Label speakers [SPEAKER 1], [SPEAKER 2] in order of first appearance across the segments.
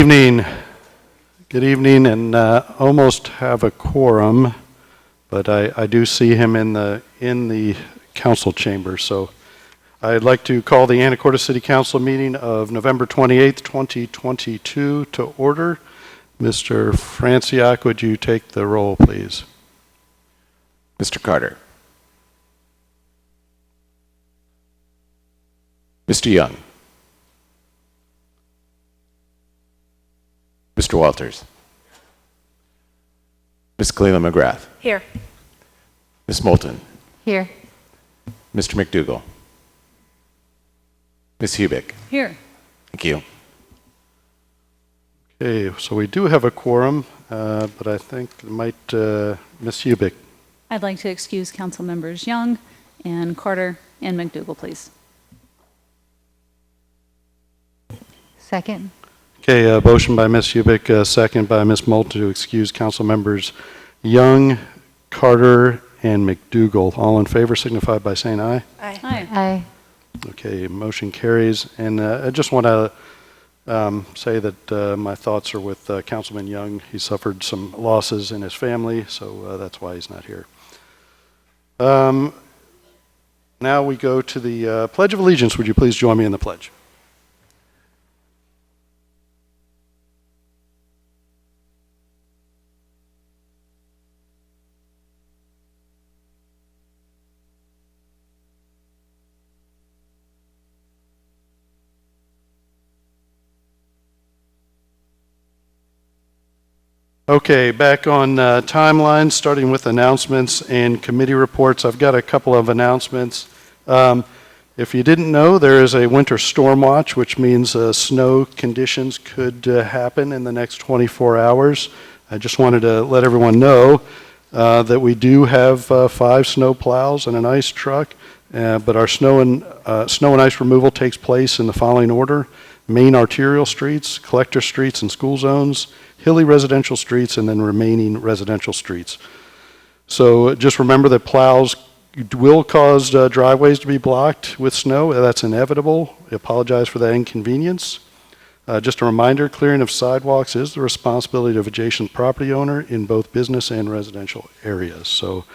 [SPEAKER 1] Evening. Good evening, and almost have a quorum, but I do see him in the council chamber. So I'd like to call the Anacortes City Council meeting of November 28th, 2022 to order. Mr. Franciac, would you take the roll, please?
[SPEAKER 2] Mr. Carter. Mr. Young. Mr. Walters. Ms. Cleland McGrath.
[SPEAKER 3] Here.
[SPEAKER 2] Ms. Moulton.
[SPEAKER 3] Here.
[SPEAKER 2] Mr. McDougall. Ms. Hubick.
[SPEAKER 3] Here.
[SPEAKER 2] Thank you.
[SPEAKER 1] Okay, so we do have a quorum, but I think it might, Ms. Hubick.
[SPEAKER 3] I'd like to excuse council members Young and Carter and McDougall, please.
[SPEAKER 4] Second.
[SPEAKER 1] Okay, motion by Ms. Hubick, second by Ms. Moulton to excuse council members Young, Carter, and McDougall. All in favor signify by saying aye.
[SPEAKER 3] Aye.
[SPEAKER 4] Aye.
[SPEAKER 1] Okay, motion carries. And I just want to say that my thoughts are with Councilman Young. He suffered some losses in his family, so that's why he's not here. Now we go to the Pledge of Allegiance. Would you please join me in the pledge? Okay, back on timeline, starting with announcements and committee reports. I've got a couple of announcements. If you didn't know, there is a winter storm watch, which means snow conditions could happen in the next 24 hours. I just wanted to let everyone know that we do have 5 snow plows and an ice truck, but our snow and ice removal takes place in the following order: main arterial streets, collector streets and school zones, hilly residential streets, and then remaining residential streets. So just remember that plows will cause driveways to be blocked with snow. That's inevitable. I apologize for that inconvenience. Just a reminder, clearing of sidewalks is the responsibility of adjacent property owner in both business and residential areas. So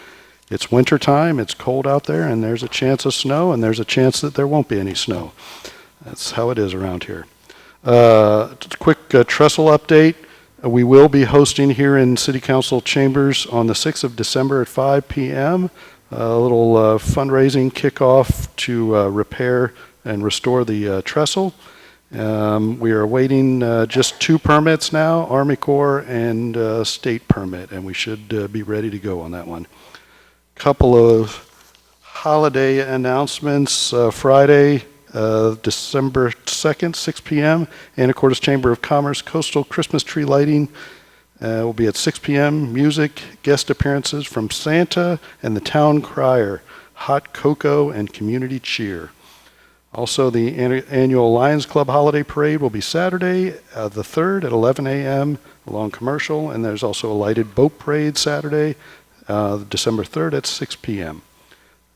[SPEAKER 1] it's winter time, it's cold out there, and there's a chance of snow, and there's a chance that there won't be any snow. That's how it is around here. Quick trestle update. We will be hosting here in City Council chambers on the 6th of December at 5 p.m. A little fundraising kickoff to repair and restore the trestle. We are awaiting just 2 permits now, Army Corps and state permit, and we should be ready to go on that one. Couple of holiday announcements. Friday, December 2nd, 6 p.m., Anacortes Chamber of Commerce Coastal Christmas Tree Lighting will be at 6 p.m. Music, guest appearances from Santa and the Town Crier, hot cocoa, and community cheer. Also, the annual Lions Club Holiday Parade will be Saturday, the 3rd at 11 a.m. along Commercial, and there's also a lighted boat parade Saturday, December 3rd at 6 p.m.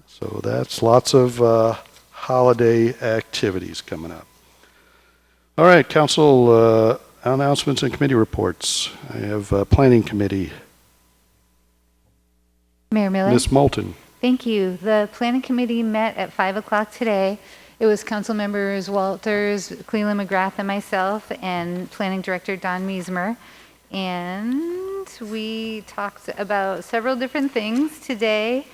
[SPEAKER 1] So that's lots of holiday activities coming up. All right, council announcements and committee reports. I have planning committee.
[SPEAKER 4] Mayor Miller.
[SPEAKER 1] Ms. Moulton.
[SPEAKER 4] Thank you. The planning committee met at 5 o'clock today. It was council members Walters, Cleland McGrath, and myself, and planning director Don Meismer. And we talked about several different things today.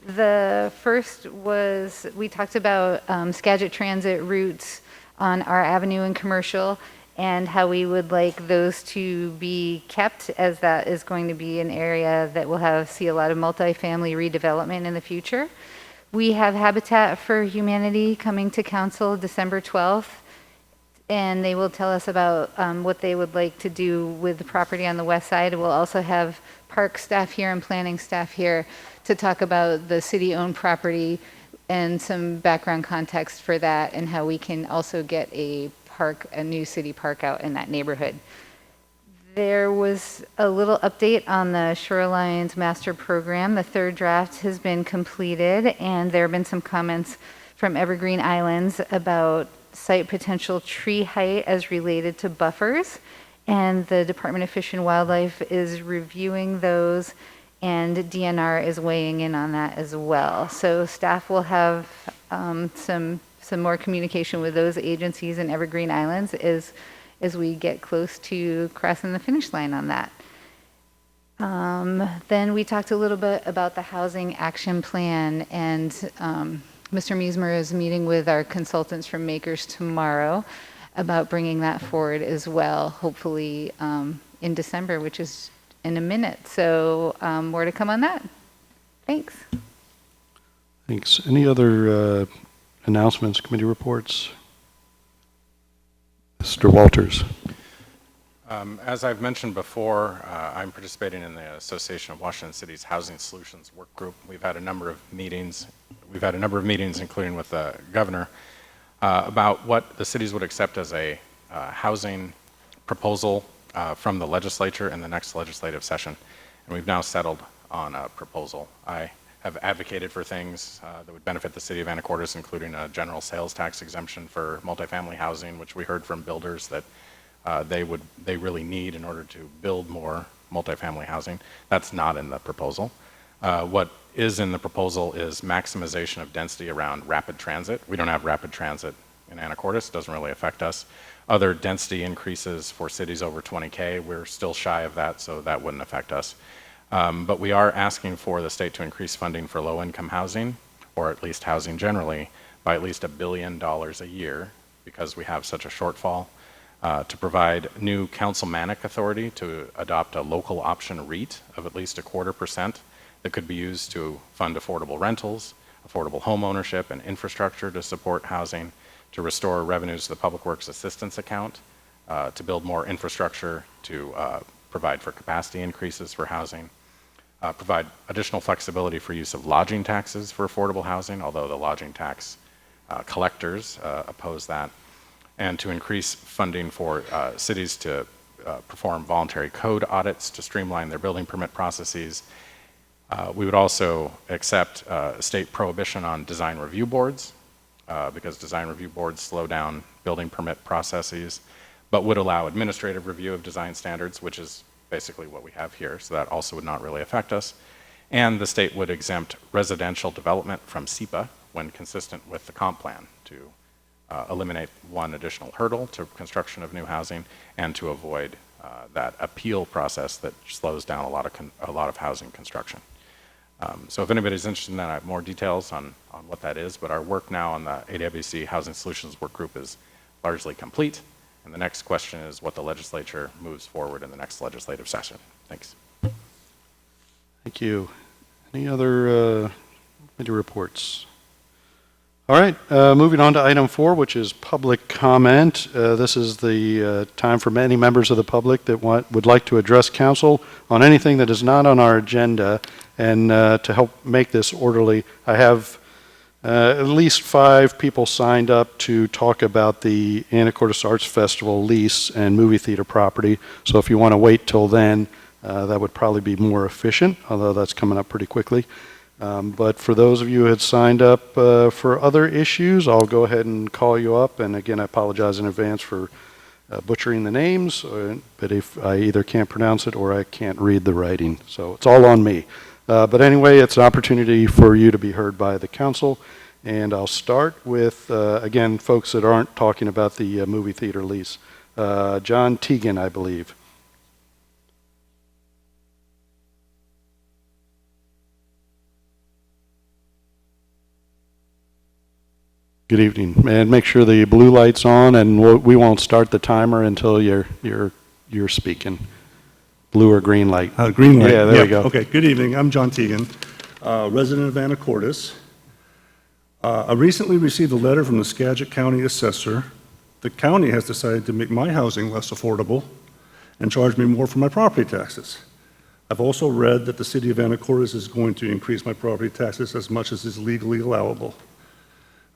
[SPEAKER 4] The first was, we talked about Skagit Transit routes on our avenue and Commercial, and how we would like those to be kept, as that is going to be an area that will see a lot of multifamily redevelopment in the future. We have Habitat for Humanity coming to council December 12th, and they will tell us about what they would like to do with the property on the west side. We'll also have park staff here and planning staff here to talk about the city-owned property and some background context for that, and how we can also get a new city park out in that neighborhood. There was a little update on the Shorelines Master Program. The 3rd draft has been completed, and there have been some comments from Evergreen Islands about site potential tree height as related to buffers. And the Department of Fish and Wildlife is reviewing those, and DNR is weighing in on that as well. So staff will have some more communication with those agencies and Evergreen Islands as we get close to crossing the finish line on that. Then we talked a little bit about the housing action plan, and Mr. Miesmer is meeting with our consultants from Makers tomorrow about bringing that forward as well, hopefully in December, which is in a minute. So more to come on that. Thanks.
[SPEAKER 1] Thanks. Any other announcements, committee reports? Mr. Walters.
[SPEAKER 5] As I've mentioned before, I'm participating in the Association of Washington Cities Housing Solutions Work Group. We've had a number of meetings, including with the governor, about what the cities would accept as a housing proposal from the legislature in the next legislative session. And we've now settled on a proposal. I have advocated for things that would benefit the city of Anacortes, including a general sales tax exemption for multifamily housing, which we heard from builders that they really need in order to build more multifamily housing. That's not in the proposal. What is in the proposal is maximization of density around rapid transit. We don't have rapid transit in Anacortes, doesn't really affect us. Other density increases for cities over 20K, we're still shy of that, so that wouldn't affect us. But we are asking for the state to increase funding for low-income housing, or at least housing generally, by at least $1 billion a year, because we have such a shortfall. To provide new councilmanic authority to adopt a local option REIT of at least 0.25% that could be used to fund affordable rentals, affordable home ownership, and infrastructure to support housing, to restore revenues to the Public Works Assistance Account, to build more infrastructure, to provide for capacity increases for housing, provide additional flexibility for use of lodging taxes for affordable housing, although the lodging tax collectors oppose that, and to increase funding for cities to perform voluntary code audits to streamline their building permit processes. We would also accept state prohibition on design review boards, because design review boards slow down building permit processes, but would allow administrative review of design standards, which is basically what we have here, so that also would not really affect us. And the state would exempt residential development from SEPA when consistent with the comp plan, to eliminate one additional hurdle to construction of new housing and to avoid that appeal process that slows down a lot of housing construction. So if anybody's interested in that, I have more details on what that is, but our work now on the AWC Housing Solutions Work Group is largely complete, and the next question is what the legislature moves forward in the next legislative session. Thanks.
[SPEAKER 1] Thank you. Any other committee reports? All right, moving on to item 4, which is public comment. This is the time for any members of the public that would like to address council on anything that is not on our agenda. And to help make this orderly, I have at least 5 people signed up to talk about the Anacortes Arts Festival lease and movie theater property. So if you want to wait till then, that would probably be more efficient, although that's coming up pretty quickly. But for those of you who had signed up for other issues, I'll go ahead and call you up. And again, I apologize in advance for butchering the names, but if I either can't pronounce it or I can't read the writing. So it's all on me. But anyway, it's an opportunity for you to be heard by the council. And I'll start with, again, folks that aren't talking about the movie theater lease. John Teagan, I believe. Good evening, and make sure the blue light's on, and we won't start the timer until you're speaking. Blue or green light?
[SPEAKER 6] Green light.
[SPEAKER 1] Yeah, there we go.
[SPEAKER 6] Okay, good evening. I'm John Teagan, resident of Anacortes. I recently received a letter from the Skagit County Assessor. The county has decided to make my housing less affordable and charge me more for my property taxes. I've also read that the city of Anacortes is going to increase my property taxes as much as is legally allowable.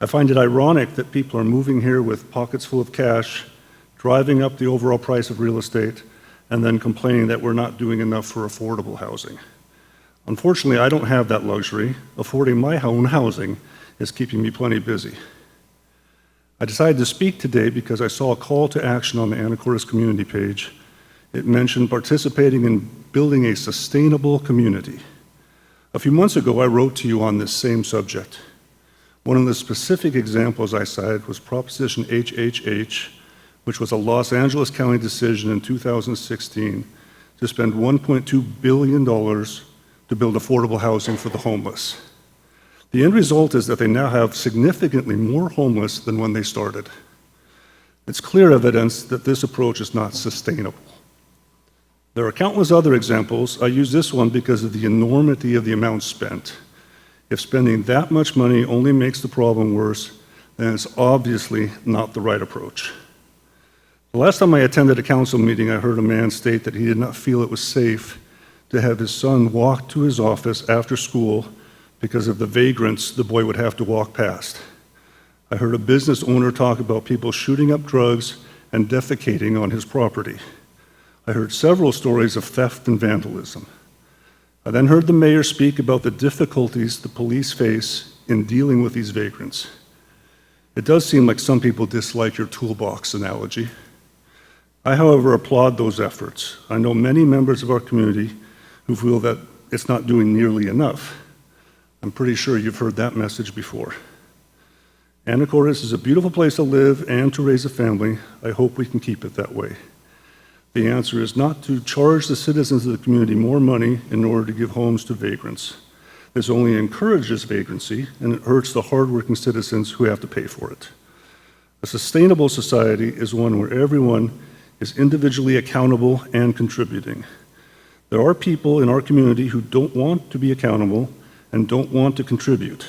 [SPEAKER 6] I find it ironic that people are moving here with pockets full of cash, driving up the overall price of real estate, and then complaining that we're not doing enough for affordable housing. Unfortunately, I don't have that luxury. Affording my own housing is keeping me plenty busy. I decided to speak today because I saw a call to action on the Anacortes community page. It mentioned participating in building a sustainable community. A few months ago, I wrote to you on this same subject. One of the specific examples I cited was Proposition HHH, which was a Los Angeles County decision in 2016 to spend $1.2 billion to build affordable housing for the homeless. The end result is that they now have significantly more homeless than when they started. It's clear evidence that this approach is not sustainable. There are countless other examples. I use this one because of the enormity of the amount spent. If spending that much money only makes the problem worse, then it's obviously not the right approach. The last time I attended a council meeting, I heard a man state that he did not feel it was safe to have his son walk to his office after school because of the vagrants the boy would have to walk past. I heard a business owner talk about people shooting up drugs and defecating on his property. I heard several stories of theft and vandalism. I then heard the mayor speak about the difficulties the police face in dealing with these vagrants. It does seem like some people dislike your toolbox analogy. I, however, applaud those efforts. I know many members of our community who feel that it's not doing nearly enough. I'm pretty sure you've heard that message before. Anacortes is a beautiful place to live and to raise a family. I hope we can keep it that way. The answer is not to charge the citizens of the community more money in order to give homes to vagrants. This only encourages vagrancy, and it hurts the hardworking citizens who have to pay for it. A sustainable society is one where everyone is individually accountable and contributing. There are people in our community who don't want to be accountable and don't want to contribute.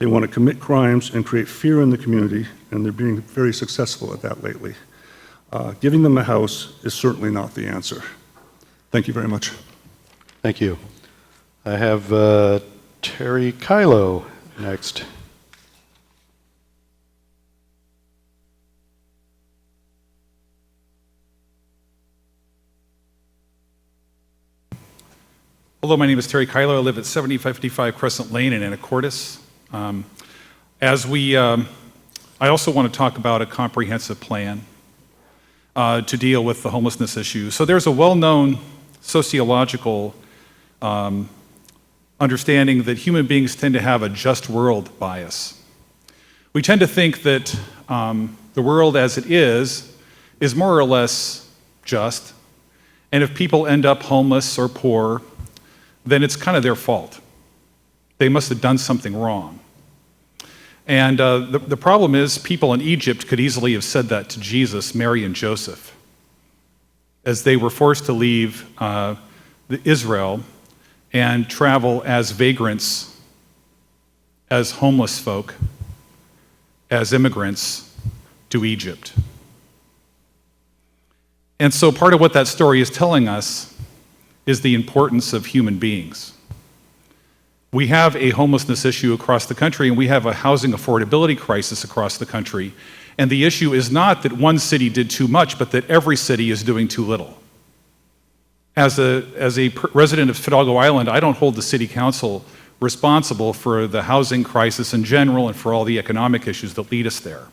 [SPEAKER 6] They want to commit crimes and create fear in the community, and they're being very successful at that lately. Giving them a house is certainly not the answer. Thank you very much.
[SPEAKER 1] Thank you. I have Terry Kylo next.
[SPEAKER 7] Hello, my name is Terry Kylo. I live at 7055 Crescent Lane in Anacortes. I also want to talk about a comprehensive plan to deal with the homelessness issue. So there's a well-known sociological understanding that human beings tend to have a just world bias. We tend to think that the world as it is more or less just, and if people end up homeless or poor, then it's kind of their fault. They must have done something wrong. And the problem is people in Egypt could easily have said that to Jesus, Mary, and Joseph as they were forced to leave Israel and travel as vagrants, as homeless folk, as immigrants to Egypt. And so part of what that story is telling us is the importance of human beings. We have a homelessness issue across the country, and we have a housing affordability crisis across the country. And the issue is not that one city did too much, but that every city is doing too little. As a resident of Fidalgo Island, I don't hold the city council responsible for the housing crisis in general and for all the economic issues that lead us there.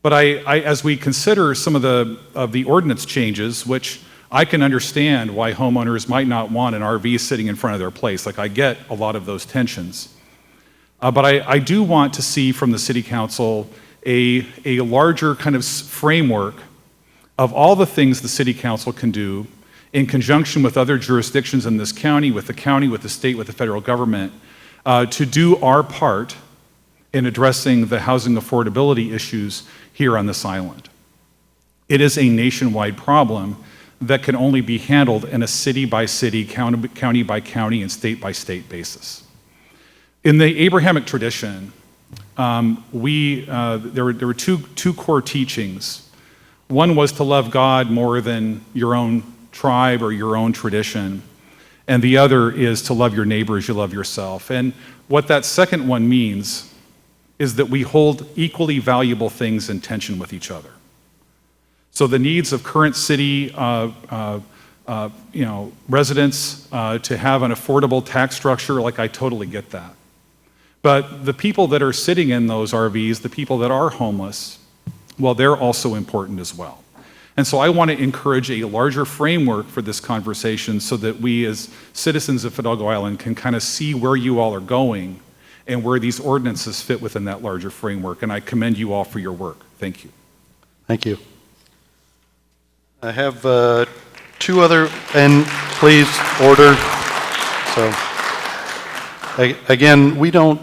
[SPEAKER 7] But as we consider some of the ordinance changes, which I can understand why homeowners might not want an RV sitting in front of their place. Like, I get a lot of those tensions. But I do want to see from the City Council a larger kind of framework of all the things the City Council can do in conjunction with other jurisdictions in this county, with the state, with the federal government, to do our part in addressing the housing affordability issues here on this island. It is a nationwide problem that can only be handled in a city-by-city, county-by-county, and state-by-state basis. In the Abrahamic tradition, there were two core teachings. One was to love God more than your own tribe or your own tradition, and the other is to love your neighbor as you love yourself. And what that second one means is that we hold equally valuable things in tension with each other. So the needs of current city residents to have an affordable tax structure, like, I totally get that. But the people that are sitting in those RVs, the people that are homeless, well, they're also important as well. And so I want to encourage a larger framework for this conversation so that we as citizens of Fidalgo Island can kind of see where you all are going and where these ordinances fit within that larger framework. And I commend you all for your work. Thank you.
[SPEAKER 1] Thank you. I have two other, and please, order. So, again, we don't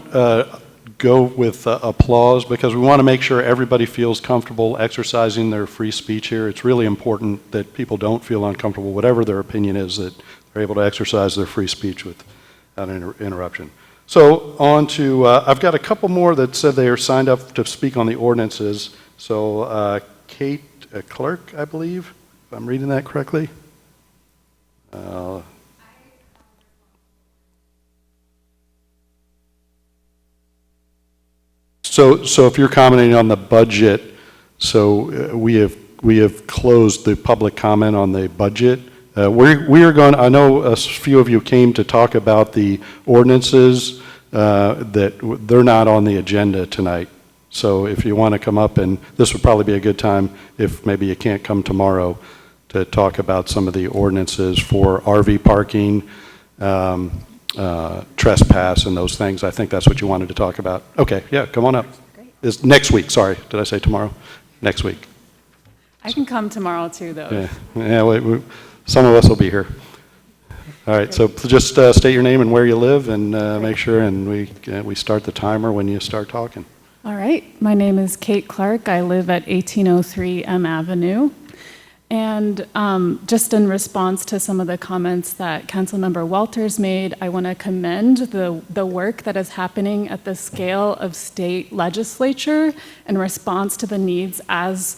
[SPEAKER 1] go with applause because we want to make sure everybody feels comfortable exercising their free speech here. It's really important that people don't feel uncomfortable, whatever their opinion is, that they're able to exercise their free speech without interruption. So on to, I've got a couple more that said they are signed up to speak on the ordinances. So Kate Clark, I believe, if I'm reading that correctly. So if you're commenting on the budget, so we have closed the public comment on the budget. We are going, I know a few of you came to talk about the ordinances, that they're not on the agenda tonight. So if you want to come up, and this would probably be a good time if maybe you can't come tomorrow to talk about some of the ordinances for RV parking, trespass and those things. I think that's what you wanted to talk about. Okay, yeah, come on up. It's next week, sorry. Did I say tomorrow? Next week.
[SPEAKER 8] I can come tomorrow too, though.
[SPEAKER 1] Yeah, some of us will be here. All right, so just state your name and where you live and make sure, and we start the timer when you start talking.
[SPEAKER 8] All right, my name is Kate Clark. I live at 1803 M Avenue. And just in response to some of the comments that Councilmember Walters made, I want to commend the work that is happening at the scale of state legislature in response to the needs, as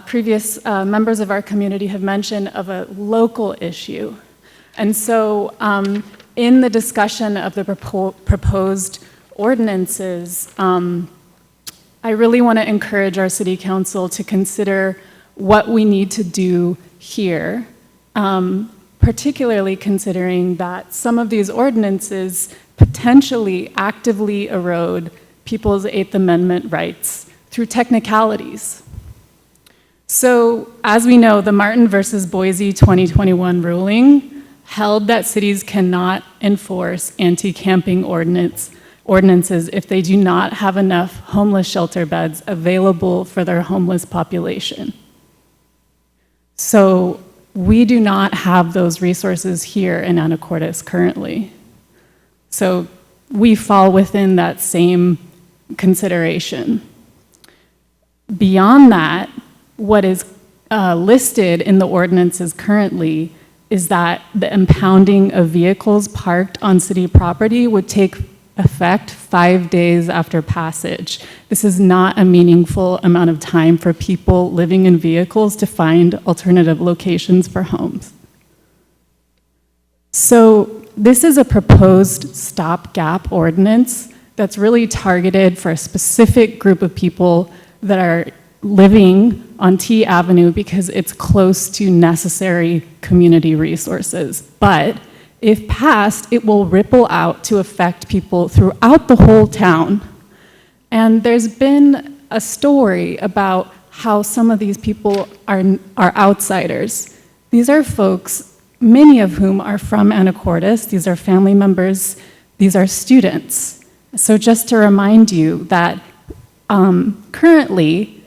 [SPEAKER 8] previous members of our community have mentioned, of a local issue. And so in the discussion of the proposed ordinances, I really want to encourage our city council to consider what we need to do here, particularly considering that some of these ordinances potentially actively erode people's Eighth Amendment rights through technicalities. So, as we know, the Martin versus Boise 2021 ruling held that cities cannot enforce anti-camping ordinances if they do not have enough homeless shelter beds available for their homeless population. So we do not have those resources here in Anacortes currently. So we fall within that same consideration. Beyond that, what is listed in the ordinances currently is that the impounding of vehicles parked on city property would take effect 5 days after passage. This is not a meaningful amount of time for people living in vehicles to find alternative locations for homes. So this is a proposed stopgap ordinance that's really targeted for a specific group of people that are living on T Avenue because it's close to necessary community resources. But if passed, it will ripple out to affect people throughout the whole town. And there's been a story about how some of these people are outsiders. These are folks, many of whom are from Anacortes. These are family members. These are students. So just to remind you that currently,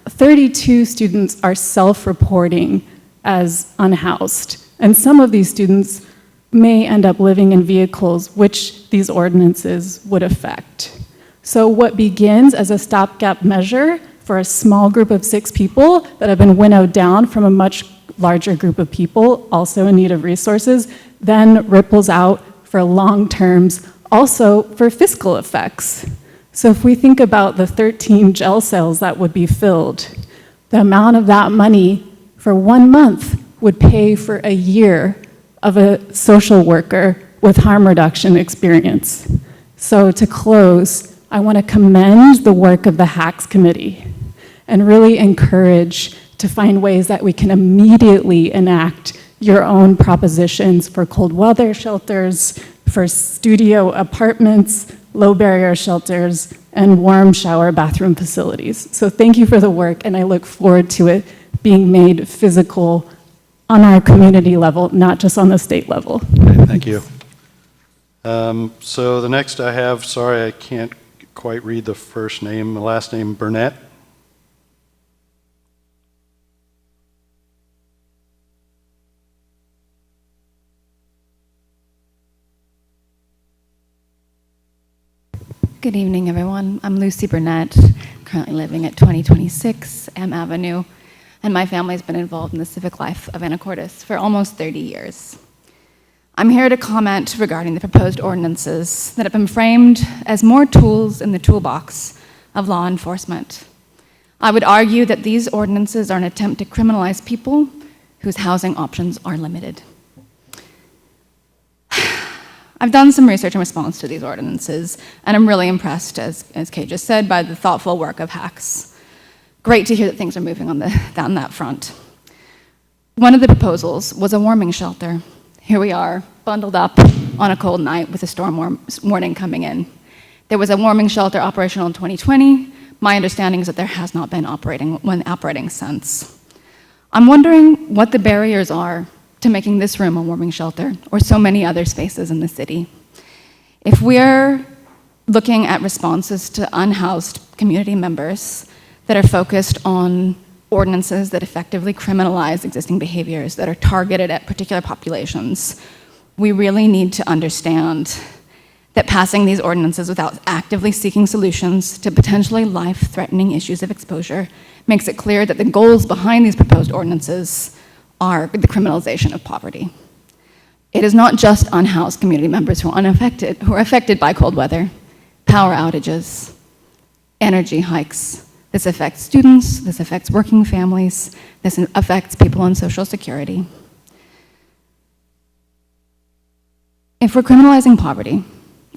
[SPEAKER 8] 32 students are self-reporting as unhoused. And some of these students may end up living in vehicles which these ordinances would affect. So what begins as a stopgap measure for a small group of 6 people that have been winnowed down from a much larger group of people also in need of resources, then ripples out for long terms, also for fiscal effects. So if we think about the 13 jail cells that would be filled, the amount of that money for 1 month would pay for a year of a social worker with harm reduction experience. So to close, I want to commend the work of the HACS committee and really encourage to find ways that we can immediately enact your own propositions for cold weather shelters, for studio apartments, low barrier shelters, and warm shower bathroom facilities. So thank you for the work, and I look forward to it being made physical on our community level, not just on the state level.
[SPEAKER 1] Okay, thank you. So the next I have, sorry, I can't quite read the first name, the last name, Burnett.
[SPEAKER 9] Good evening, everyone. I'm Lucy Burnett, currently living at 2026 M Avenue, and my family's been involved in the civic life of Anacortes for almost 30 years. I'm here to comment regarding the proposed ordinances that have been framed as more tools in the toolbox of law enforcement. I would argue that these ordinances are an attempt to criminalize people whose housing options are limited. I've done some research in response to these ordinances, and I'm really impressed, as Kay just said, by the thoughtful work of HACS. Great to hear that things are moving on that front. One of the proposals was a warming shelter. Here we are, bundled up on a cold night with a storm warning coming in. There was a warming shelter operational in 2020. My understanding is that there has not been operating since. I'm wondering what the barriers are to making this room a warming shelter, or so many other spaces in the city. If we're looking at responses to unhoused community members that are focused on ordinances that effectively criminalize existing behaviors that are targeted at particular populations, we really need to understand that passing these ordinances without actively seeking solutions to potentially life-threatening issues of exposure makes it clear that the goals behind these proposed ordinances are the criminalization of poverty. It is not just unhoused community members who are affected by cold weather, power outages, energy hikes. This affects students, this affects working families, this affects people on Social Security. If we're criminalizing poverty,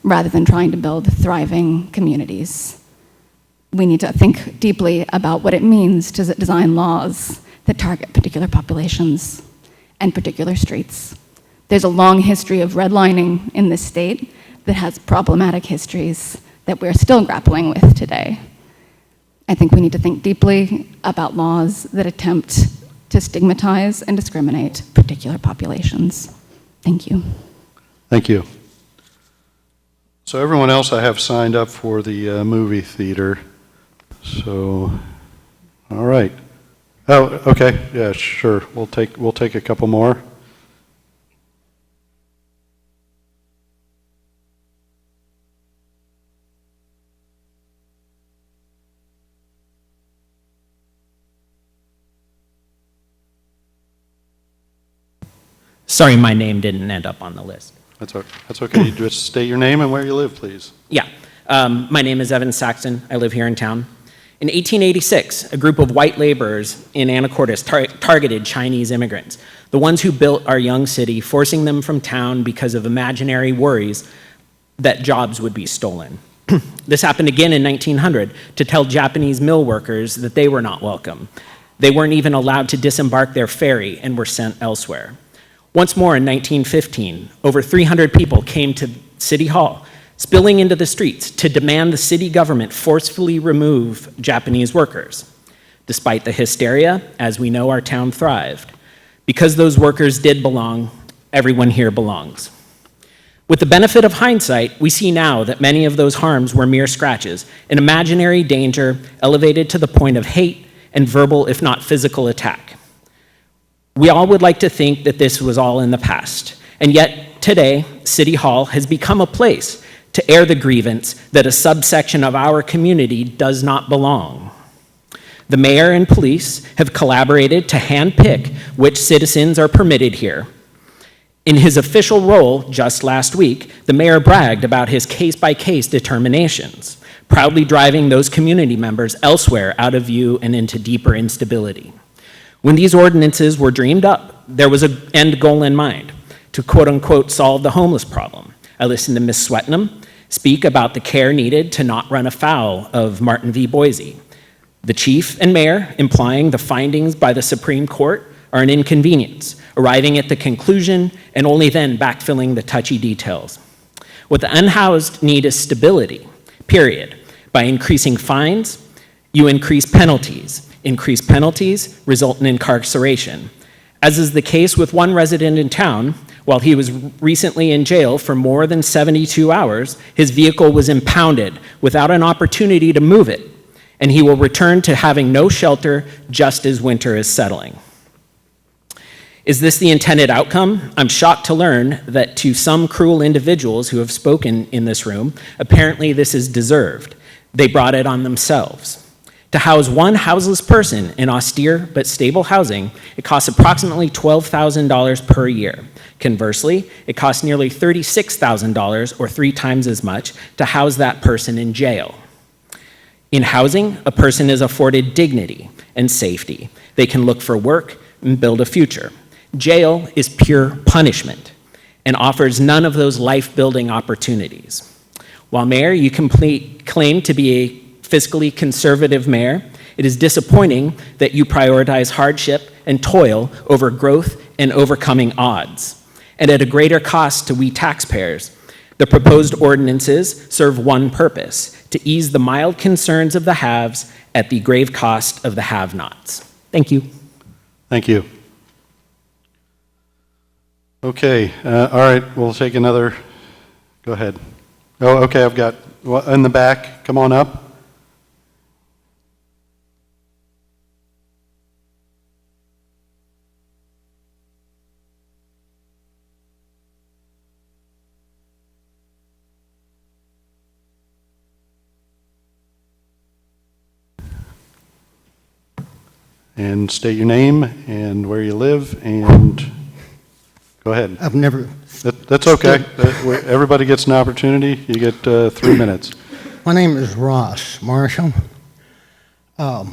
[SPEAKER 9] rather than trying to build thriving communities, we need to think deeply about what it means to design laws that target particular populations and particular streets. There's a long history of redlining in this state that has problematic histories that we're still grappling with today. I think we need to think deeply about laws that attempt to stigmatize and discriminate particular populations. Thank you.
[SPEAKER 1] Thank you. So everyone else I have signed up for the movie theater. So, all right. Oh, okay. Yeah, sure. We'll take a couple more.
[SPEAKER 10] Sorry, my name didn't end up on the list.
[SPEAKER 1] That's okay. You just state your name and where you live, please.
[SPEAKER 10] Yeah, my name is Evan Saxton. I live here in town. In 1886, a group of white laborers in Anacortes targeted Chinese immigrants, the ones who built our young city, forcing them from town because of imaginary worries that jobs would be stolen. This happened again in 1900 to tell Japanese mill workers that they were not welcome. They weren't even allowed to disembark their ferry and were sent elsewhere. Once more in 1915, over 300 people came to City Hall, spilling into the streets to demand the city government forcefully remove Japanese workers. Despite the hysteria, as we know, our town thrived. Because those workers did belong, everyone here belongs. With the benefit of hindsight, we see now that many of those harms were mere scratches, an imaginary danger elevated to the point of hate and verbal, if not physical, attack. We all would like to think that this was all in the past, and yet today, City Hall has become a place to air the grievance that a subsection of our community does not belong. The mayor and police have collaborated to handpick which citizens are permitted here. In his official role just last week, the mayor bragged about his case-by-case determinations, proudly driving those community members elsewhere out of view and into deeper instability. When these ordinances were dreamed up, there was an end goal in mind, to quote-unquote solve the homeless problem. I listened to Ms. Swetnam speak about the care needed to not run afoul of Martin v. Boise. The chief and mayor implying the findings by the Supreme Court are an inconvenience, arriving at the conclusion and only then backfilling the touchy details. What the unhoused need is stability, period. By increasing fines, you increase penalties. Increased penalties result in incarceration. As is the case with one resident in town, while he was recently in jail for more than 72 hours, his vehicle was impounded without an opportunity to move it, and he will return to having no shelter just as winter is settling. Is this the intended outcome? I'm shocked to learn that to some cruel individuals who have spoken in this room, apparently this is deserved. They brought it on themselves. To house one houseless person in austere but stable housing, it costs approximately $12,000 per year. Conversely, it costs nearly $36,000 or 3 times as much to house that person in jail. In housing, a person is afforded dignity and safety. They can look for work and build a future. Jail is pure punishment and offers none of those life-building opportunities. While mayor, you claim to be a fiscally conservative mayor, it is disappointing that you prioritize hardship and toil over growth and overcoming odds. And at a greater cost to we taxpayers, the proposed ordinances serve one purpose: to ease the mild concerns of the haves at the grave cost of the have-nots. Thank you.
[SPEAKER 1] Thank you. Okay, all right, we'll take another, go ahead. Oh, okay, I've got, in the back, come on up. And state your name and where you live, and go ahead.
[SPEAKER 11] I've never.
[SPEAKER 1] That's okay. Everybody gets an opportunity. You get 3 minutes.
[SPEAKER 11] My name is Ross Marshall. I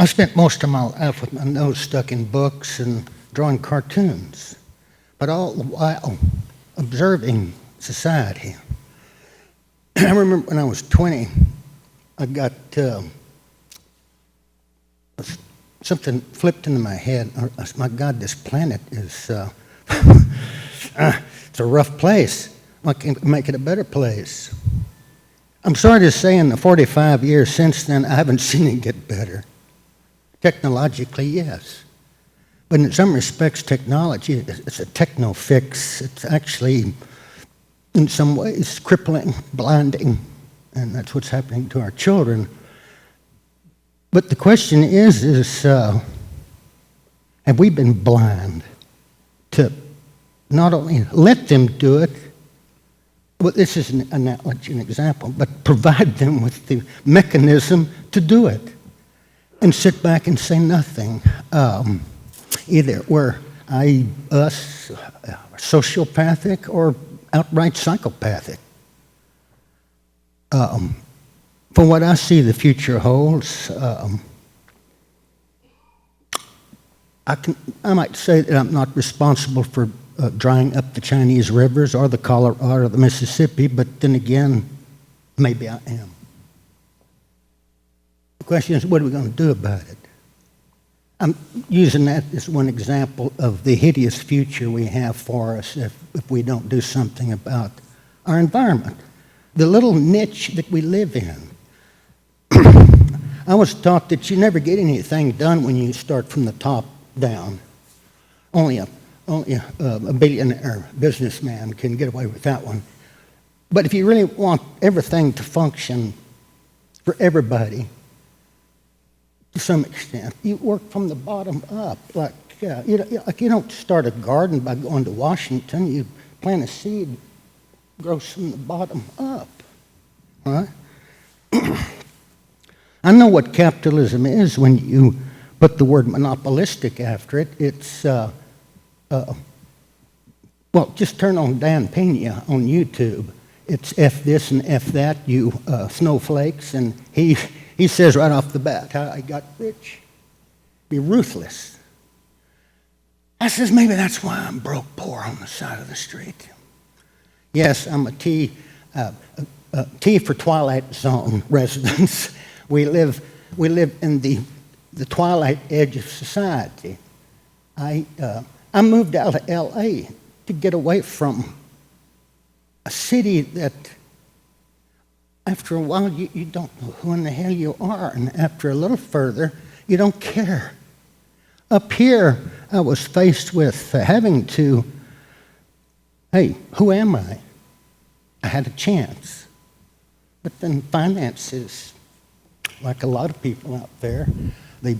[SPEAKER 11] spent most of my life with my nose stuck in books and drawing cartoons, but all the while observing society. I remember when I was 20, I got something flipped into my head. My God, this planet is it's a rough place. I can make it a better place. I'm sorry to say, in the 45 years since then, I haven't seen it get better. Technologically, yes. But in some respects, technology, it's a techno fix. It's actually, in some ways, crippling, blinding, and that's what's happening to our children. But the question is have we been blind to not only let them do it, well, this is an analogy, an example, but provide them with the mechanism to do it and sit back and say nothing. Either we're us sociopathic or outright psychopathic. From what I see the future holds, I might say that I'm not responsible for drying up the Chinese rivers or the Colorado or the Mississippi, but then again, maybe I am. The question is, what are we going to do about it? I'm using that as one example of the hideous future we have for us if we don't do something about our environment, the little niche that we live in. I was taught that you never get anything done when you start from the top down. Only a billionaire businessman can get away with that one. But if you really want everything to function for everybody, to some extent, you work from the bottom up. Like you don't start a garden by going to Washington. You plant a seed, grows from the bottom up. All right? I know what capitalism is when you put the word monopolistic after it. It's, well, just turn on Dan Pena on YouTube. It's F this and F that, you snowflakes, and he says right off the bat how I got rich. Be ruthless. I says, maybe that's why I'm broke poor on the side of the street. Yes, I'm a T for Twilight Zone residents. We live in the twilight edge of society. I moved out of L.A. to get away from a city that after a while you don't know who in the hell you are, and after a little further, you don't care. Up here, I was faced with having to, hey, who am I? I had a chance. But then finances, like a lot of people out there, they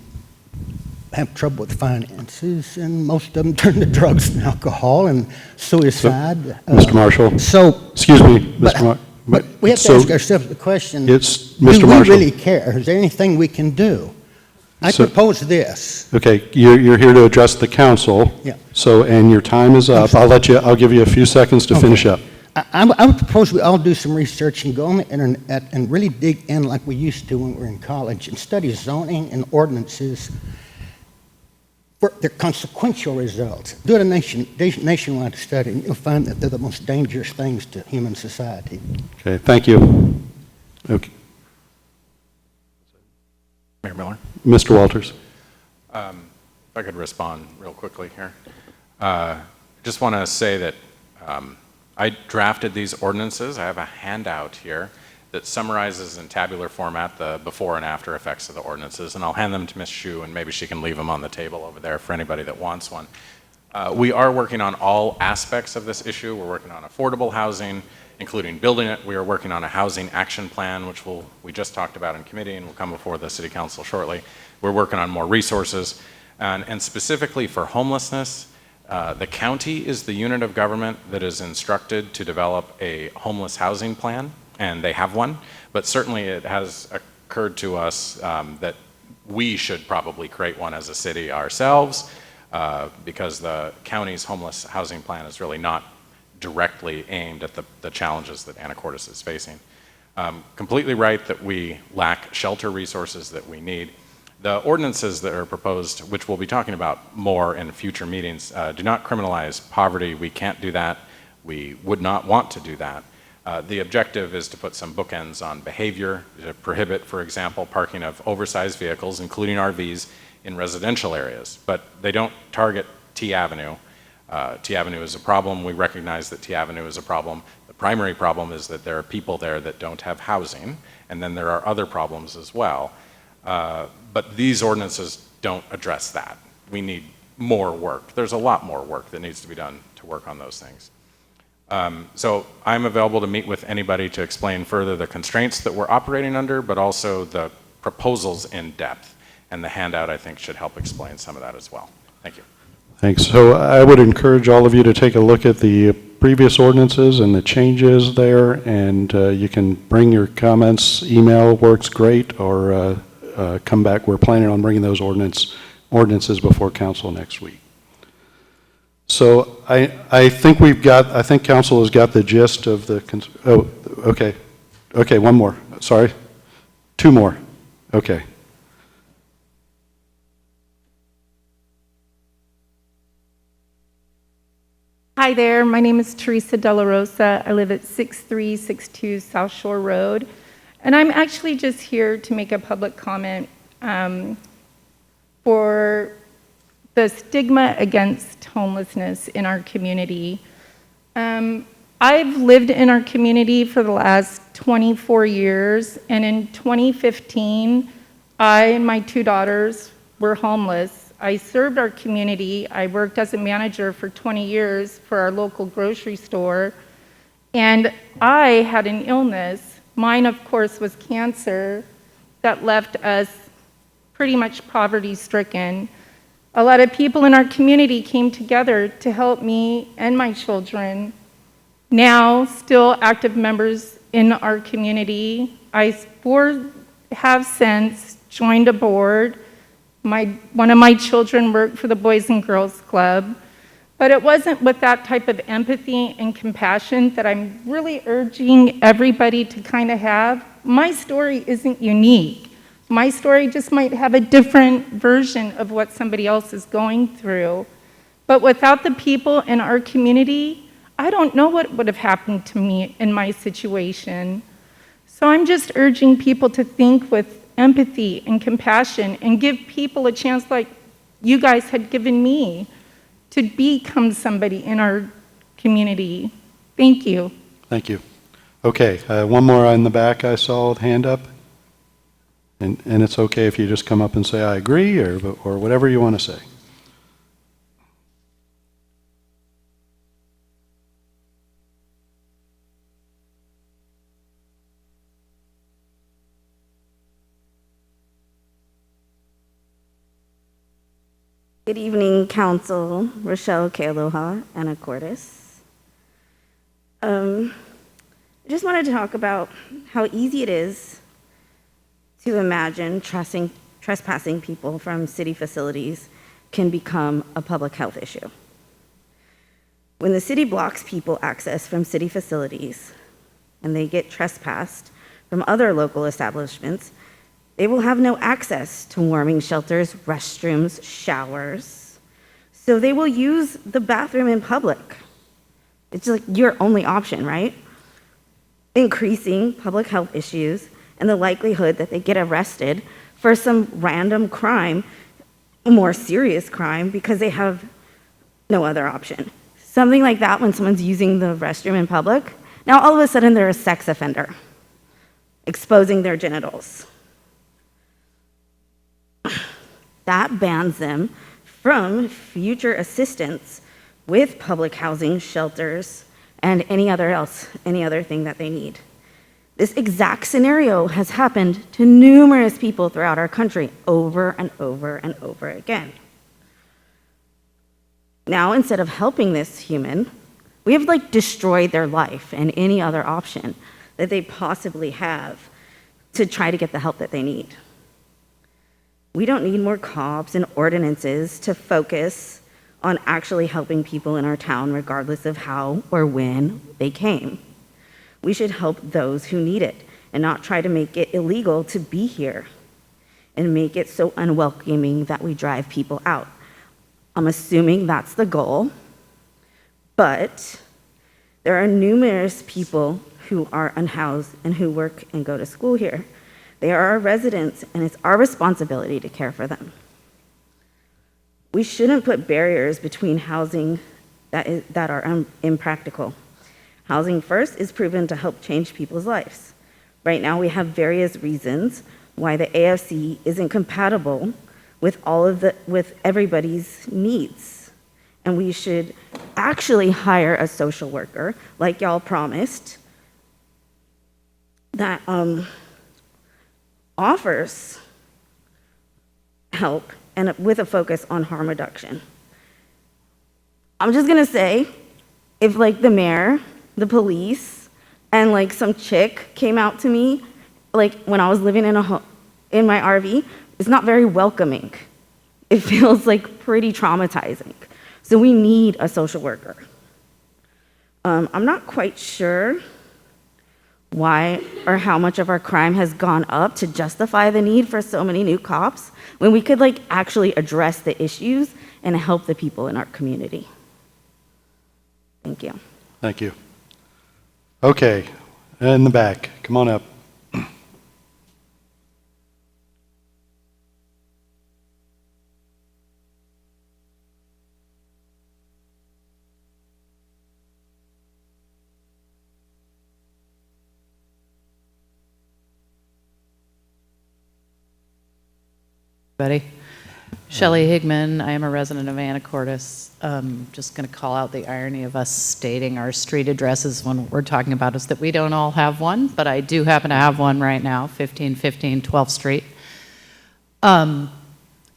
[SPEAKER 11] have trouble with finances, and most of them turn to drugs and alcohol and suicide.
[SPEAKER 1] Mr. Marshall?
[SPEAKER 11] So,
[SPEAKER 1] Excuse me, Mr. Marshall.
[SPEAKER 11] but we have to ask ourselves the question,
[SPEAKER 1] It's
[SPEAKER 11] do
[SPEAKER 1] Mr.
[SPEAKER 11] we
[SPEAKER 1] Marshall.
[SPEAKER 11] really care? Is there anything we can do? I
[SPEAKER 1] So-
[SPEAKER 11] propose this.
[SPEAKER 1] Okay, you're here to address the council.
[SPEAKER 11] Yeah.
[SPEAKER 1] So, and your time is up. I'll give you a few seconds to finish up.
[SPEAKER 11] I would propose we all do some research and go on the internet and really dig in like we used to when we were in college and study zoning and ordinances for their consequential results. Do a nationwide study, and you'll find that they're the most dangerous things to human society.
[SPEAKER 1] Okay, thank you. Okay,
[SPEAKER 5] Mayor Miller?
[SPEAKER 1] Mr. Walters.
[SPEAKER 5] If I could respond real quickly here. Just want to say that I drafted these ordinances. I have a handout here that summarizes in tabular format the before and after effects of the ordinances, and I'll hand them to Ms. Shu, and maybe she can leave them on the table over there for anybody that wants one. We are working on all aspects of this issue. We're working on affordable housing, including building it. We are working on a housing action plan, which we just talked about in committee and will come before the City Council shortly. We're working on more resources, and specifically for homelessness, the county is the unit of government that is instructed to develop a homeless housing plan, and they have one, but certainly it has occurred to us that we should probably create one as a city ourselves, because the county's homeless housing plan is really not directly aimed at the challenges that Anacortes is facing. Completely right that we lack shelter resources that we need. The ordinances that are proposed, which we'll be talking about more in future meetings, do not criminalize poverty. We can't do that. We would not want to do that. The objective is to put some bookends on behavior, to prohibit, for example, parking of oversized vehicles, including RVs, in residential areas. But they don't target T Avenue. T Avenue is a problem. We recognize that T Avenue is a problem. The primary problem is that there are people there that don't have housing, and then there are other problems as well. But these ordinances don't address that. We need more work. There's a lot more work that needs to be done to work on those things. So I'm available to meet with anybody to explain further the constraints that we're operating under, but also the proposals in depth. And the handout, I think, should help explain some of that as well. Thank you.
[SPEAKER 1] Thanks. So I would encourage all of you to take a look at the previous ordinances and the changes there, and you can bring your comments. Email works great, or come back. We're planning on bringing those ordinances before council next week. So I think council has got the gist of the, okay, one more, sorry. Two more, okay.
[SPEAKER 12] Hi there, my name is Teresa De La Rosa. I live at 6362 South Shore Road, and I'm actually just here to make a public comment for the stigma against homelessness in our community. I've lived in our community for the last 24 years, and in 2015, I and my two daughters were homeless. I served our community. I worked as a manager for 20 years for our local grocery store, and I had an illness. Mine, of course, was cancer that left us pretty much poverty-stricken. A lot of people in our community came together to help me and my children. Now, still active members in our community. I have since joined a board. One of my children worked for the Boys and Girls Club, but it wasn't with that type of empathy and compassion that I'm really urging everybody to kind of have. My story isn't unique. My story just might have a different version of what somebody else is going through. But without the people in our community, I don't know what would have happened to me in my situation. So I'm just urging people to think with empathy and compassion and give people a chance like you guys had given me to become somebody in our community. Thank you.
[SPEAKER 1] Thank you. Okay, one more in the back I saw with hand up. And it's okay if you just come up and say, I agree, or whatever you want to say.
[SPEAKER 13] Good evening, Council. Rochelle Kealoha, Anacortes. I just wanted to talk about how easy it is to imagine trespassing people from city facilities can become a public health issue. When the city blocks people access from city facilities and they get trespassed from other local establishments, they will have no access to warming shelters, restrooms, showers. So they will use the bathroom in public. It's like your only option, right? Increasing public health issues and the likelihood that they get arrested for some random crime, a more serious crime, because they have no other option. Something like that when someone's using the restroom in public, now all of a sudden they're a sex offender, exposing their genitals. That bans them from future assistance with public housing, shelters, and any other thing that they need. This exact scenario has happened to numerous people throughout our country over and over and over again. Now, instead of helping this human, we have destroyed their life and any other option that they possibly have to try to get the help that they need. We don't need more cops and ordinances to focus on actually helping people in our town, regardless of how or when they came. We should help those who need it and not try to make it illegal to be here and make it so unwelcoming that we drive people out. I'm assuming that's the goal, but there are numerous people who are unhoused and who work and go to school here. They are our residents, and it's our responsibility to care for them. We shouldn't put barriers between housing that are impractical. Housing First is proven to help change people's lives. Right now, we have various reasons why the AFC isn't compatible with with everybody's needs. And we should actually hire a social worker, like y'all promised, that offers help and with a focus on harm reduction. I'm just gonna say, if the mayor, the police, and some chick came out to me, when I was living in my RV, it's not very welcoming. It feels pretty traumatizing. So we need a social worker. I'm not quite sure why or how much of our crime has gone up to justify the need for so many new cops when we could actually address the issues and help the people in our community. Thank you.
[SPEAKER 1] Thank you. Okay, in the back, come on up.
[SPEAKER 14] Everybody. Shelley Higman, I am a resident of Anacortes. Just going to call out the irony of us stating our street addresses when we're talking about is that we don't all have one, but I do happen to have one right now, 1515 12th Street.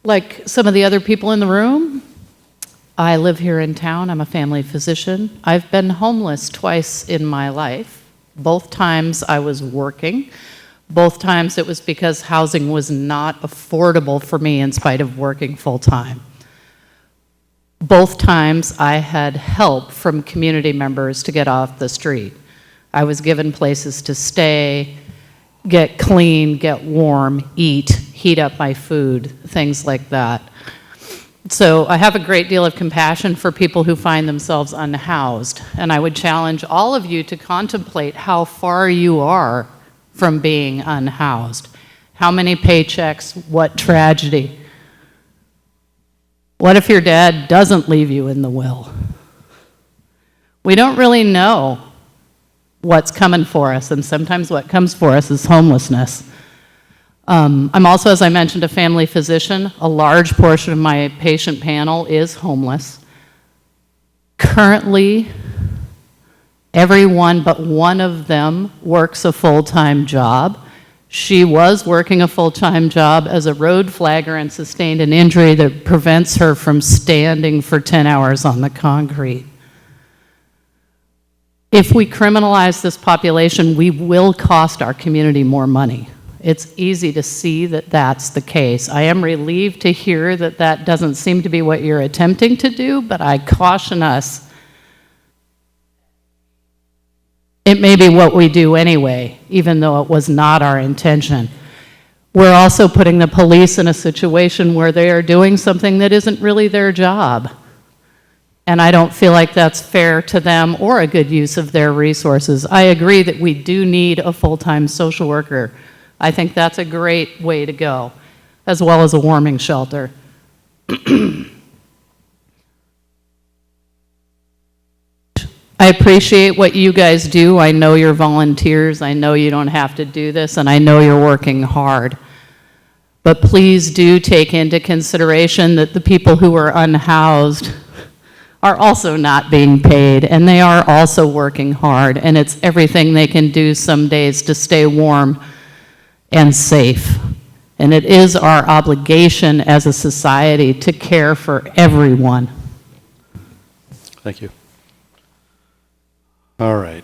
[SPEAKER 14] Like some of the other people in the room, I live here in town. I'm a family physician. I've been homeless twice in my life. Both times I was working. Both times it was because housing was not affordable for me in spite of working full-time. Both times I had help from community members to get off the street. I was given places to stay, get clean, get warm, eat, heat up my food, things like that. So I have a great deal of compassion for people who find themselves unhoused, and I would challenge all of you to contemplate how far you are from being unhoused. How many paychecks? What tragedy? What if your dad doesn't leave you in the will? We don't really know what's coming for us, and sometimes what comes for us is homelessness. I'm also, as I mentioned, a family physician. A large portion of my patient panel is homeless. Currently, everyone but one of them works a full-time job. She was working a full-time job as a road flagger and sustained an injury that prevents her from standing for 10 hours on the concrete. If we criminalize this population, we will cost our community more money. It's easy to see that that's the case. I am relieved to hear that that doesn't seem to be what you're attempting to do, but I caution us. It may be what we do anyway, even though it was not our intention. We're also putting the police in a situation where they are doing something that isn't really their job. And I don't feel like that's fair to them or a good use of their resources. I agree that we do need a full-time social worker. I think that's a great way to go, as well as a warming shelter. I appreciate what you guys do. I know you're volunteers. I know you don't have to do this, and I know you're working hard. But please do take into consideration that the people who are unhoused are also not being paid, and they are also working hard, and it's everything they can do some days to stay warm and safe. And it is our obligation as a society to care for everyone.
[SPEAKER 1] Thank you. All right.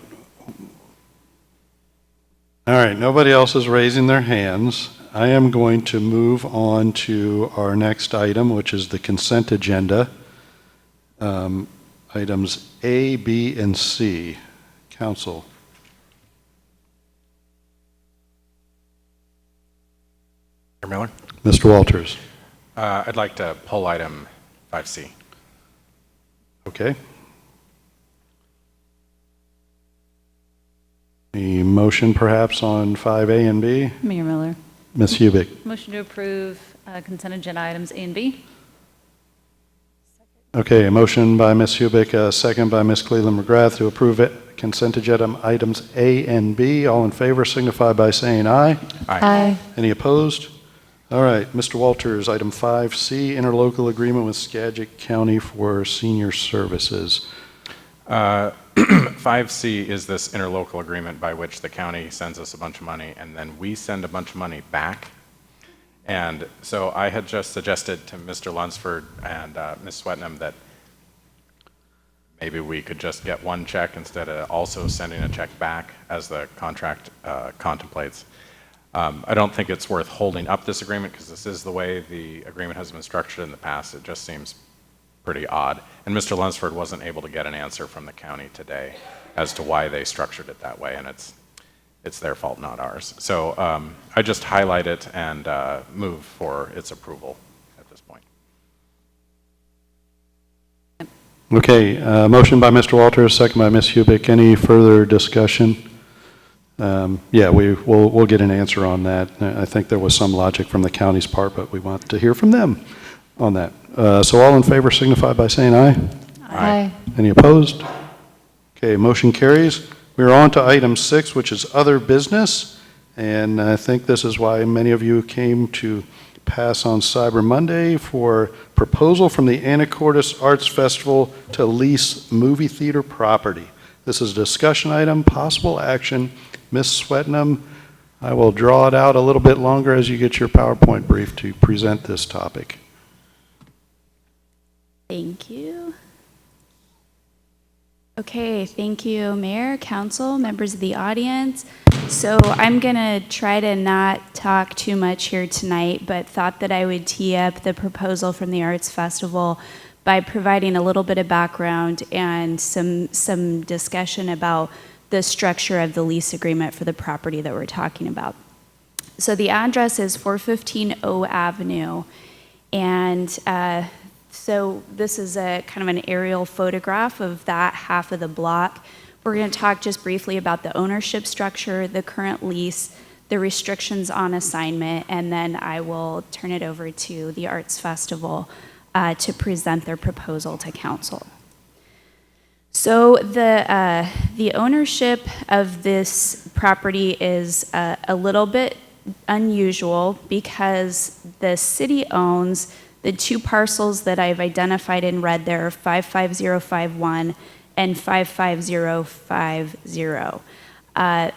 [SPEAKER 1] All right, nobody else is raising their hands. I am going to move on to our next item, which is the consent agenda. Items A, B, and C. Council.
[SPEAKER 5] Mayor Miller?
[SPEAKER 1] Mr. Walters.
[SPEAKER 5] I'd like to pull item 5C.
[SPEAKER 1] Okay. The motion perhaps on 5A and B?
[SPEAKER 3] Mayor Miller.
[SPEAKER 1] Ms. Hubick.
[SPEAKER 3] Motion to approve consent agenda items A and B.
[SPEAKER 1] Okay, a motion by Ms. Hubick, a second by Ms. Cleveland McGrath to approve consent agenda items A and B. All in favor signify by saying aye.
[SPEAKER 12] Aye.
[SPEAKER 1] Any opposed? All right, Mr. Walters, item 5C, interlocal agreement with Skagit County for senior services.
[SPEAKER 5] 5C is this interlocal agreement by which the county sends us a bunch of money and then we send a bunch of money back. And so I had just suggested to Mr. Lunsford and Ms. Swetnam that maybe we could just get one check instead of also sending a check back as the contract contemplates. I don't think it's worth holding up this agreement because this is the way the agreement has been structured in the past. It just seems pretty odd. And Mr. Lunsford wasn't able to get an answer from the county today as to why they structured it that way, and it's their fault, not ours. So I just highlight it and move for its approval at this point.
[SPEAKER 1] Okay, motion by Mr. Walters, second by Ms. Hubick. Any further discussion? Yeah, we'll get an answer on that. I think there was some logic from the county's part, but we want to hear from them on that. So all in favor signify by saying aye.
[SPEAKER 12] Aye.
[SPEAKER 1] Any opposed? Okay, motion carries. We're on to item 6, which is other business. And I think this is why many of you came to pass on Cyber Monday for proposal from the Anacortes Arts Festival to lease movie theater property. This is a discussion item, possible action. Ms. Swetnam, I will draw it out a little bit longer as you get your PowerPoint brief to present this topic.
[SPEAKER 15] Thank you. Okay, thank you, Mayor, Council, members of the audience. So I'm gonna try to not talk too much here tonight, but thought that I would tee up the proposal from the Arts Festival by providing a little bit of background and some discussion about the structure of the lease agreement for the property that we're talking about. So the address is 415 O Avenue, and so this is a kind of an aerial photograph of that half of the block. We're going to talk just briefly about the ownership structure, the current lease, the restrictions on assignment, and then I will turn it over to the Arts Festival to present their proposal to council. So the ownership of this property is a little bit unusual because the city owns the two parcels that I've identified in red there, 55051 and 55050.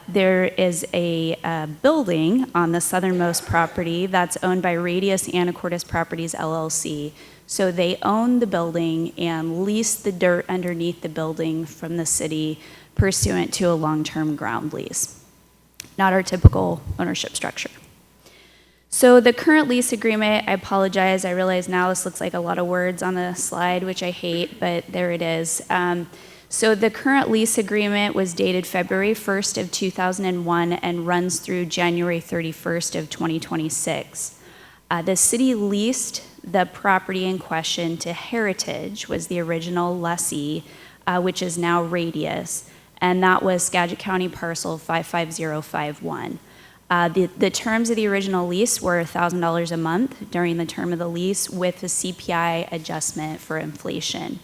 [SPEAKER 15] There is a building on the southernmost property that's owned by Radius Anacortes Properties LLC. So they own the building and lease the dirt underneath the building from the city pursuant to a long-term ground lease. Not our typical ownership structure. So the current lease agreement, I apologize, I realize now this looks like a lot of words on the slide, which I hate, but there it is. So the current lease agreement was dated February 1st of 2001 and runs through January 31st of 2026. The city leased the property in question to Heritage, was the original lessee, which is now Radius, and that was Skagit County parcel 55051. The terms of the original lease were $1,000 a month during the term of the lease with a CPI adjustment for inflation.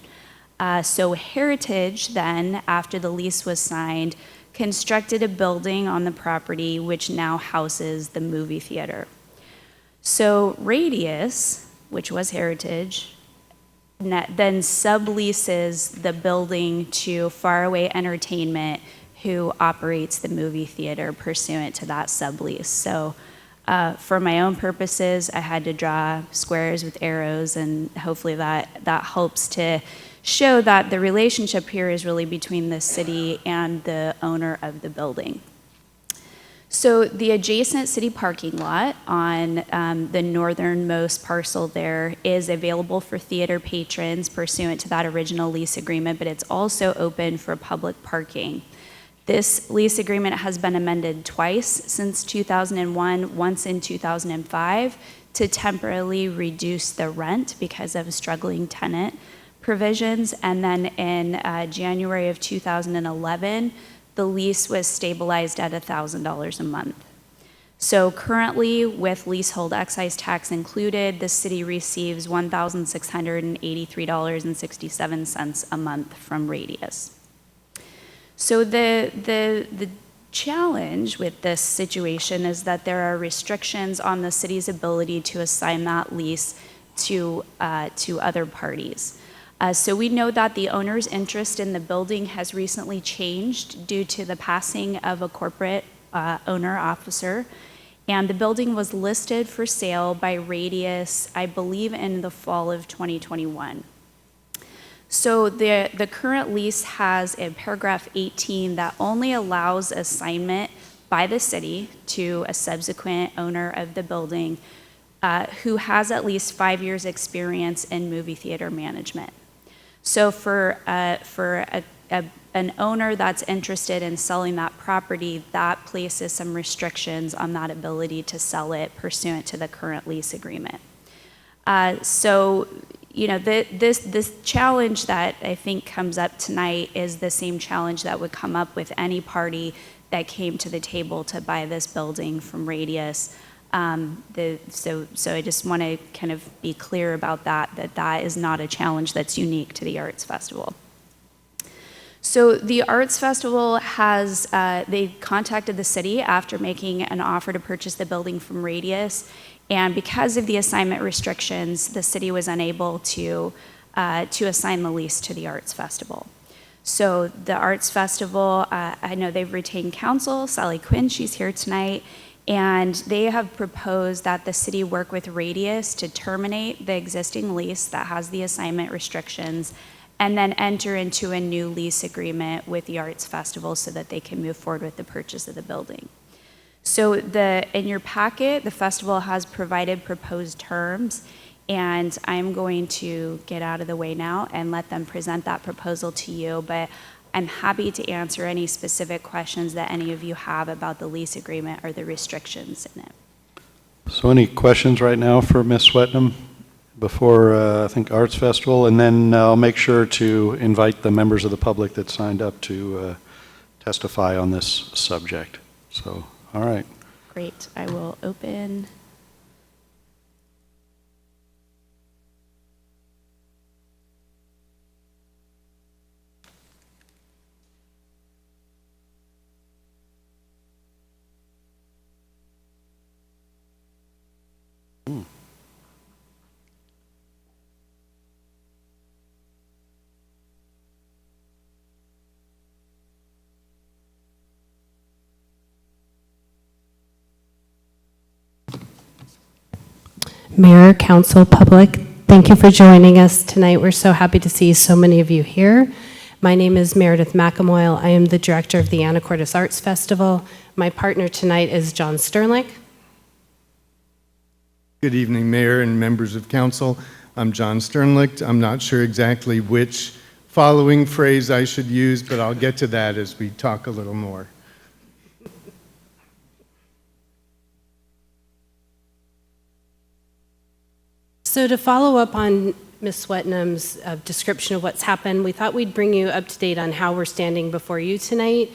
[SPEAKER 15] So Heritage then, after the lease was signed, constructed a building on the property which now houses the movie theater. So Radius, which was Heritage, then subleases the building to Faraway Entertainment, who operates the movie theater pursuant to that sublease. So for my own purposes, I had to draw squares with arrows, and hopefully that helps to show that the relationship here is really between the city and the owner of the building. So the adjacent city parking lot on the northernmost parcel there is available for theater patrons pursuant to that original lease agreement, but it's also open for public parking. This lease agreement has been amended twice since 2001, once in 2005, to temporarily reduce the rent because of struggling tenant provisions, and then in January of 2011, the lease was stabilized at $1,000 a month. So currently, with leasehold excise tax included, the city receives $1,683.67 a month from Radius. So the challenge with this situation is that there are restrictions on the city's ability to assign that lease to other parties. So we know that the owner's interest in the building has recently changed due to the passing of a corporate owner officer, and the building was listed for sale by Radius, I believe, in the fall of 2021. So the current lease has in paragraph 18 that only allows assignment by the city to a subsequent owner of the building who has at least 5 years experience in movie theater management. So for an owner that's interested in selling that property, that places some restrictions on that ability to sell it pursuant to the current lease agreement. So, you know, this challenge that I think comes up tonight is the same challenge that would come up with any party that came to the table to buy this building from Radius. So I just want to kind of be clear about that is not a challenge that's unique to the Arts Festival. So the Arts Festival has, they contacted the city after making an offer to purchase the building from Radius, and because of the assignment restrictions, the city was unable to assign the lease to the Arts Festival. So the Arts Festival, I know they've retained counsel, Sally Quinn, she's here tonight, and they have proposed that the city work with Radius to terminate the existing lease that has the assignment restrictions and then enter into a new lease agreement with the Arts Festival so that they can move forward with the purchase of the building. So in your packet, the festival has provided proposed terms, and I'm going to get out of the way now and let them present that proposal to you, but I'm happy to answer any specific questions that any of you have about the lease agreement or the restrictions in it.
[SPEAKER 1] So any questions right now for Ms. Swetnam before, I think, Arts Festival? And then I'll make sure to invite the members of the public that signed up to testify on this subject. So, all right.
[SPEAKER 15] Great. I will open.
[SPEAKER 16] Mayor, Council, public, thank you for joining us tonight. We're so happy to see so many of you here. My name is Meredith McAmoyle. I am the director of the Anacortes Arts Festival. My partner tonight is John Sternlick.
[SPEAKER 17] Good evening, Mayor and members of Council. I'm John Sternlicht. I'm not sure exactly which following phrase I should use, but I'll get to that as we talk a little more.
[SPEAKER 16] So to follow up on Ms. Swetnam's description of what's happened, we thought we'd bring you up to date on how we're standing before you tonight.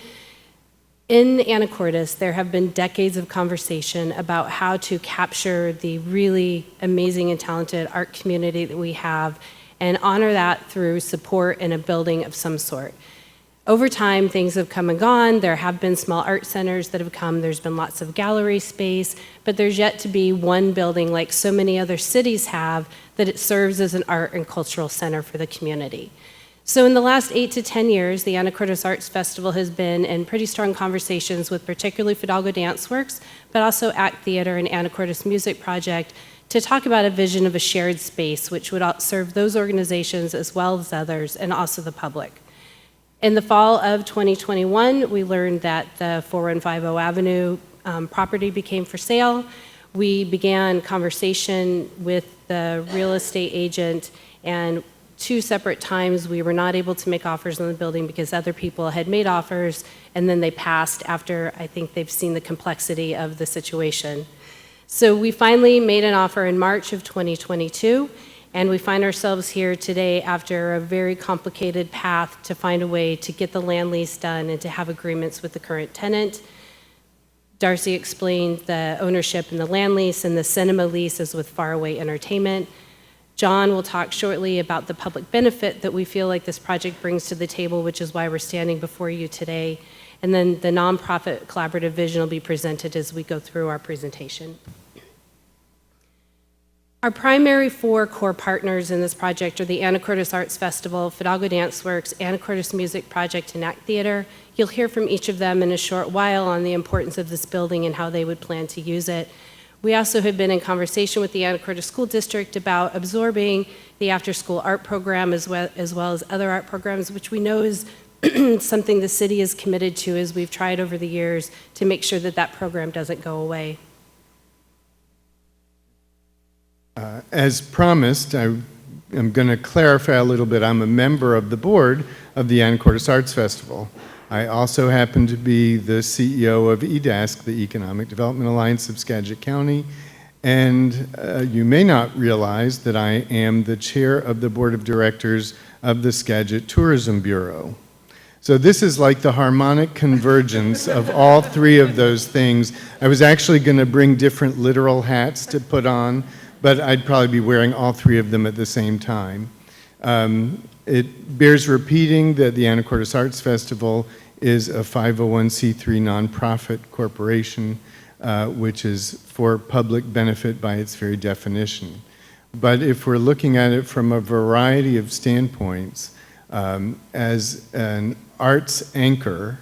[SPEAKER 16] In Anacortes, there have been decades of conversation about how to capture the really amazing and talented art community that we have and honor that through support and a building of some sort. Over time, things have come and gone. There have been small art centers that have come. There's been lots of gallery space, but there's yet to be one building like so many other cities have that it serves as an art and cultural center for the community. So in the last 8 to 10 years, the Anacortes Arts Festival has been in pretty strong conversations with particularly Fidalgo Dance Works, but also Act Theater and Anacortes Music Project to talk about a vision of a shared space which would serve those organizations as well as others and also the public. In the fall of 2021, we learned that the 4150 Avenue property became for sale. We began conversation with the real estate agent, and 2 separate times we were not able to make offers on the building because other people had made offers, and then they passed after I think they've seen the complexity of the situation. So we finally made an offer in March of 2022, and we find ourselves here today after a very complicated path to find a way to get the land lease done and to have agreements with the current tenant. Darcy explained the ownership in the land lease, and the cinema lease is with Faraway Entertainment. John will talk shortly about the public benefit that we feel like this project brings to the table, which is why we're standing before you today. And then the nonprofit collaborative vision will be presented as we go through our presentation. Our primary 4 core partners in this project are the Anacortes Arts Festival, Fidalgo Dance Works, Anacortes Music Project, and Act Theater. You'll hear from each of them in a short while on the importance of this building and how they would plan to use it. We also have been in conversation with the Anacortes School District about absorbing the after-school art program as well as other art programs, which we know is something the city is committed to as we've tried over the years to make sure that that program doesn't go away.
[SPEAKER 17] As promised, I am going to clarify a little bit. I'm a member of the board of the Anacortes Arts Festival. I also happen to be the CEO of EDASC, the Economic Development Alliance of Skagit County, and you may not realize that I am the chair of the board of directors of the Skagit Tourism Bureau. So this is like the harmonic convergence of all 3 of those things. I was actually going to bring different literal hats to put on, but I'd probably be wearing all 3 of them at the same time. It bears repeating that the Anacortes Arts Festival is a 501c3 nonprofit corporation, which is for public benefit by its very definition. But if we're looking at it from a variety of standpoints, as an arts anchor,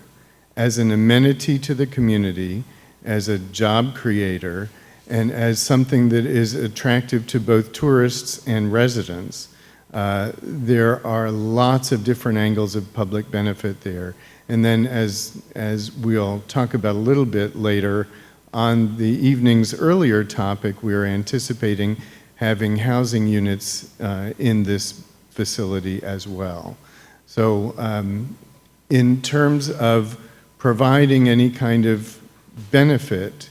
[SPEAKER 17] as an amenity to the community, as a job creator, and as something that is attractive to both tourists and residents, there are lots of different angles of public benefit there. And then as we'll talk about a little bit later, on the evening's earlier topic, we're anticipating having housing units in this facility as well. So in terms of providing any kind of benefit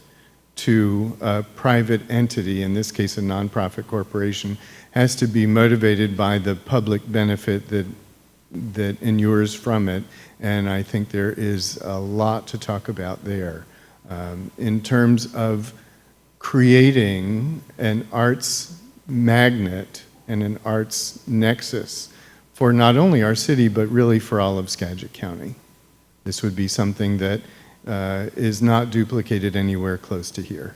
[SPEAKER 17] to a private entity, in this case a nonprofit corporation, has to be motivated by the public benefit that inures from it, and I think there is a lot to talk about there. In terms of creating an arts magnet and an arts nexus for not only our city, but really for all of Skagit County. This would be something that is not duplicated anywhere close to here.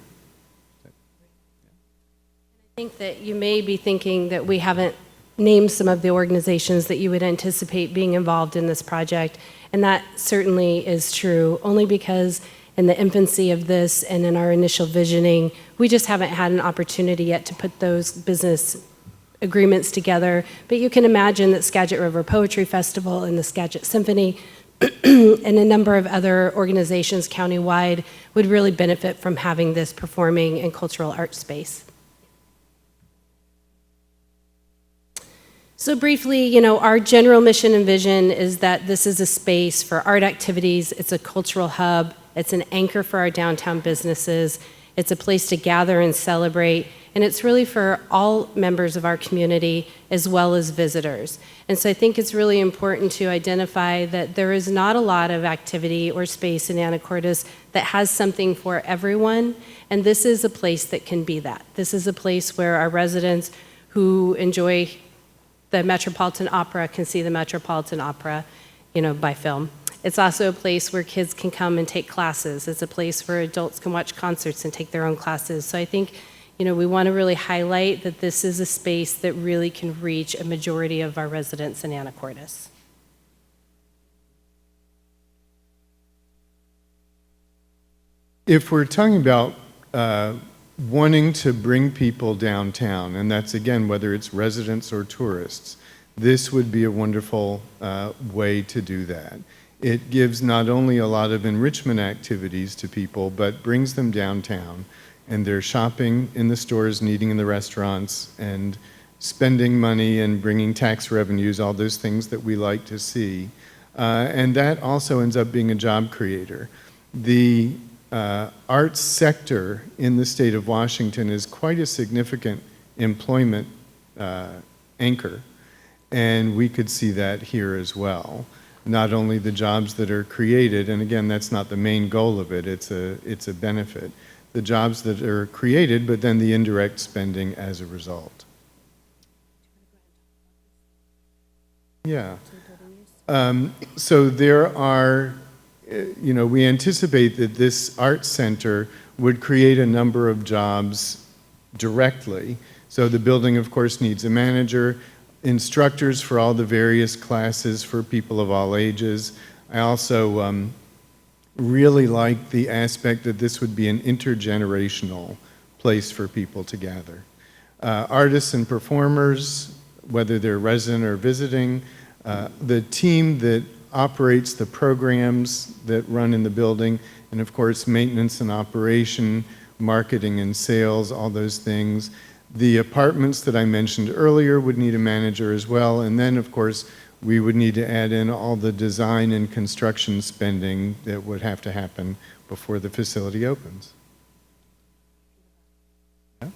[SPEAKER 16] I think that you may be thinking that we haven't named some of the organizations that you would anticipate being involved in this project, and that certainly is true, only because in the infancy of this and in our initial visioning. We just haven't had an opportunity yet to put those business agreements together. But you can imagine that Skagit River Poetry Festival and the Skagit Symphony and a number of other organizations countywide would really benefit from having this performing and cultural arts space. So briefly, you know, our general mission and vision is that this is a space for art activities, it's a cultural hub, it's an anchor for our downtown businesses, it's a place to gather and celebrate, and it's really for all members of our community as well as visitors. And so I think it's really important to identify that there is not a lot of activity or space in Anacortes that has something for everyone, and this is a place that can be that. This is a place where our residents who enjoy the Metropolitan Opera can see the Metropolitan Opera, you know, by film. It's also a place where kids can come and take classes. It's a place where adults can watch concerts and take their own classes. So I think, you know, we want to really highlight that this is a space that really can reach a majority of our residents in Anacortes.
[SPEAKER 17] If we're talking about wanting to bring people downtown, and that's again, whether it's residents or tourists, this would be a wonderful way to do that. It gives not only a lot of enrichment activities to people, but brings them downtown, and they're shopping in the stores and eating in the restaurants and spending money and bringing tax revenues, all those things that we like to see. And that also ends up being a job creator. The arts sector in the state of Washington is quite a significant employment anchor, and we could see that here as well. Not only the jobs that are created, and again, that's not the main goal of it, it's a benefit. The jobs that are created, but then the indirect spending as a result. Yeah. So there are, you know, we anticipate that this arts center would create a number of jobs directly. So the building, of course, needs a manager, instructors for all the various classes for people of all ages. I also really like the aspect that this would be an intergenerational place for people to gather. Artists and performers, whether they're resident or visiting, the team that operates the programs that run in the building, and of course maintenance and operation, marketing and sales, all those things. The apartments that I mentioned earlier would need a manager as well, and then of course we would need to add in all the design and construction spending that would have to happen before the facility opens. Yeah?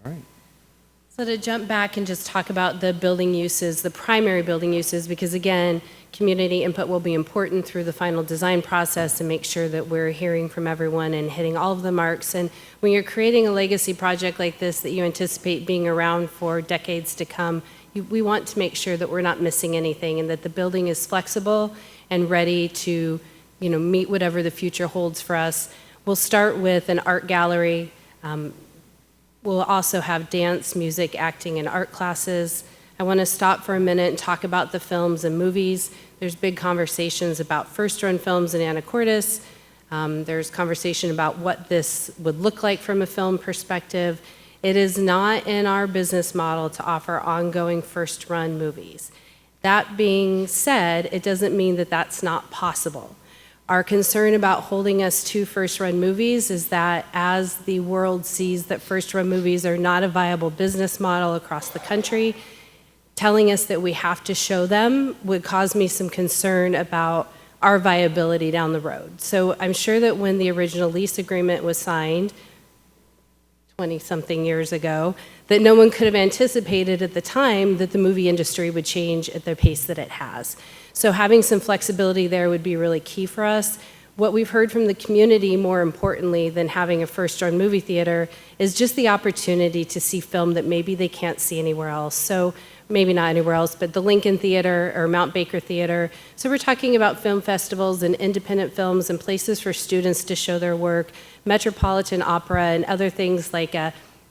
[SPEAKER 17] All right.
[SPEAKER 16] So to jump back and just talk about the building uses, the primary building uses, because again, community input will be important through the final design process and make sure that we're hearing from everyone and hitting all of the marks. And when you're creating a legacy project like this that you anticipate being around for decades to come, we want to make sure that we're not missing anything and that the building is flexible and ready to, you know, meet whatever the future holds for us. We'll start with an art gallery. We'll also have dance, music, acting, and art classes. I want to stop for a minute and talk about the films and movies. There's big conversations about first-run films in Anacortes. There's conversation about what this would look like from a film perspective. It is not in our business model to offer ongoing first-run movies. That being said, it doesn't mean that that's not possible. Our concern about holding us to first-run movies is that as the world sees that first-run movies are not a viable business model across the country, telling us that we have to show them would cause me some concern about our viability down the road. So I'm sure that when the original lease agreement was signed 20-something years ago, that no one could have anticipated at the time that the movie industry would change at the pace that it has. So having some flexibility there would be really key for us. What we've heard from the community, more importantly than having a first-run movie theater, is just the opportunity to see film that maybe they can't see anywhere else. So maybe not anywhere else, but the Lincoln Theater or Mount Baker Theater. So we're talking about film festivals and independent films and places for students to show their work, Metropolitan Opera and other things like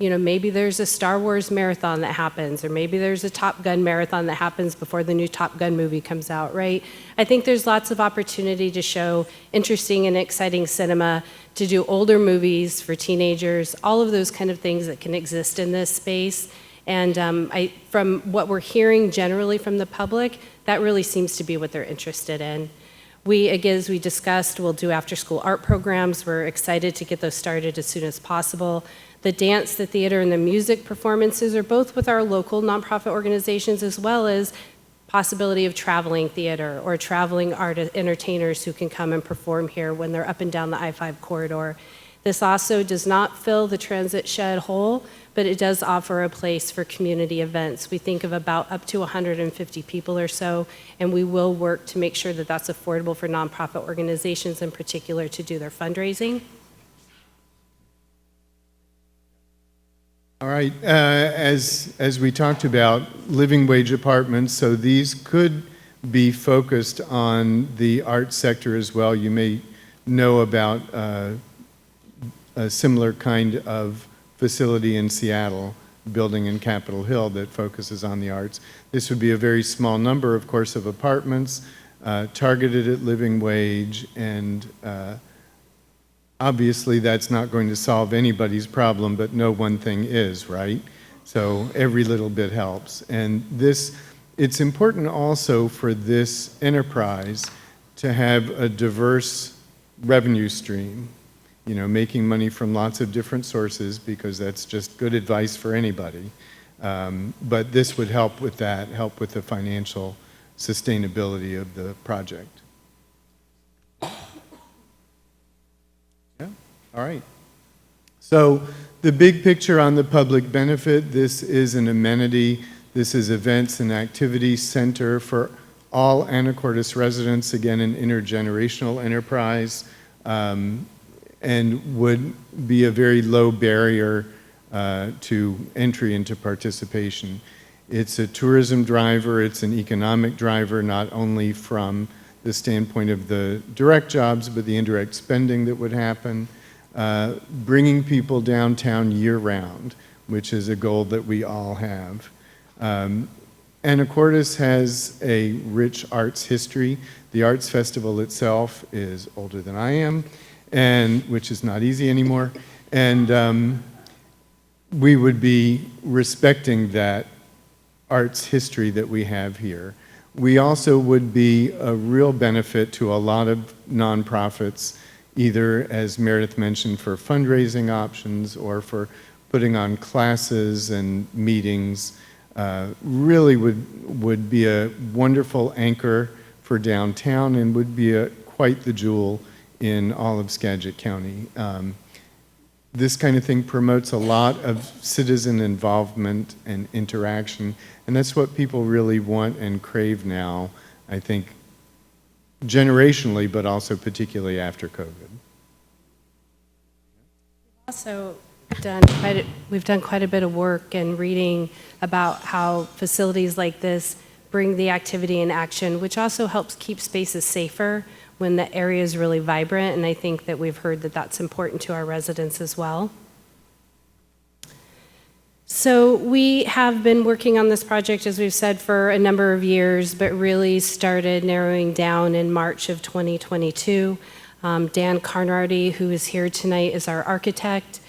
[SPEAKER 16] maybe there's a Star Wars marathon that happens, or maybe there's a Top Gun marathon that happens before the new Top Gun movie comes out, right? I think there's lots of opportunity to show interesting and exciting cinema, to do older movies for teenagers, all of those kind of things that can exist in this space. And from what we're hearing generally from the public, that really seems to be what they're interested in. We, again, as we discussed, will do after-school art programs. We're excited to get those started as soon as possible. The dance, the theater, and the music performances are both with our local nonprofit organizations, as well as possibility of traveling theater or traveling entertainers who can come and perform here when they're up and down the I-5 corridor. This also does not fill the transit shed hole, but it does offer a place for community events. We think of about up to 150 people or so, and we will work to make sure that that's affordable for nonprofit organizations in particular to do their fundraising.
[SPEAKER 17] All right, as we talked about, living wage apartments, so these could be focused on the art sector as well. You may know about a similar kind of facility in Seattle, building in Capitol Hill that focuses on the arts. This would be a very small number, of course, of apartments targeted at living wage, and obviously that's not going to solve anybody's problem, but no one thing is, right? So every little bit helps. And it's important also for this enterprise to have a diverse revenue stream, making money from lots of different sources, because that's just good advice for anybody. But this would help with that, help with the financial sustainability of the project. Yeah, all right. So the big picture on the public benefit, this is an amenity, this is events and activity center for all Anacortes residents, again, an intergenerational enterprise. And would be a very low barrier to entry into participation. It's a tourism driver, it's an economic driver, not only from the standpoint of the direct jobs, but the indirect spending that would happen, bringing people downtown year-round, which is a goal that we all have. Anacortes has a rich arts history. The Arts Festival itself is older than I am, and which is not easy anymore, and we would be respecting that arts history that we have here. We also would be a real benefit to a lot of nonprofits, either, as Meredith mentioned, for fundraising options or for putting on classes and meetings. Really would be a wonderful anchor for downtown and would be quite the jewel in all of Skagit County. This kind of thing promotes a lot of citizen involvement and interaction, and that's what people really want and crave now, I think, generationally, but also particularly after COVID.
[SPEAKER 16] Also, we've done quite a bit of work and reading about how facilities like this bring the activity and action, which also helps keep spaces safer when the area is really vibrant, and I think that we've heard that that's important to our residents as well. So we have been working on this project, as we've said, for a number of years, but really started narrowing down in March of 2022. Dan Carnardi, who is here tonight, is our architect.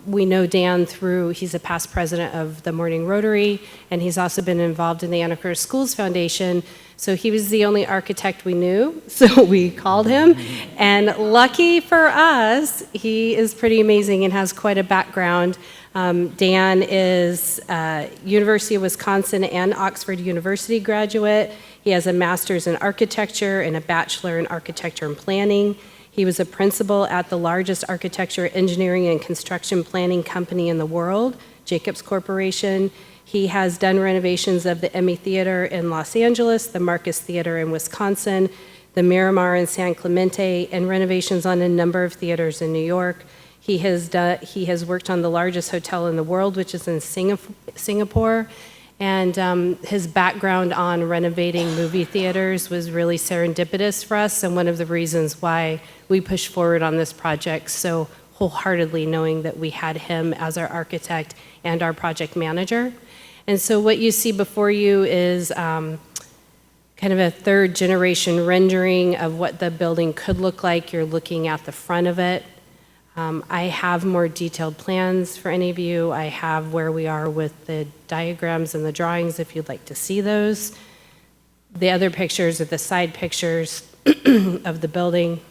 [SPEAKER 16] We know Dan he's a past president of the Morning Rotary, and he's also been involved in the Anacortes Schools Foundation. So he was the only architect we knew, so we called him. And lucky for us, he is pretty amazing and has quite a background. Dan is University of Wisconsin and Oxford University graduate. He has a master's in architecture and a bachelor in architecture and planning. He was a principal at the largest architecture, engineering, and construction planning company in the world, Jacobs Corporation. He has done renovations of the Emmy Theater in Los Angeles, the Marcus Theater in Wisconsin, the Miramar in San Clemente, and renovations on a number of theaters in New York. He has worked on the largest hotel in the world, which is in Singapore. And his background on renovating movie theaters was really serendipitous for us, and one of the reasons why we pushed forward on this project so wholeheartedly knowing that we had him as our architect and our project manager. And so what you see before you is kind of a third generation rendering of what the building could look like. You're looking at the front of it. I have more detailed plans for any of you. I have where we are with the diagrams and the drawings if you'd like to see those. The other pictures are the side pictures of the building.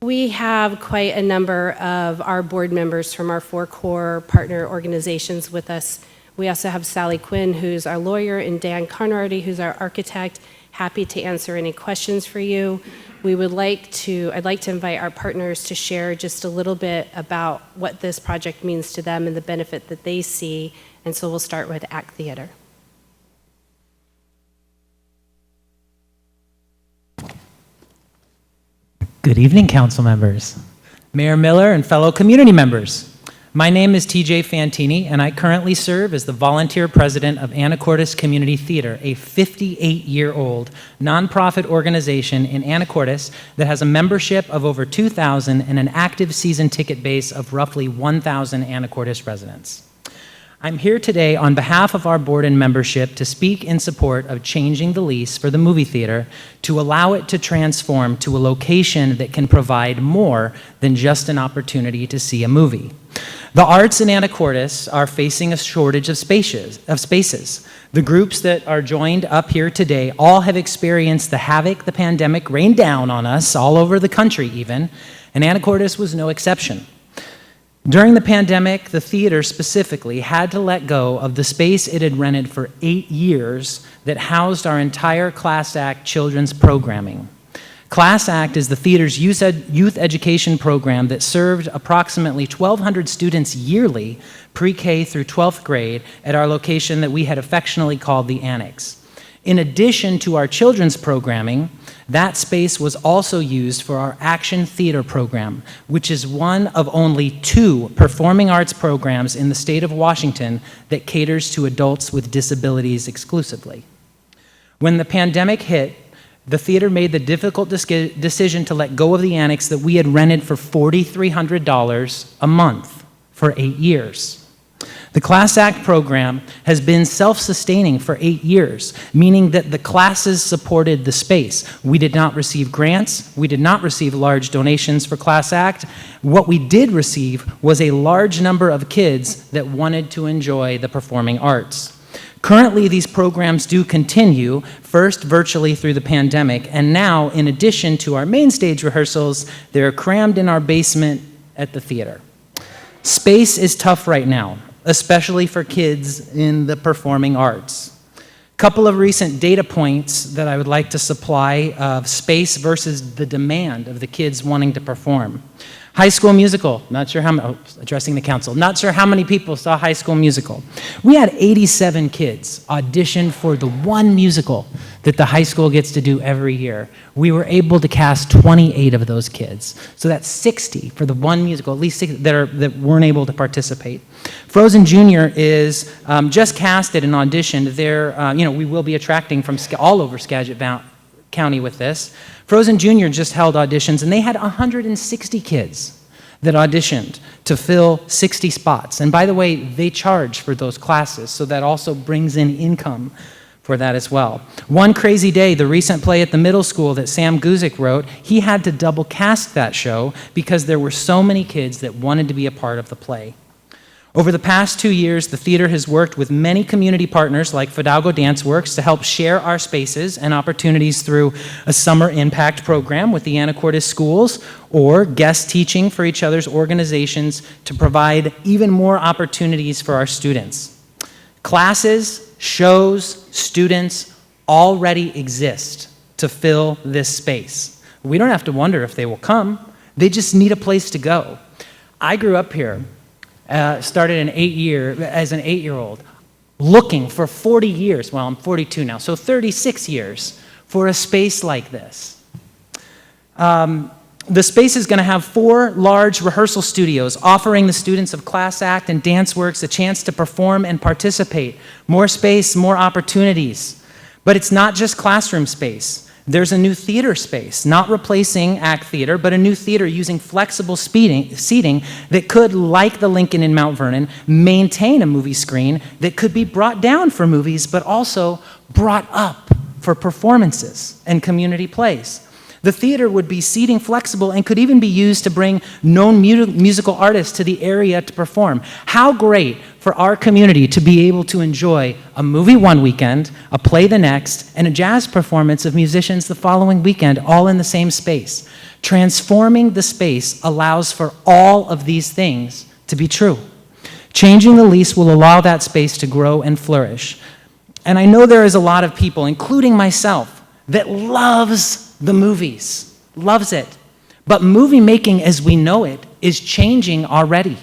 [SPEAKER 16] We have quite a number of our board members from our 4 core partner organizations with us. We also have Sally Quinn, who's our lawyer, and Dan Conrady, who's our architect. Happy to answer any questions for you. I'd like to invite our partners to share just a little bit about what this project means to them and the benefit that they see. And so we'll start with ACT Theater.
[SPEAKER 18] Good evening, council members, Mayor Miller, and fellow community members. My name is TJ Fantini, and I currently serve as the volunteer president of Anacortes Community Theater, a 58-year-old nonprofit organization in Anacortes that has a membership of over 2,000 and an active season ticket base of roughly 1,000 Anacortes residents. I'm here today on behalf of our board and membership to speak in support of changing the lease for the movie theater to allow it to transform to a location that can provide more than just an opportunity to see a movie. The arts in Anacortes are facing a shortage of spaces. The groups that are joined up here today all have experienced the havoc the pandemic rained down on us all over the country even, and Anacortes was no exception. During the pandemic, the theater specifically had to let go of the space it had rented for 8 years that housed our entire Class Act children's programming. Class Act is the theater's youth education program that served approximately 1,200 students yearly, pre-K through 12th grade, at our location that we had affectionately called the Annex. In addition to our children's programming, that space was also used for our Action Theater program, which is one of only 2 performing arts programs in the state of Washington that caters to adults with disabilities exclusively. When the pandemic hit, the theater made the difficult decision to let go of the Annex that we had rented for $4,300 a month for 8 years. The Class Act program has been self-sustaining for 8 years, meaning that the classes supported the space. We did not receive grants. We did not receive large donations for Class Act. What we did receive was a large number of kids that wanted to enjoy the performing arts. Currently, these programs do continue, first virtually through the pandemic, and now, in addition to our main stage rehearsals, they're crammed in our basement at the theater. Space is tough right now, especially for kids in the performing arts. Couple of recent data points that I would like to supply of space versus the demand of the kids wanting to perform. High School Musical, not sure how, addressing the council, not sure how many people saw High School Musical. We had 87 kids audition for the one musical that the high school gets to do every year. We were able to cast 28 of those kids. So that's 60 for the one musical, at least 60 that weren't able to participate. Frozen Junior is just casted and auditioned. We will be attracting from all over Skagit County with this. Frozen Junior just held auditions, and they had 160 kids that auditioned to fill 60 spots. And by the way, they charge for those classes, so that also brings in income for that as well. One Crazy Day, the recent play at the middle school that Sam Guzik wrote, he had to double cast that show because there were so many kids that wanted to be a part of the play. Over the past 2 years, the theater has worked with many community partners like Fidalgo Dance Works to help share our spaces and opportunities through a summer impact program with the Anacortes schools or guest teaching for each other's organizations to provide even more opportunities for our students. Classes, shows, students already exist to fill this space. We don't have to wonder if they will come. They just need a place to go. I grew up here. Started as an 8-year-old, looking for 40 years, well, I'm 42 now, so 36 years for a space like this. The space is going to have 4 large rehearsal studios offering the students of Class Act and Dance Works a chance to perform and participate. More space, more opportunities. But it's not just classroom space. There's a new theater space, not replacing ACT Theater, but a new theater using flexible seating that could, like the Lincoln in Mount Vernon, maintain a movie screen that could be brought down for movies, but also brought up for performances and community plays. The theater would be seating flexible and could even be used to bring known musical artists to the area to perform. How great for our community to be able to enjoy a movie one weekend, a play the next, and a jazz performance of musicians the following weekend, all in the same space. Transforming the space allows for all of these things to be true. Changing the lease will allow that space to grow and flourish. And I know there is a lot of people, including myself, that loves the movies, loves it. But movie making as we know it is changing already.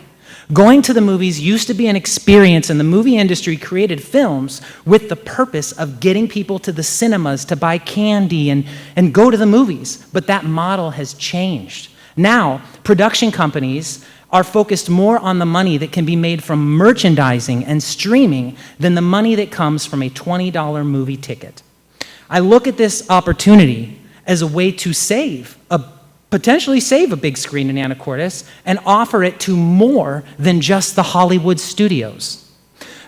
[SPEAKER 18] Going to the movies used to be an experience, and the movie industry created films with the purpose of getting people to the cinemas to buy candy and go to the movies. But that model has changed. Now, production companies are focused more on the money that can be made from merchandising and streaming than the money that comes from a $20 movie ticket. I look at this opportunity as a way to potentially save a big screen in Anacortes and offer it to more than just the Hollywood studios.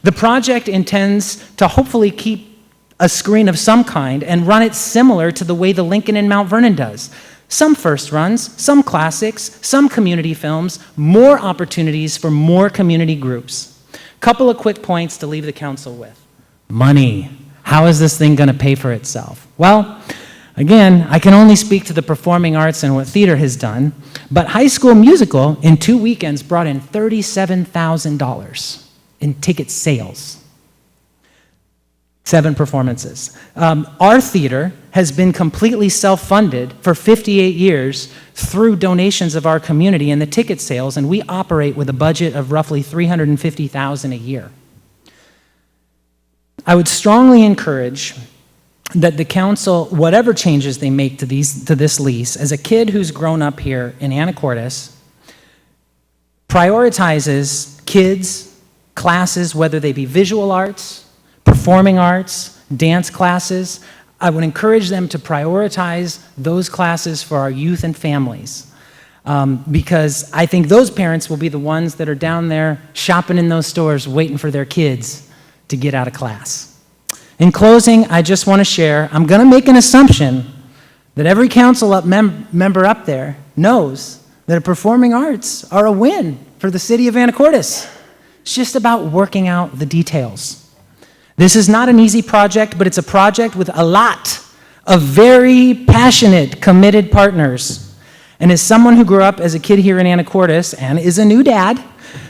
[SPEAKER 18] The project intends to hopefully keep a screen of some kind and run it similar to the way the Lincoln in Mount Vernon does. Some first runs, some classics, some community films, more opportunities for more community groups. Couple of quick points to leave the council with. Money. How is this thing going to pay for itself? Well, again, I can only speak to the performing arts and what theater has done, but High School Musical in 2 weekends brought in $37,000 in ticket sales. 7 performances. Our theater has been completely self-funded for 58 years through donations of our community and the ticket sales, and we operate with a budget of roughly $350,000 a year. I would strongly encourage that the council, whatever changes they make to this lease, as a kid who's grown up here in Anacortes, prioritizes kids, classes, whether they be visual arts, performing arts, dance classes. I would encourage them to prioritize those classes for our youth and families. Because I think those parents will be the ones that are down there shopping in those stores waiting for their kids to get out of class. In closing, I just want to share, I'm going to make an assumption that every council member up there knows that performing arts are a win for the city of Anacortes. It's just about working out the details. This is not an easy project, but it's a project with a lot of very passionate, committed partners. And as someone who grew up as a kid here in Anacortes and is a new dad,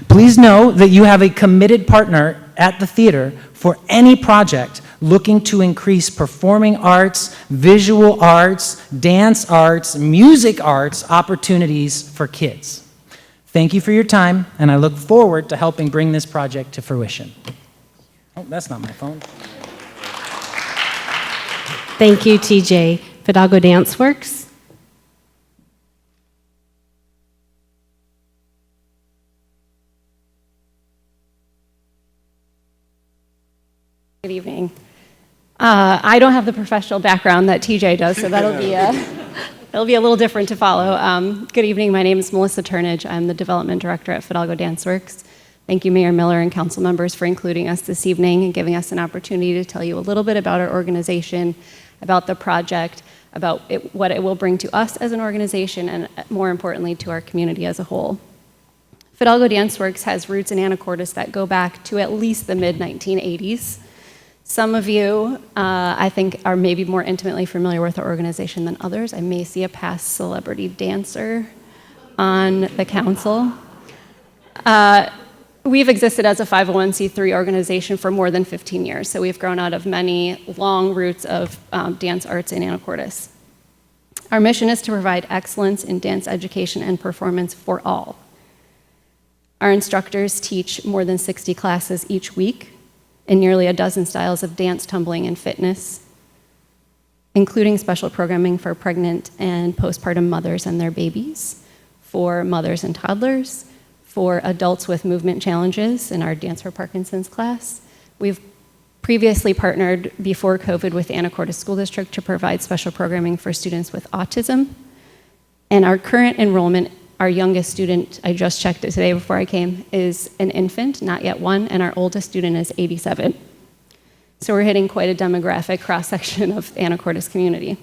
[SPEAKER 18] please know that you have a committed partner at the theater for any project looking to increase performing arts, visual arts, dance arts, music arts opportunities for kids. Thank you for your time, and I look forward to helping bring this project to fruition. Oh, that's not my phone.
[SPEAKER 16] Thank you, TJ. Fidalgo Dance Works.
[SPEAKER 19] Good evening. I don't have the professional background that TJ does, so it'll be a little different to follow. Good evening. My name is Melissa Turnage. I'm the development director at Fidalgo Dance Works. Thank you, Mayor Miller and council members, for including us this evening and giving us an opportunity to tell you a little bit about our organization, about the project, about what it will bring to us as an organization, and more importantly, to our community as a whole. Fidalgo Dance Works has roots in Anacortes that go back to at least the mid-1980s. Some of you, I think, are maybe more intimately familiar with our organization than others. I may see a past celebrity dancer on the council. We've existed as a 501c3 organization for more than 15 years, so we've grown out of many long roots of dance arts in Anacortes. Our mission is to provide excellence in dance education and performance for all. Our instructors teach more than 60 classes each week in nearly a dozen styles of dance, tumbling, and fitness, including special programming for pregnant and postpartum mothers and their babies, for mothers and toddlers, for adults with movement challenges in our Dance for Parkinson's class. We've previously partnered before COVID with Anacortes School District to provide special programming for students with autism. And our current enrollment, our youngest student, I just checked it today before I came, is an infant, not yet one, and our oldest student is 87. So we're hitting quite a demographic cross-section of Anacortes community.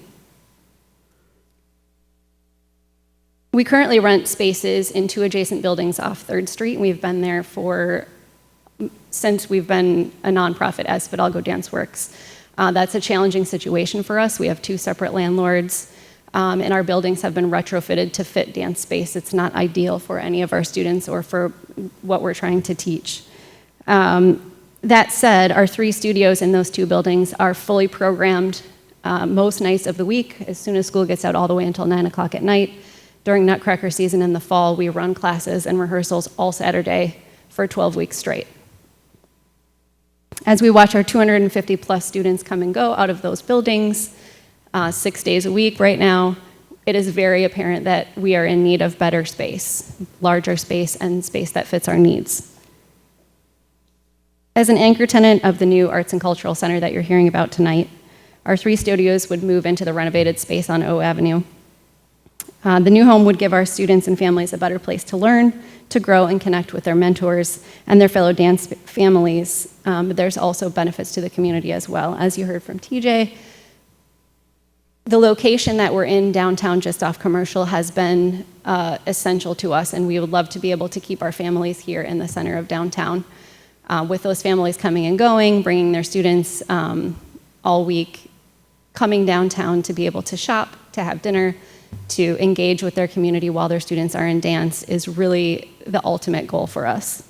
[SPEAKER 19] We currently rent spaces in 2 adjacent buildings off 3rd Street. We've been there since we've been a nonprofit as Fidalgo Dance Works. That's a challenging situation for us. We have 2 separate landlords, and our buildings have been retrofitted to fit dance space. It's not ideal for any of our students or for what we're trying to teach. That said, our 3 studios in those 2 buildings are fully programmed most nights of the week, as soon as school gets out, all the way until 9 o'clock at night. During Nutcracker season in the fall, we run classes and rehearsals all Saturday for 12 weeks straight. As we watch our 250 plus students come and go out of those buildings 6 days a week right now, it is very apparent that we are in need of better space, larger space, and space that fits our needs. As an anchor tenant of the new Arts and Cultural Center that you're hearing about tonight, our 3 studios would move into the renovated space on O Avenue. The new home would give our students and families a better place to learn, to grow, and connect with their mentors and their fellow dance families. But there's also benefits to the community as well. As you heard from TJ, the location that we're in downtown, just off Commercial, has been essential to us, and we would love to be able to keep our families here in the center of downtown. With those families coming and going, bringing their students all week, coming downtown to be able to shop, to have dinner, to engage with their community while their students are in dance is really the ultimate goal for us.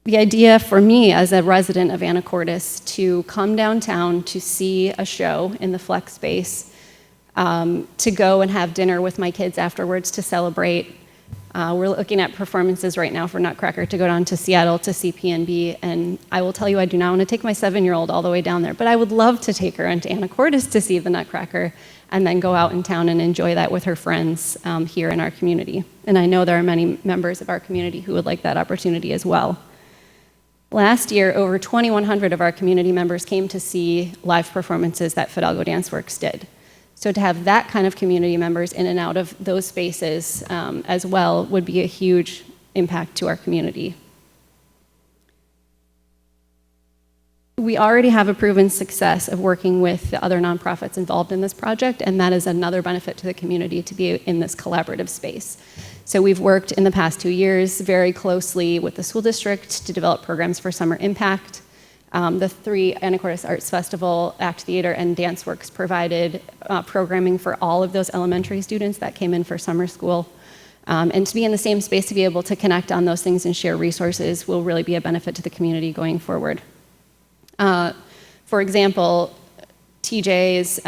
[SPEAKER 19] The idea for me as a resident of Anacortes to come downtown to see a show in the flex space, to go and have dinner with my kids afterwards to celebrate. We're looking at performances right now for Nutcracker to go down to Seattle to see PNB, and I will tell you I do not want to take my 7-year-old all the way down there, but I would love to take her into Anacortes to see the Nutcracker and then go out in town and enjoy that with her friends here in our community. And I know there are many members of our community who would like that opportunity as well. Last year, over 2,100 of our community members came to see live performances that Fidalgo Dance Works did. So to have that kind of community members in and out of those spaces as well would be a huge impact to our community. We already have a proven success of working with the other nonprofits involved in this project, and that is another benefit to the community to be in this collaborative space. So we've worked in the past 2 years very closely with the school district to develop programs for summer impact. The 3 Anacortes Arts Festival, Act Theater, and Dance Works provided programming for all of those elementary students that came in for summer school. And to be in the same space to be able to connect on those things and share resources will really be a benefit to the community going forward. For example, TJ's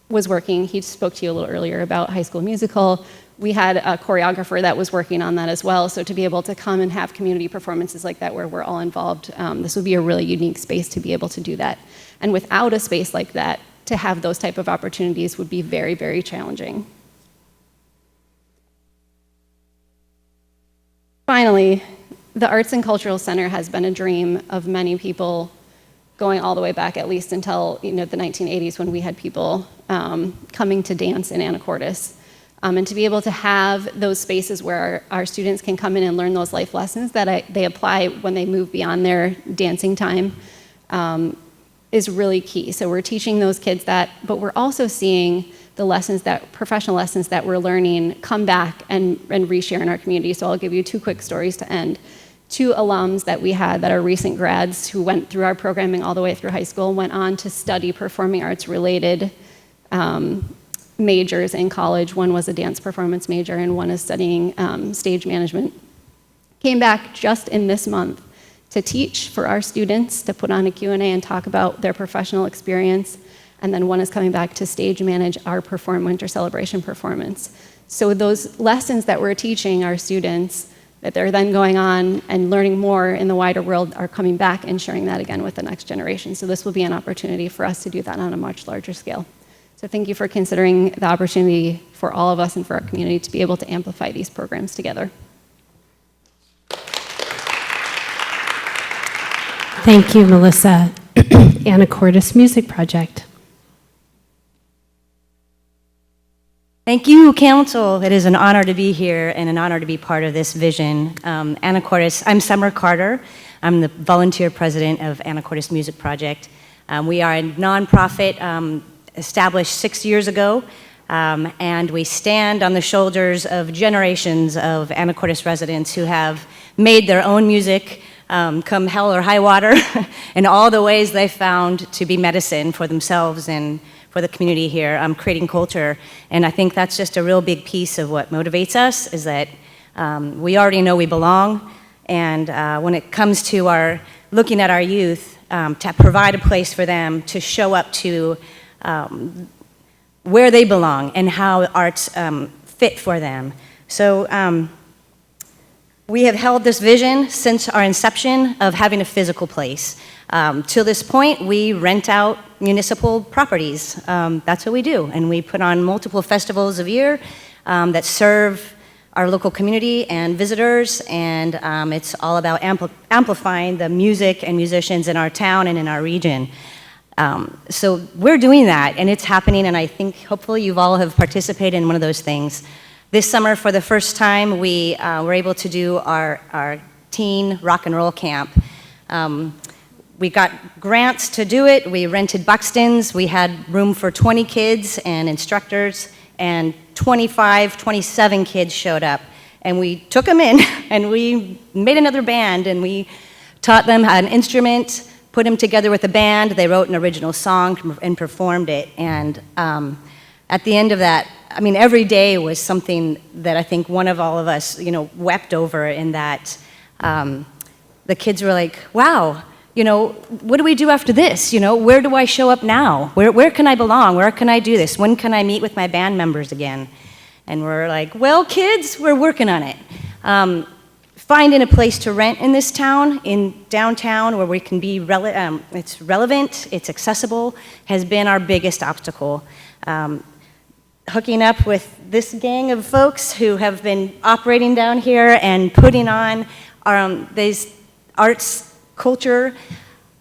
[SPEAKER 19] was working, he spoke to you a little earlier about High School Musical. We had a choreographer that was working on that as well, so to be able to come and have community performances like that where we're all involved, this would be a really unique space to be able to do that. And without a space like that, to have those type of opportunities would be very, very challenging. Finally, the Arts and Cultural Center has been a dream of many people going all the way back at least until the 1980s when we had people coming to dance in Anacortes. And to be able to have those spaces where our students can come in and learn those life lessons that they apply when they move beyond their dancing time is really key. So we're teaching those kids that, but we're also seeing the lessons professional lessons that we're learning come back and reshare in our community. So I'll give you 2 quick stories to end. 2 alums that we had that are recent grads who went through our programming all the way through high school went on to study performing arts related majors in college. One was a dance performance major and one is studying stage management. Came back just in this month to teach for our students, to put on a Q&A and talk about their professional experience. And then one is coming back to stage manage our Winter Celebration performance. So those lessons that we're teaching our students that they're then going on and learning more in the wider world are coming back and sharing that again with the next generation. So this will be an opportunity for us to do that on a much larger scale. So thank you for considering the opportunity for all of us and for our community to be able to amplify these programs together.
[SPEAKER 16] Thank you, Melissa. Anacortes Music Project.
[SPEAKER 20] Thank you, Council. It is an honor to be here and an honor to be part of this vision. Anacortes, I'm Summer Carter. I'm the volunteer president of Anacortes Music Project. We are a nonprofit established 6 years ago, and we stand on the shoulders of generations of Anacortes residents who have made their own music come hell or high water in all the ways they found to be medicine for themselves and for the community here, creating culture. And I think that's just a real big piece of what motivates us, is that we already know we belong. And when it comes to our looking at our youth, to provide a place for them to show up to where they belong and how arts fit for them. So we have held this vision since our inception of having a physical place. Till this point, we rent out municipal properties. That's what we do. And we put on multiple festivals a year that serve our local community and visitors. And it's all about amplifying the music and musicians in our town and in our region. So we're doing that, and it's happening. And I think hopefully you all have participated in one of those things. This summer, for the first time, we were able to do our teen rock and roll camp. We got grants to do it. We rented Buxton's. We had room for 20 kids and instructors, and 27 kids showed up. And we took them in, and we made another band, and we taught them an instrument, put them together with a band. They wrote an original song and performed it. And at the end of that, I mean, every day was something that I think one of all of us, wept over, in that the kids were like, wow, what do we do after this? Where do I show up now? Where can I belong? Where can I do this? When can I meet with my band members again? And we're like, well, kids, we're working on it. Finding a place to rent in this town, in downtown, where we can be it's relevant, it's accessible, has been our biggest obstacle. Hooking up with this gang of folks who have been operating down here and putting on these arts culture,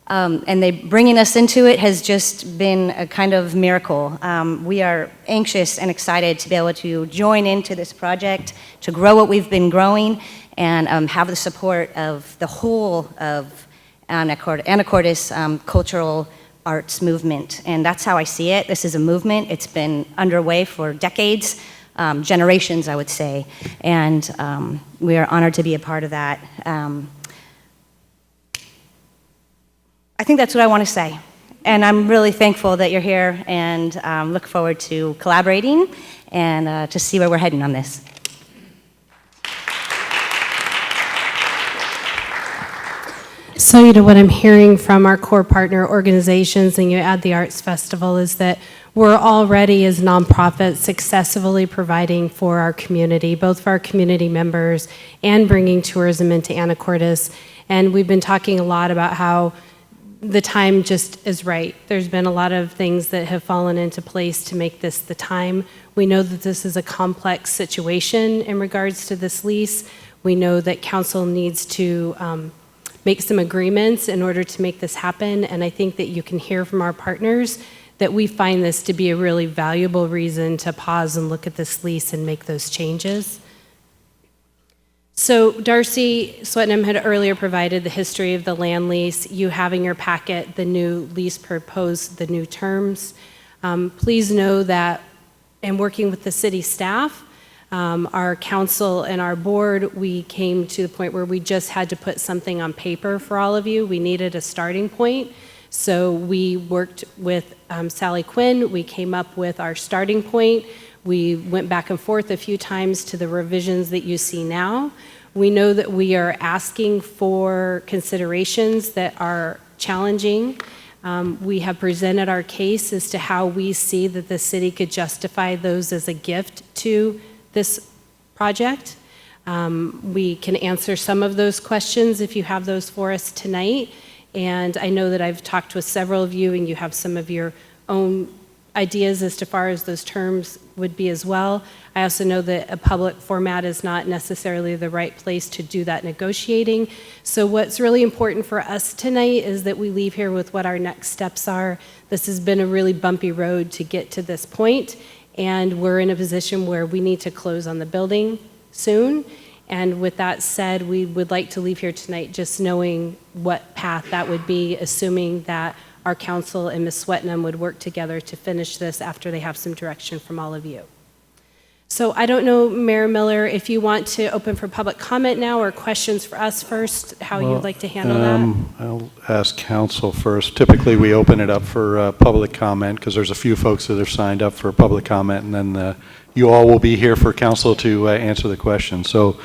[SPEAKER 20] and they bringing us into it has just been a kind of miracle. We are anxious and excited to be able to join into this project, to grow what we've been growing, and have the support of the whole of Anacortes cultural arts movement. And that's how I see it. This is a movement. It's been underway for decades, generations, I would say, and we are honored to be a part of that. I think that's what I want to say. And I'm really thankful that you're here, and look forward to collaborating and to see where we're heading on this.
[SPEAKER 16] So, what I'm hearing from our core partner organizations, and you add the Arts Festival, is that we're already, as nonprofits, successfully providing for our community, both for our community members and bringing tourism into Anacortes. And we've been talking a lot about how the time just is right. There's been a lot of things that have fallen into place to make this the time. We know that this is a complex situation in regards to this lease. We know that council needs to make some agreements in order to make this happen. And I think that you can hear from our partners that we find this to be a really valuable reason to pause and look at this lease and make those changes. So Darcy Swetnam had earlier provided the history of the land lease. You have in your packet the new lease proposed, the new terms. Please know that in working with the city staff, our council and our board, we came to the point where we just had to put something on paper for all of you. We needed a starting point. So we worked with Sally Quinn. We came up with our starting point. We went back and forth a few times to the revisions that you see now. We know that we are asking for considerations that are challenging. We have presented our case as to how we see that the city could justify those as a gift to this project. We can answer some of those questions if you have those for us tonight. And I know that I've talked with several of you, and you have some of your own ideas as far as those terms would be as well. I also know that a public format is not necessarily the right place to do that negotiating. So what's really important for us tonight is that we leave here with what our next steps are. This has been a really bumpy road to get to this point, and we're in a position where we need to close on the building soon. And with that said, we would like to leave here tonight just knowing what path that would be, assuming that our council and Ms. Swetnam would work together to finish this after they have some direction from all of you. So I don't know, Mayor Miller, if you want to open for public comment now or questions for us first, how you'd like to handle that.
[SPEAKER 1] I'll ask council first. Typically, we open it up for public comment because there's a few folks that have signed up for public comment, and then you all will be here for council to answer the question. So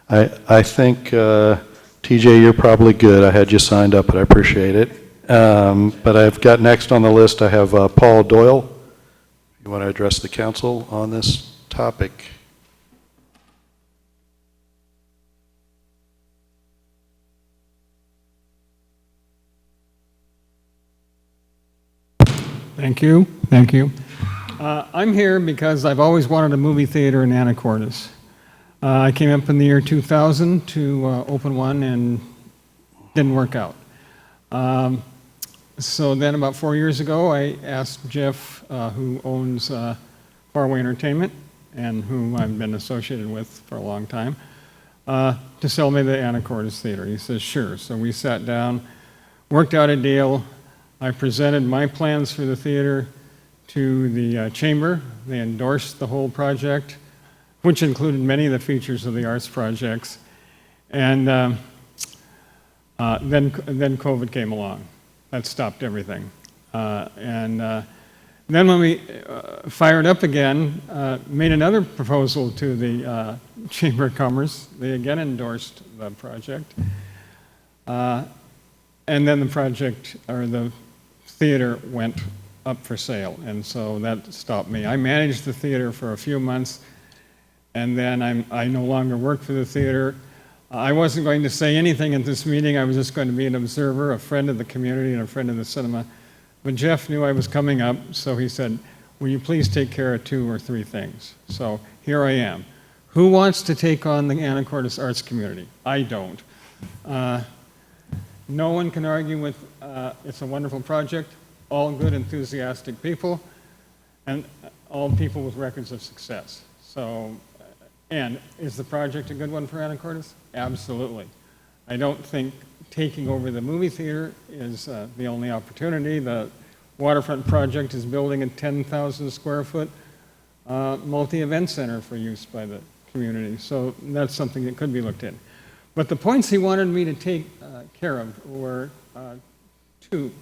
[SPEAKER 1] I think, TJ, you're probably good. I had you signed up, but I appreciate it. But I've got next on the list, I have Paul Doyle. You want to address the council on this topic?
[SPEAKER 21] Thank you. Thank you. I'm here because I've always wanted a movie theater in Anacortes. I came up in the year 2000 to open one and didn't work out. So then about 4 years ago, I asked Jeff, who owns Faraway Entertainment and whom I've been associated with for a long time, to sell me the Anacortes Theater. He says, sure. So we sat down, worked out a deal. I presented my plans for the theater to the chamber. They endorsed the whole project, which included many of the features of the arts projects. And then COVID came along. That stopped everything. Then when we fired up again, made another proposal to the Chamber of Commerce. They again endorsed the project. And then the project, or the theater, went up for sale. And so that stopped me. I managed the theater for a few months, and then I no longer work for the theater. I wasn't going to say anything at this meeting. I was just going to be an observer, a friend of the community, and a friend of the cinema. But Jeff knew I was coming up, so he said, will you please take care of 2 or 3 things? So here I am. Who wants to take on the Anacortes arts community? I don't. No one can argue with it's a wonderful project, all good, enthusiastic people, and all people with records of success. So, and is the project a good one for Anacortes? Absolutely. I don't think taking over the movie theater is the only opportunity. The waterfront project is building a 10,000 square foot multi-event center for use by the community. So that's something that could be looked at. But the points he wanted me to take care of were 2.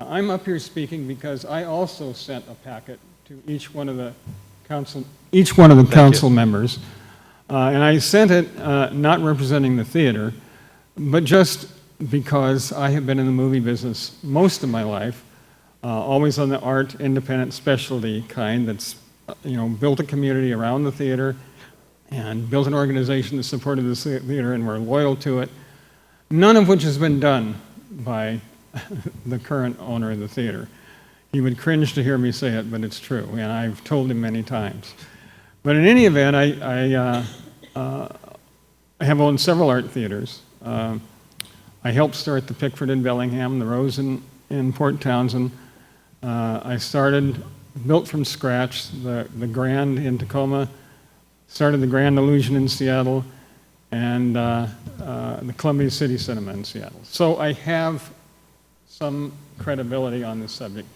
[SPEAKER 21] I'm up here speaking because I also sent a packet to each one of the council members. And I sent it not representing the theater, but just because I have been in the movie business most of my life, always on the art, independent, specialty kind that's, built a community around the theater and built an organization that supported the theater and were loyal to it, none of which has been done by the current owner of the theater. He would cringe to hear me say it, but it's true, and I've told him many times. But in any event, I have owned several art theaters. I helped start the Pickford in Bellingham, the Rose in Port Townsend. I built from scratch the Grand in Tacoma, started the Grand Illusion in Seattle, and the Columbia City Cinema in Seattle. So I have some credibility on this subject.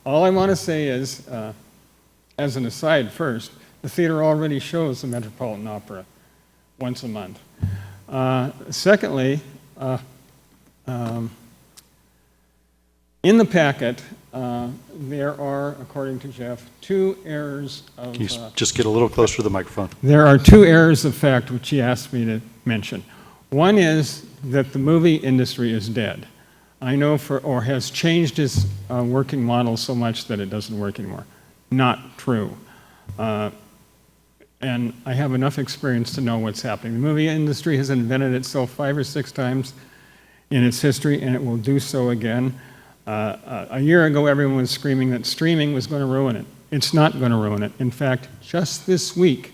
[SPEAKER 21] All I want to say is, as an aside first, the theater already shows the Metropolitan Opera once a month. Secondly, in the packet, there are, according to Jeff, 2 errors of...
[SPEAKER 1] Can you just get a little closer to the microphone?
[SPEAKER 21] There are 2 errors of fact which he asked me to mention. One is that the movie industry is dead. I know or has changed its working model so much that it doesn't work anymore. Not true. And I have enough experience to know what's happening. The movie industry has invented itself 5 or 6 times in its history, and it will do so again. A year ago, everyone was screaming that streaming was going to ruin it. It's not going to ruin it. In fact, just this week,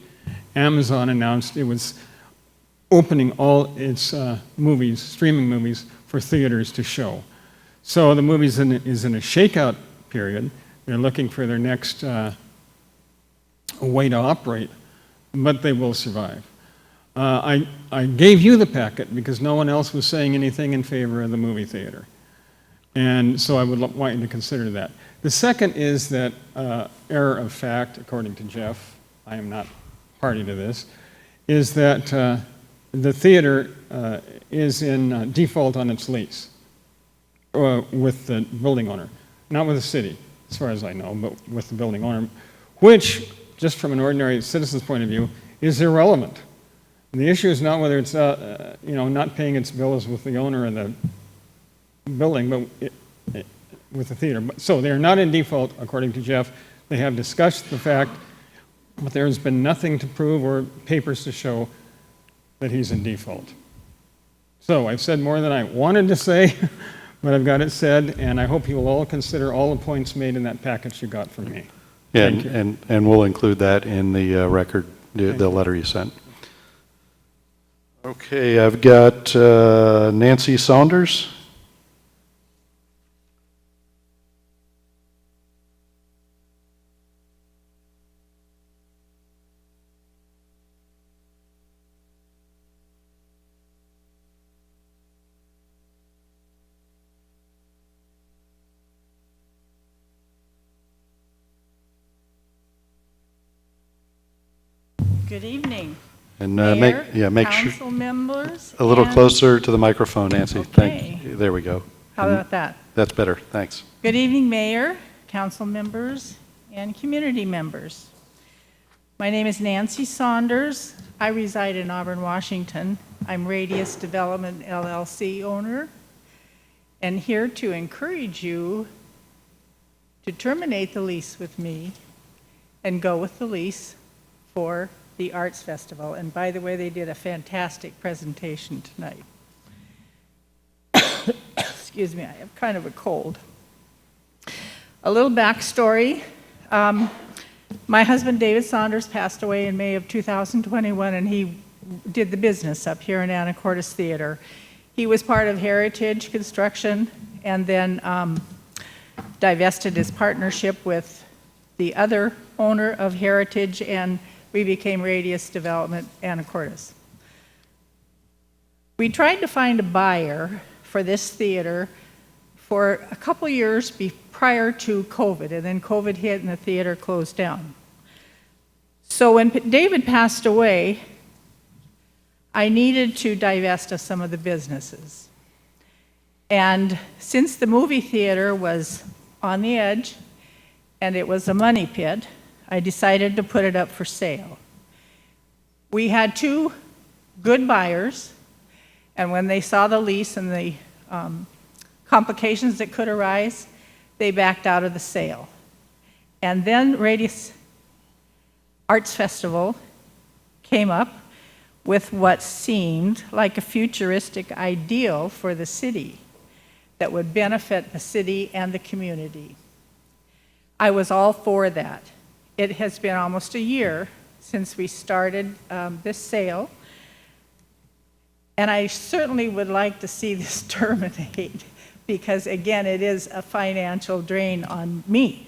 [SPEAKER 21] Amazon announced it was opening all its movies, streaming movies, for theaters to show. So the movie is in a shakeout period. They're looking for their next way to operate, but they will survive. I gave you the packet because no one else was saying anything in favor of the movie theater. And so I would want you to consider that. The second is that error of fact, according to Jeff, I am not party to this, is that the theater is in default on its lease with the building owner, not with the city, as far as I know, but with the building owner, which, just from an ordinary citizen's point of view, is irrelevant. The issue is not whether it's not paying its bills with the owner of the building, but with the theater. So they're not in default, according to Jeff. They have discussed the fact, but there has been nothing to prove or papers to show that he's in default. So I've said more than I wanted to say, but I've got it said, and I hope you will all consider all the points made in that package you got from me.
[SPEAKER 1] Yeah,
[SPEAKER 21] Thank you.
[SPEAKER 1] and we'll include that in the record, the letter you sent. Okay, I've got Nancy Saunders.
[SPEAKER 2] Good evening.
[SPEAKER 1] And
[SPEAKER 2] Mayor,
[SPEAKER 1] make sure
[SPEAKER 2] council members,
[SPEAKER 1] a little
[SPEAKER 2] and-
[SPEAKER 1] closer to the microphone, Nancy.
[SPEAKER 2] Okay.
[SPEAKER 1] Thank you. There we go.
[SPEAKER 2] How
[SPEAKER 1] And
[SPEAKER 2] about that?
[SPEAKER 1] That's better. Thanks.
[SPEAKER 2] Good evening, Mayor, council members, and community members. My name is Nancy Saunders. I reside in Auburn, Washington. I'm Radius Development LLC owner, and here to encourage you to terminate the lease with me and go with the lease for the Arts Festival. And by the way, they did a fantastic presentation tonight. Excuse me, I have kind of a cold. A little backstory. My husband, David Saunders, passed away in May of 2021, and he did the business up here in Anacortes Theater. He was part of Heritage Construction and then divested his partnership with the other owner of Heritage, and we became Radius Development Anacortes. We tried to find a buyer for this theater for a couple years prior to COVID, and then COVID hit and the theater closed down. So when David passed away, I needed to divest of some of the businesses. And since the movie theater was on the edge and it was a money pit, I decided to put it up for sale. We had two good buyers, and when they saw the lease and the complications that could arise, they backed out of the sale. And then Radius Arts Festival came up with what seemed like a futuristic ideal for the city that would benefit the city and the community. I was all for that. It has been almost a year since we started this sale, and I certainly would like to see this terminate because, again, it is a financial drain on me.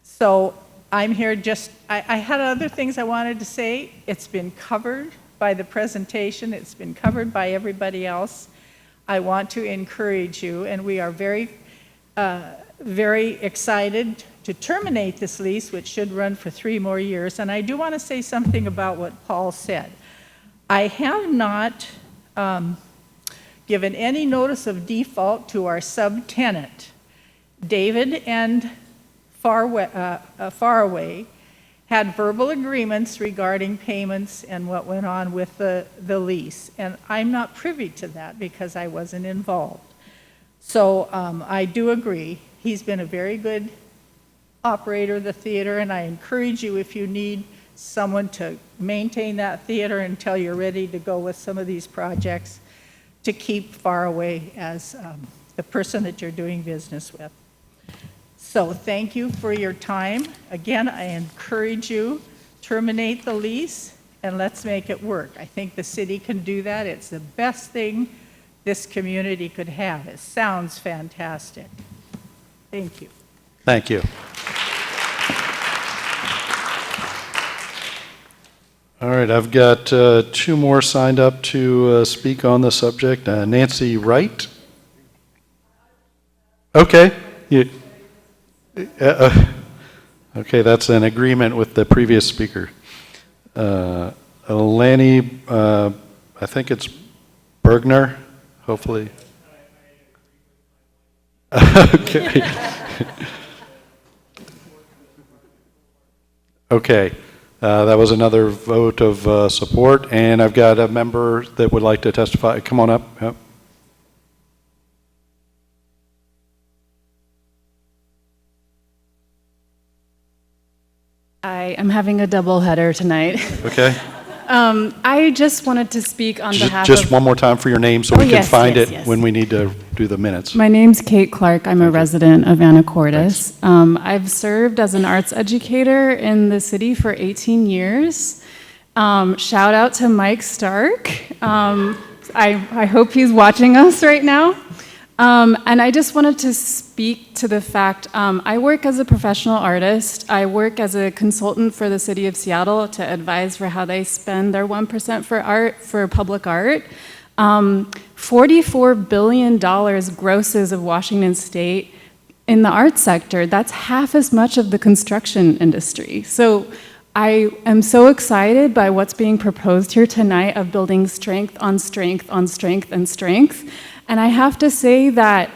[SPEAKER 2] So I'm here I had other things I wanted to say. It's been covered by the presentation. It's been covered by everybody else. I want to encourage you, and we are very, very excited to terminate this lease, which should run for 3 more years. And I do want to say something about what Paul said. I have not given any notice of default to our subtenant. David and Faraway had verbal agreements regarding payments and what went on with the lease. And I'm not privy to that because I wasn't involved. So I do agree. He's been a very good operator of the theater, and I encourage you, if you need someone to maintain that theater until you're ready to go with some of these projects, to keep Faraway as the person that you're doing business with. So thank you for your time. Again, I encourage you, terminate the lease and let's make it work. I think the city can do that. It's the best thing this community could have. It sounds fantastic. Thank you.
[SPEAKER 1] Thank you. All right, I've got two more signed up to speak on the subject. Nancy Wright. Okay. Okay, that's an agreement with the previous speaker. Eleni, I think it's Bergner, hopefully. Okay. Okay. That was another vote of support, and I've got a member that would like to testify. Come on up. Yep.
[SPEAKER 8] I am having a double header tonight.
[SPEAKER 1] Okay.
[SPEAKER 8] I just wanted to speak on behalf
[SPEAKER 1] Just
[SPEAKER 8] of...
[SPEAKER 1] one more time for your name so we can find it when we need to do the minutes.
[SPEAKER 8] My name's Kate Clark. I'm a resident of Anacortes. I've served as an arts educator in the city for 18 years. Shout out to Mike Stark. I hope he's watching us right now. And I just wanted to speak to the fact, I work as a professional artist. I work as a consultant for the city of Seattle to advise for how they spend their 1% for art, for public art. $44 billion grosses of Washington State in the arts sector. That's half as much of the construction industry. So I am so excited by what's being proposed here tonight of building strength on strength on strength and strength. And I have to say that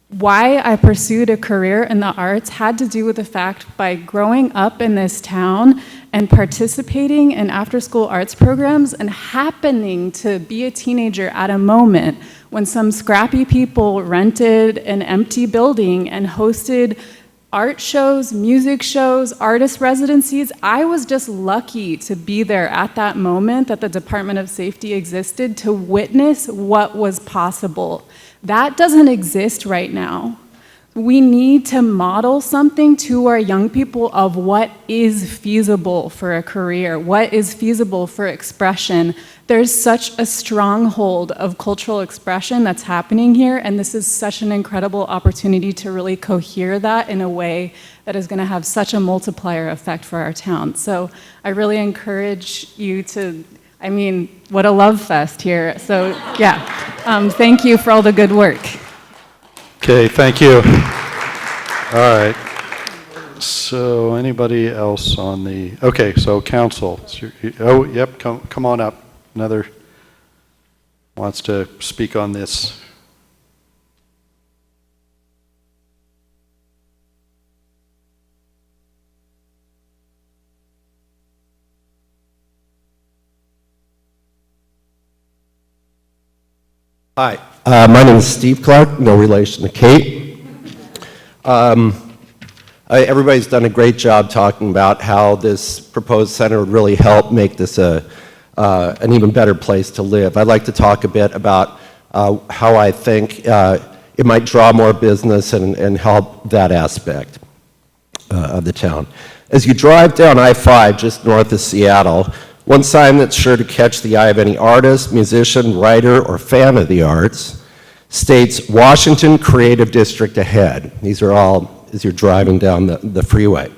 [SPEAKER 8] why I pursued a career in the arts had to do with the fact by growing up in this town and participating in after-school arts programs and happening to be a teenager at a moment when some scrappy people rented an empty building and hosted art shows, music shows, artist residencies. I was just lucky to be there at that moment that the Department of Safety existed to witness what was possible. That doesn't exist right now. We need to model something to our young people of what is feasible for a career, what is feasible for expression. There's such a stronghold of cultural expression that's happening here, and this is such an incredible opportunity to really cohere that in a way that is going to have such a multiplier effect for our town. So I really encourage you to, I mean, what a love fest here. So yeah, thank you for all the good work.
[SPEAKER 1] Okay, thank you. All right. So anybody else on the, okay, so council. Oh, yep, come on up. Another wants to speak on this.
[SPEAKER 4] Hi, my name is Steve Clark, no relation to Kate. Everybody's done a great job talking about how this proposed center would really help make this an even better place to live. I'd like to talk a bit about how I think it might draw more business and help that aspect of the town. As you drive down I-5 just north of Seattle, one sign that's sure to catch the eye of any artist, musician, writer, or fan of the arts states Washington Creative District ahead. These are all as you're driving down the freeway.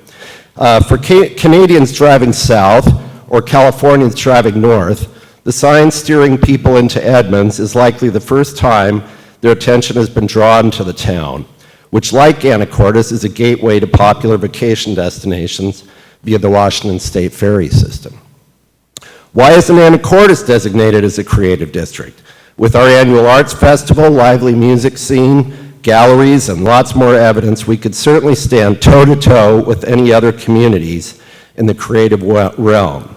[SPEAKER 4] For Canadians driving south or Californians driving north, the sign steering people into Edmonds is likely the first time their attention has been drawn to the town, which, like Anacortes, is a gateway to popular vacation destinations via the Washington State ferry system. Why isn't Anacortes designated as a creative district? With our annual arts festival, lively music scene, galleries, and lots more evidence, we could certainly stand toe-to-toe with any other communities in the creative realm.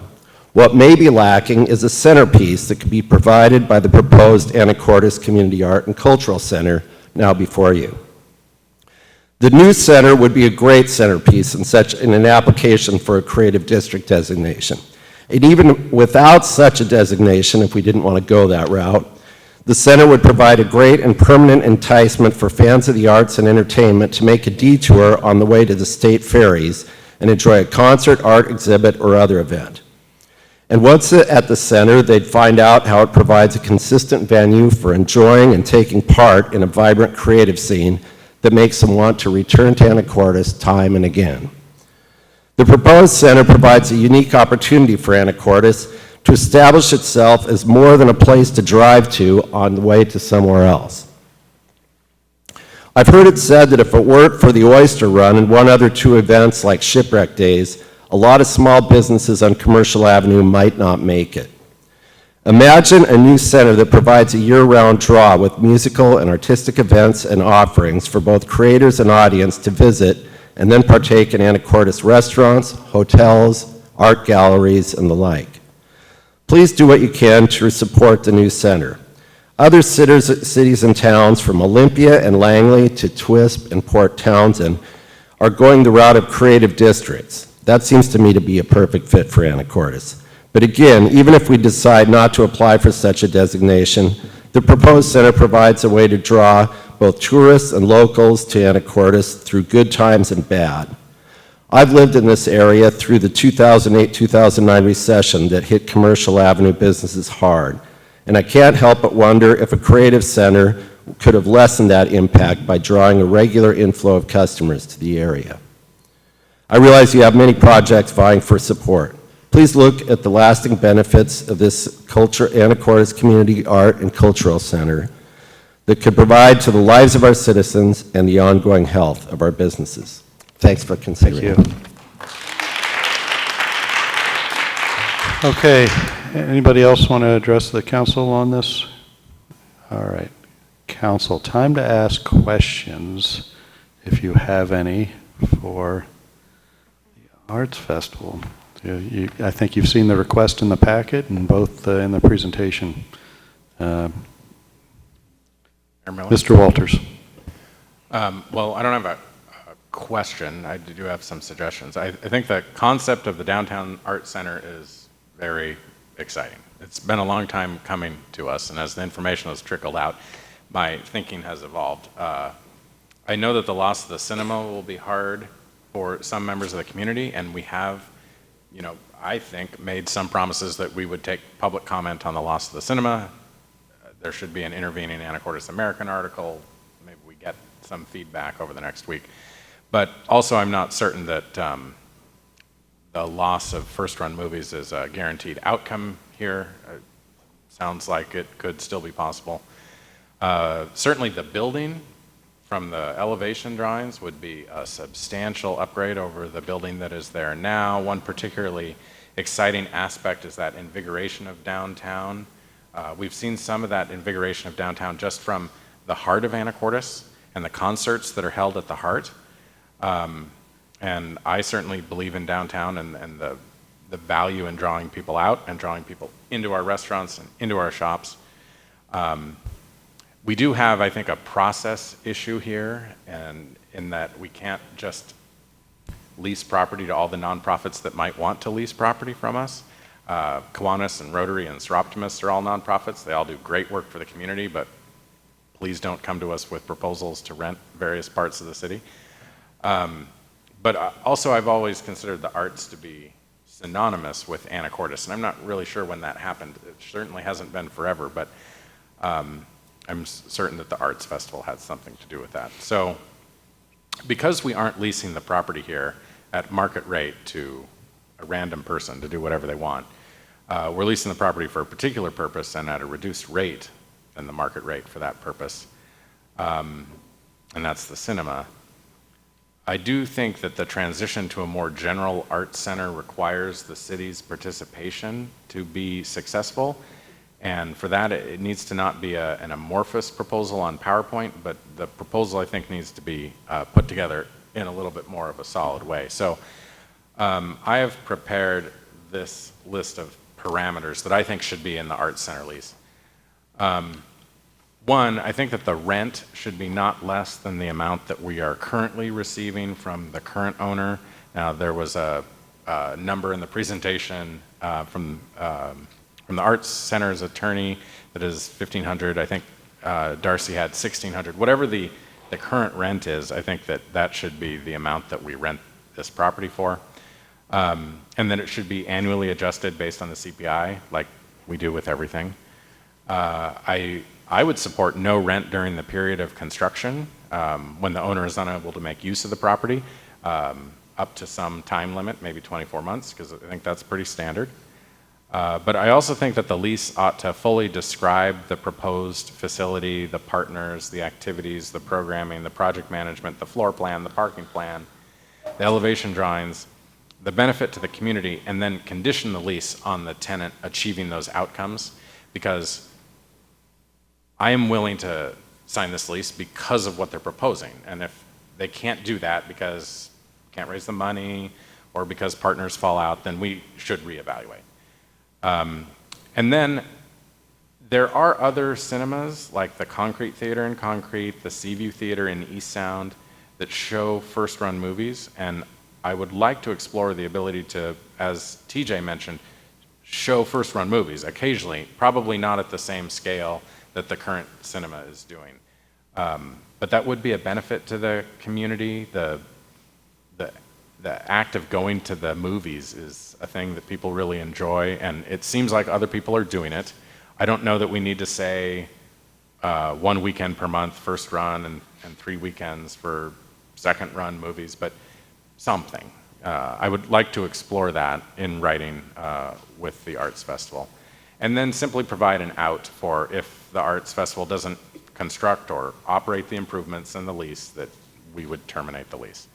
[SPEAKER 4] What may be lacking is a centerpiece that could be provided by the proposed Anacortes Community Art and Cultural Center, now before you. The new center would be a great centerpiece in an application for a creative district designation. And even without such a designation, if we didn't want to go that route, The center would provide a great and permanent enticement for fans of the arts and entertainment to make a detour on the way to the state ferries and enjoy a concert, art exhibit, or other event. And once at the center, they'd find out how it provides a consistent venue for enjoying and taking part in a vibrant creative scene that makes them want to return to Anacortes time and again. The proposed center provides a unique opportunity for Anacortes to establish itself as more than a place to drive to on the way to somewhere else. I've heard it said that if it weren't for the Oyster Run and one other two events like Shipwreck Days, a lot of small businesses on Commercial Avenue might not make it. Imagine a new center that provides a year-round draw with musical and artistic events and offerings for both creators and audience to visit and then partake in Anacortes restaurants, hotels, art galleries, and the like. Please do what you can to support the new center. Other cities and towns from Olympia and Langley to Twisp and Port Townsend are going the route of creative districts. That seems to me to be a perfect fit for Anacortes. But again, even if we decide not to apply for such a designation, the proposed center provides a way to draw both tourists and locals to Anacortes through good times and bad. I've lived in this area through the 2008-2009 recession that hit Commercial Avenue businesses hard, and I can't help but wonder if a creative center could have lessened that impact by drawing a regular inflow of customers to the area. I realize you have many projects vying for support. Please look at the lasting benefits of this Anacortes Community Art and Cultural Center that could provide to the lives of our citizens and the ongoing health of our businesses. Thanks for considering.
[SPEAKER 1] Thank you. Okay, anybody else want to address the council on this? All right, council, time to ask questions, if you have any, for the Arts Festival. I think you've seen the request in the packet and both in the presentation. Mr. Walters.
[SPEAKER 5] Well, I don't have a question. I do have some suggestions. I think the concept of the Downtown Art Center is very exciting. It's been a long time coming to us, and as the information has trickled out, my thinking has evolved. I know that the loss of the cinema will be hard for some members of the community, and we have, I think, made some promises that we would take public comment on the loss of the cinema. There should be an intervening Anacortes American article. Maybe we get some feedback over the next week. But also, I'm not certain that the loss of first-run movies is a guaranteed outcome here. It sounds like it could still be possible. Certainly the building from the elevation drawings would be a substantial upgrade over the building that is there now. One particularly exciting aspect is that invigoration of downtown. We've seen some of that invigoration of downtown just from the heart of Anacortes and the concerts that are held at the heart. And I certainly believe in downtown and the value in drawing people out and drawing people into our restaurants and into our shops. We do have, I think, a process issue here, and in that we can't just lease property to all the nonprofits that might want to lease property from us. Kiwanis and Rotary and Seroptimus are all nonprofits. They all do great work for the community, but please don't come to us with proposals to rent various parts of the city. But also, I've always considered the arts to be synonymous with Anacortes, and I'm not really sure when that happened. It certainly hasn't been forever, but I'm certain that the Arts Festival had something to do with that. So because we aren't leasing the property here at market rate to a random person to do whatever they want, we're leasing the property for a particular purpose and at a reduced rate than the market rate for that purpose, and that's the cinema. I do think that the transition to a more general arts center requires the city's participation to be successful. And for that, it needs to not be an amorphous proposal on PowerPoint, but the proposal, I think, needs to be put together in a little bit more of a solid way. So I have prepared this list of parameters that I think should be in the Arts Center lease. One, I think that the rent should be not less than the amount that we are currently receiving from the current owner. Now, there was a number in the presentation from from the Arts Center's attorney that is $1,500. I think Darcy had $1,600. Whatever the current rent is, I think that should be the amount that we rent this property for. And then it should be annually adjusted based on the CPI, like we do with everything. I would support no rent during the period of construction when the owner is unable to make use of the property, up to some time limit, maybe 24 months, because I think that's pretty standard. But I also think that the lease ought to fully describe the proposed facility, the partners, the activities, the programming, the project management, the floor plan, the parking plan, the elevation drawings, the benefit to the community, and then condition the lease on the tenant achieving those outcomes, because I am willing to sign this lease because of what they're proposing. And if they can't do that because can't raise the money or because partners fall out, then we should reevaluate. And then there are other cinemas like the Concrete Theater in Concrete, the Seaview Theater in East Sound that show first-run movies, and I would like to explore the ability to, as TJ mentioned, show first-run movies occasionally, probably not at the same scale that the current cinema is doing. But that would be a benefit to the community. The act of going to the movies is a thing that people really enjoy, and it seems like other people are doing it. I don't know that we need to say 1 weekend per month first run and 3 weekends for second run movies, but something. I would like to explore that in writing with the Arts Festival. And then simply provide an out for if the Arts Festival doesn't construct or operate the improvements in the lease, that we would terminate the lease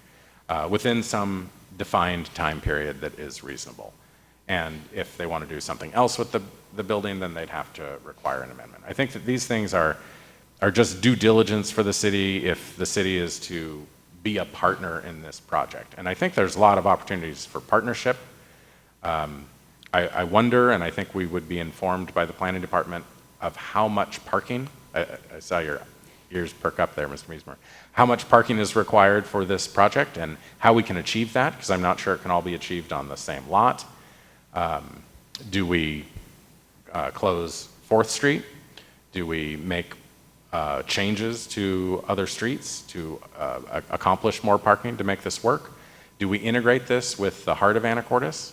[SPEAKER 5] within some defined time period that is reasonable. And if they want to do something else with the building, then they'd have to require an amendment. I think that these things are just due diligence for the city if the city is to be a partner in this project. And I think there's a lot of opportunities for partnership. I wonder, and I think we would be informed by the planning department of how much parking, I saw your ears perk up there, Mr. Meismer, how much parking is required for this project and how we can achieve that, because I'm not sure it can all be achieved on the same lot. Do we close 4th Street? Do we make changes to other streets to accomplish more parking to make this work? Do we integrate this with the heart of Anacortes?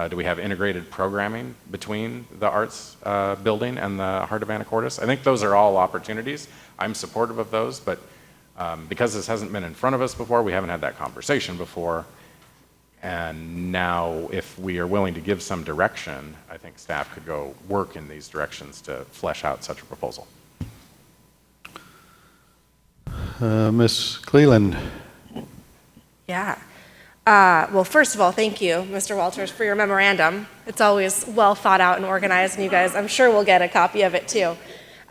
[SPEAKER 5] Do we have integrated programming between the arts building and the heart of Anacortes? I think those are all opportunities. I'm supportive of those, but because this hasn't been in front of us before, we haven't had that conversation before. And now, if we are willing to give some direction, I think staff could go work in these directions to flesh out such a proposal.
[SPEAKER 1] Ms. Cleland.
[SPEAKER 6] Yeah. Well, first of all, thank you, Mr. Walters, for your memorandum. It's always well thought out and organized, and you guys, I'm sure we'll get a copy of it too.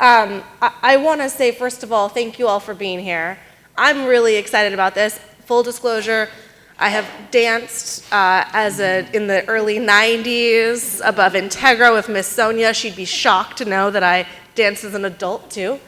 [SPEAKER 6] I want to say, first of all, thank you all for being here. I'm really excited about this. Full disclosure, I have danced in the early 90s above Integra with Miss Sonia. She'd be shocked to know that I danced as an adult too.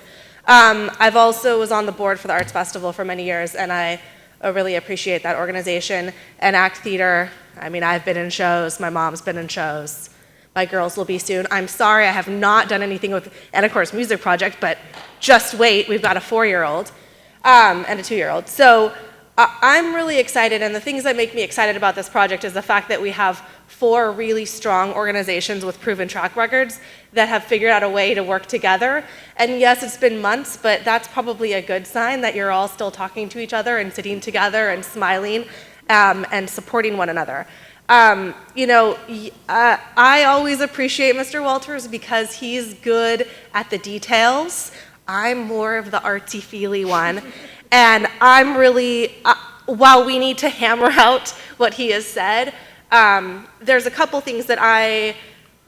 [SPEAKER 6] I've also was on the board for the Arts Festival for many years, and I really appreciate that organization. And ACT Theater, I mean, I've been in shows, my mom's been in shows, my girls will be soon. I'm sorry I have not done anything with Anacortes Music Project, but just wait, we've got a 4-year-old and a 2-year-old. So I'm really excited, and the things that make me excited about this project is the fact that we have 4 really strong organizations with proven track records that have figured out a way to work together. And yes, it's been months, but that's probably a good sign that you're all still talking to each other and sitting together and smiling and supporting one another. I always appreciate Mr. Walters because he's good at the details. I'm more of the artsy-feely one. And I'm really, while we need to hammer out what he has said, there's a couple things that I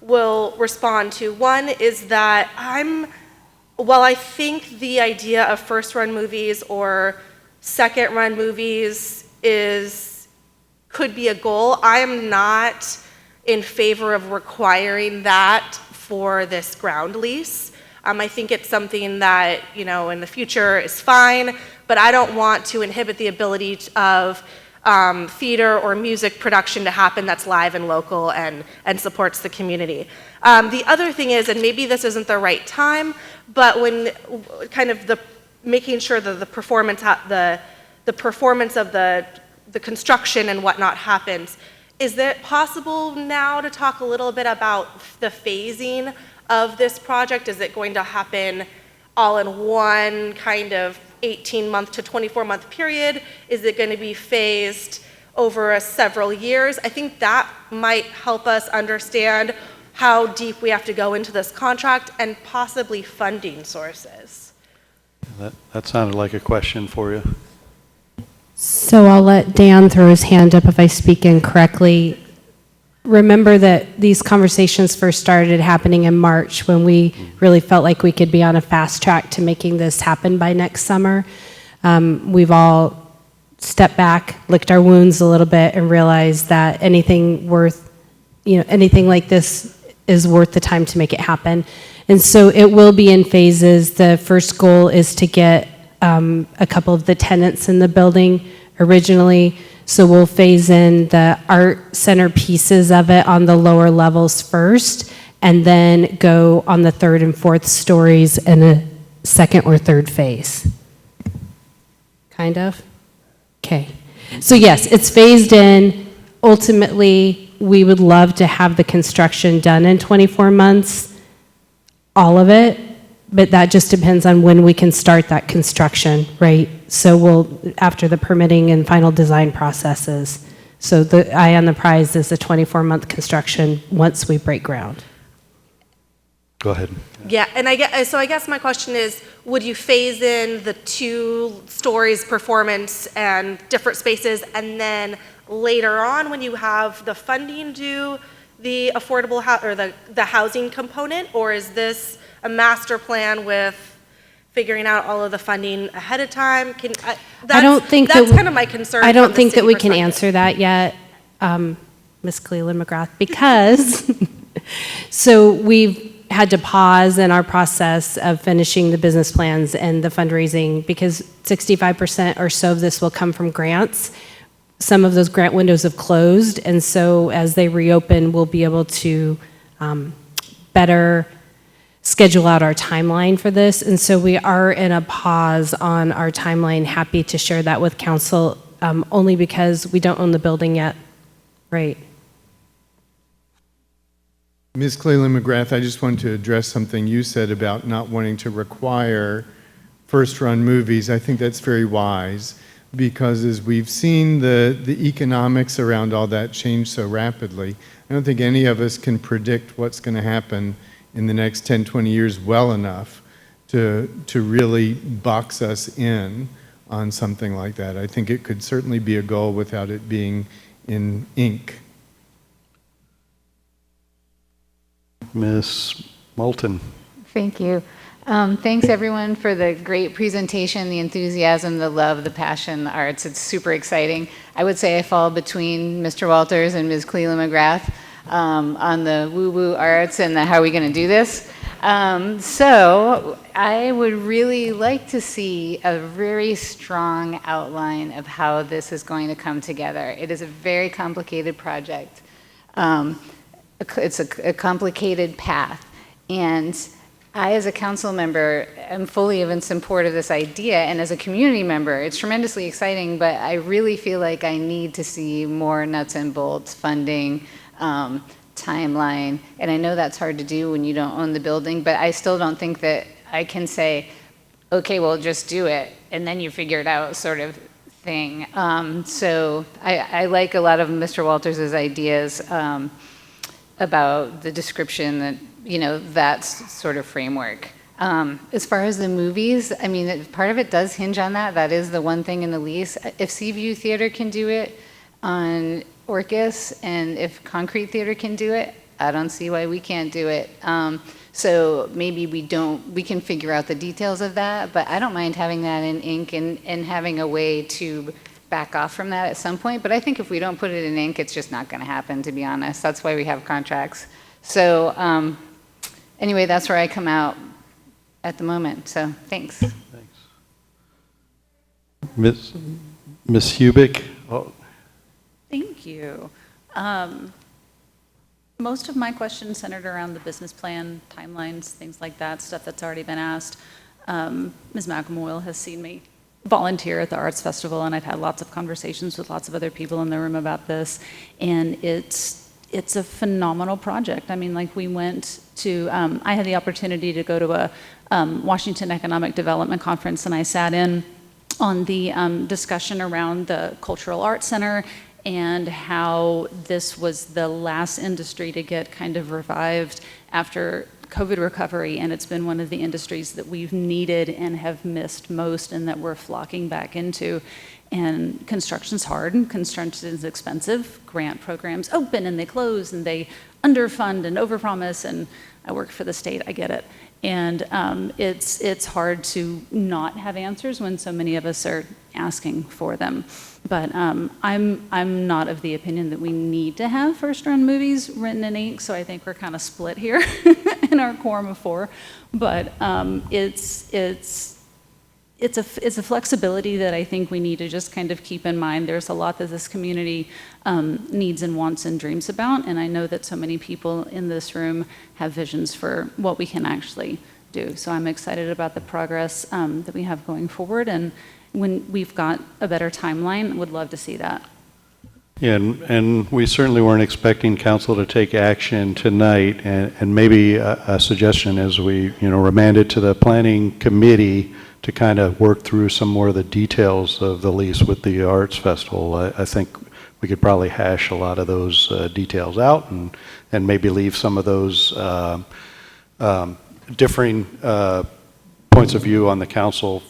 [SPEAKER 6] will respond to. One is that while I think the idea of first-run movies or second-run movies could be a goal, I am not in favor of requiring that for this ground lease. I think it's something that, in the future is fine, but I don't want to inhibit the ability of theater or music production to happen that's live and local and supports the community. The other thing is, and maybe this isn't the right time, but when kind of making sure that the performance of the construction and whatnot happens, is it possible now to talk a little bit about the phasing of this project? Is it going to happen all in one kind of 18-month to 24-month period? Is it going to be phased over several years? I think that might help us understand how deep we have to go into this contract and possibly funding sources.
[SPEAKER 1] That sounded like a question for you.
[SPEAKER 16] So I'll let Dan throw his hand up if I speak incorrectly. Remember that these conversations first started happening in March when we really felt like we could be on a fast track to making this happen by next summer. We've all stepped back, licked our wounds a little bit, and realized that anything like this is worth the time to make it happen. And so it will be in phases. The first goal is to get a couple of the tenants in the building originally. So we'll phase in the art center pieces of it on the lower levels first, and then go on the third and fourth stories in a second or third phase. Kind of? Okay. So yes, it's phased in. Ultimately, we would love to have the construction done in 24 months, all of it, but that just depends on when we can start that construction, right? So after the permitting and final design processes. So the eye on the prize is a 24-month construction once we break ground.
[SPEAKER 1] Go ahead.
[SPEAKER 6] Yeah, and I guess my question is, would you phase in the 2 stories performance and different spaces, and then later on when you have the funding do the affordable or the housing component, or is this a master plan with figuring out all of the funding ahead of time? That's kind of my concern.
[SPEAKER 16] I don't think that we can answer that yet, Ms. Cleland McGrath, because so we've had to pause in our process of finishing the business plans and the fundraising because 65% or so of this will come from grants. Some of those grant windows have closed, and so as they reopen, we'll be able to better schedule out our timeline for this. And so we are in a pause on our timeline. Happy to share that with council, only because we don't own the building yet. Right.
[SPEAKER 17] Ms. Cleland McGrath, I just wanted to address something you said about not wanting to require first-run movies. I think that's very wise, because as we've seen the economics around all that change so rapidly, I don't think any of us can predict what's going to happen in the next 10, 20 years well enough to really box us in on something like that. I think it could certainly be a goal without it being in ink.
[SPEAKER 1] Ms. Moulton.
[SPEAKER 14] Thank you. Thanks everyone for the great presentation, the enthusiasm, the love, the passion, the arts. It's super exciting. I would say I fall between Mr. Walters and Ms. Cleland McGrath on the woo-woo arts and the how are we going to do this. So I would really like to see a very strong outline of how this is going to come together. It is a very complicated project. It's a complicated path. And I, as a council member, am fully in support of this idea. And as a community member, it's tremendously exciting, but I really feel like I need to see more nuts and bolts, funding, timeline. And I know that's hard to do when you don't own the building, but I still don't think that I can say, okay, well, just do it, and then you figure it out sort of thing. So I like a lot of Mr. Walters' ideas about the description that, that sort of framework. As far as the movies, I mean, part of it does hinge on that. That is the one thing in the lease. If Seaview Theater can do it on Orcas, and if Concrete Theater can do it, I don't see why we can't do it. So maybe we can figure out the details of that, but I don't mind having that in ink and having a way to back off from that at some point. But I think if we don't put it in ink, it's just not going to happen, to be honest. That's why we have contracts. So anyway, that's where I come out at the moment. So thanks.
[SPEAKER 1] Thanks. Ms. Hubick. Oh,
[SPEAKER 3] Thank you. Most of my questions centered around the business plan, timelines, things like that, stuff that's already been asked. Ms. McElmoyle has seen me volunteer at the Arts Festival, and I've had lots of conversations with lots of other people in the room about this, and it's a phenomenal project. I mean, like we went to, I had the opportunity to go to a Washington Economic Development Conference, and I sat in on the discussion around the Cultural Arts Center and how this was the last industry to get kind of revived after COVID recovery, and it's been one of the industries that we've needed and have missed most and that we're flocking back into. And construction's hard, and construction is expensive. Grant programs open and they close and they underfund and overpromise, and I work for the state, I get it. And it's hard to not have answers when so many of us are asking for them. But I'm not of the opinion that we need to have first-run movies written in ink, so I think we're kind of split here in our quorum of four. But it's a flexibility that I think we need to just kind of keep in mind. There's a lot that this community needs and wants and dreams about, and I know that so many people in this room have visions for what we can actually do. So I'm excited about the progress that we have going forward, and when we've got a better timeline, would love to see that.
[SPEAKER 1] Yeah, and we certainly weren't expecting council to take action tonight, and maybe a suggestion is we, remand it to the planning committee to kind of work through some more of the details of the lease with the Arts Festival. I think we could probably hash a lot of those details out and maybe leave some of those differing points of view on the council,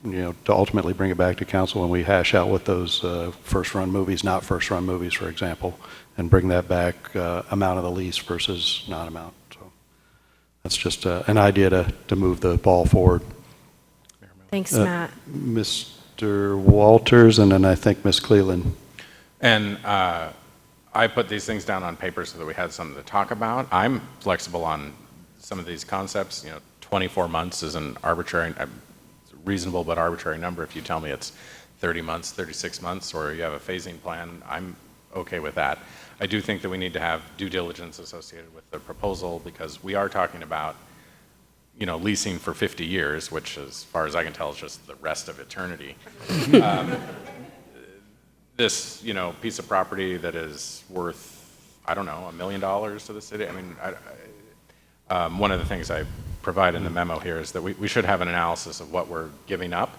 [SPEAKER 1] to ultimately bring it back to council when we hash out what those first-run movies, not first-run movies, for example, and bring that back, amount of the lease versus non-amount. So that's just an idea to move the ball forward.
[SPEAKER 6] Thanks, Matt.
[SPEAKER 1] Mr. Walters, and then I think Ms. Cleland.
[SPEAKER 5] And I put these things down on paper so that we had something to talk about. I'm flexible on some of these concepts. 24 months is an arbitrary, reasonable but arbitrary number. If you tell me it's 30 months, 36 months, or you have a phasing plan, I'm okay with that. I do think that we need to have due diligence associated with the proposal, because we are talking about leasing for 50 years, which, as far as I can tell, is just the rest of eternity. This, piece of property that is worth, I don't know, $1 million to the city. I mean, one of the things I provide in the memo here is that we should have an analysis of what we're giving up,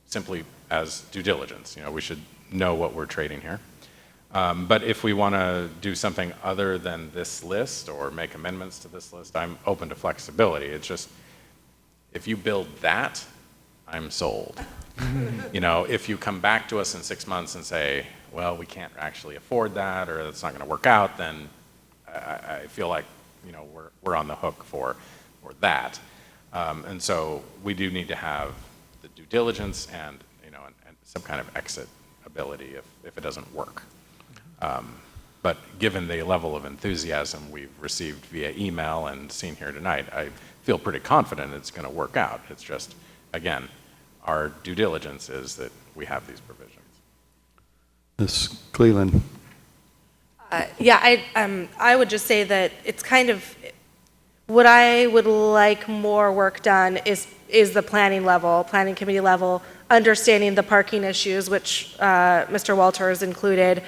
[SPEAKER 5] simply as due diligence. We should know what we're trading here. But if we want to do something other than this list or make amendments to this list, I'm open to flexibility. It's just, if you build that, I'm sold. If you come back to us in 6 months and say, well, we can't actually afford that, or that's not going to work out, then I feel like, we're on the hook for that. And so we do need to have the due diligence and, and some kind of exit ability if it doesn't work. But given the level of enthusiasm we've received via email and seen here tonight, I feel pretty confident it's going to work out. It's just, again, our due diligence is that we have these provisions.
[SPEAKER 1] Ms. Cleland.
[SPEAKER 6] I would just say that it's kind of, what I would like more work done is the planning committee level, understanding the parking issues, which Mr. Walters included,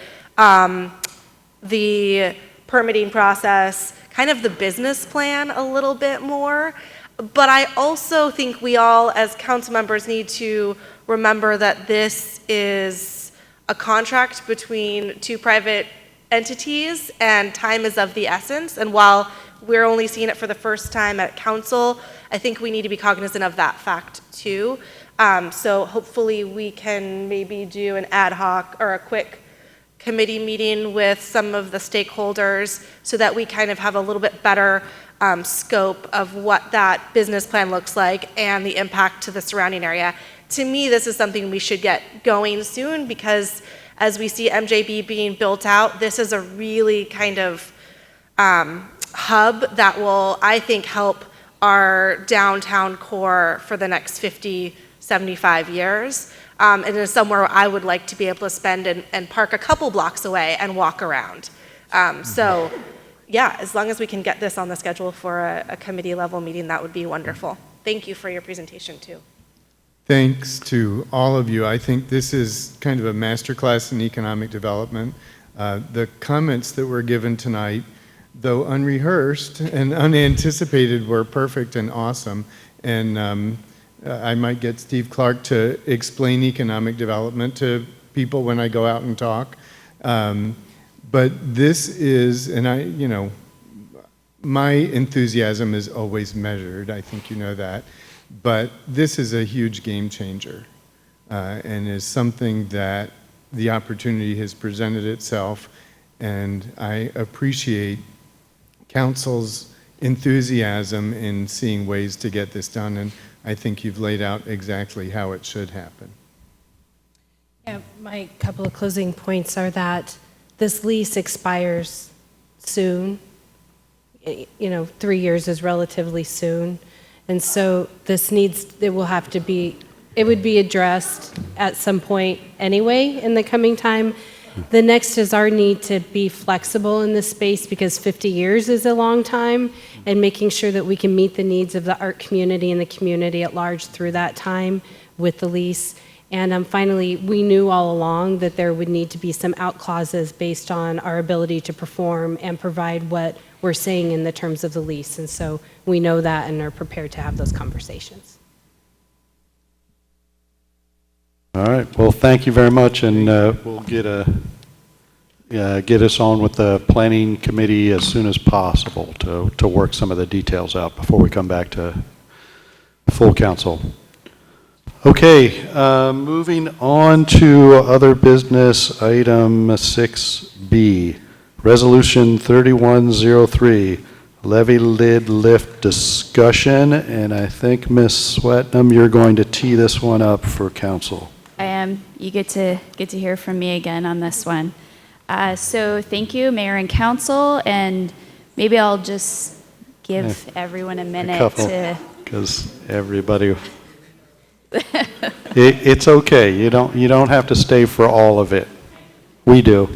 [SPEAKER 6] the permitting process, kind of the business plan a little bit more. But I also think we all, as council members, need to remember that this is a contract between two private entities, and time is of the essence. And while we're only seeing it for the first time at council, I think we need to be cognizant of that fact too. So hopefully we can maybe do an ad hoc or a quick committee meeting with some of the stakeholders so that we kind of have a little bit better scope of what that business plan looks like and the impact to the surrounding area. To me, this is something we should get going soon, because as we see MJB being built out, this is a really kind of hub that will, I think, help our downtown core for the next 50, 75 years. And it's somewhere I would like to be able to spend and park a couple blocks away and walk around. So yeah, as long as we can get this on the schedule for a committee level meeting, that would be wonderful. Thank you for your presentation too.
[SPEAKER 17] Thanks to all of you. I think this is kind of a masterclass in economic development. The comments that were given tonight, though unrehearsed and unanticipated, were perfect and awesome. And I might get Steve Clark to explain economic development to people when I go out and talk. But this is, and my enthusiasm is always measured. I think you know that. But this is a huge game changer and is something that the opportunity has presented itself. And I appreciate council's enthusiasm in seeing ways to get this done. And I think you've laid out exactly how it should happen.
[SPEAKER 16] Yeah, my couple of closing points are that this lease expires soon. 3 years is relatively soon. And so it would be addressed at some point anyway in the coming time. The next is our need to be flexible in this space because 50 years is a long time, and making sure that we can meet the needs of the art community and the community at large through that time with the lease. And finally, we knew all along that there would need to be some out clauses based on our ability to perform and provide what we're saying in the terms of the lease. And so we know that and are prepared to have those conversations.
[SPEAKER 1] All right. Well, thank you very much, and we'll get us on with the planning committee as soon as possible to work some of the details out before we come back to full council. Okay, moving on to other business, item 6B, Resolution 3103, levy lid lift discussion, and I think Ms. Swetnam, you're going to tee this one up for council.
[SPEAKER 15] I am. You get to hear from me again on this one. So thank you, Mayor and Council, and maybe I'll just give everyone a minute to.
[SPEAKER 1] Because everybody. It's okay. You don't have to stay for all of it. We do.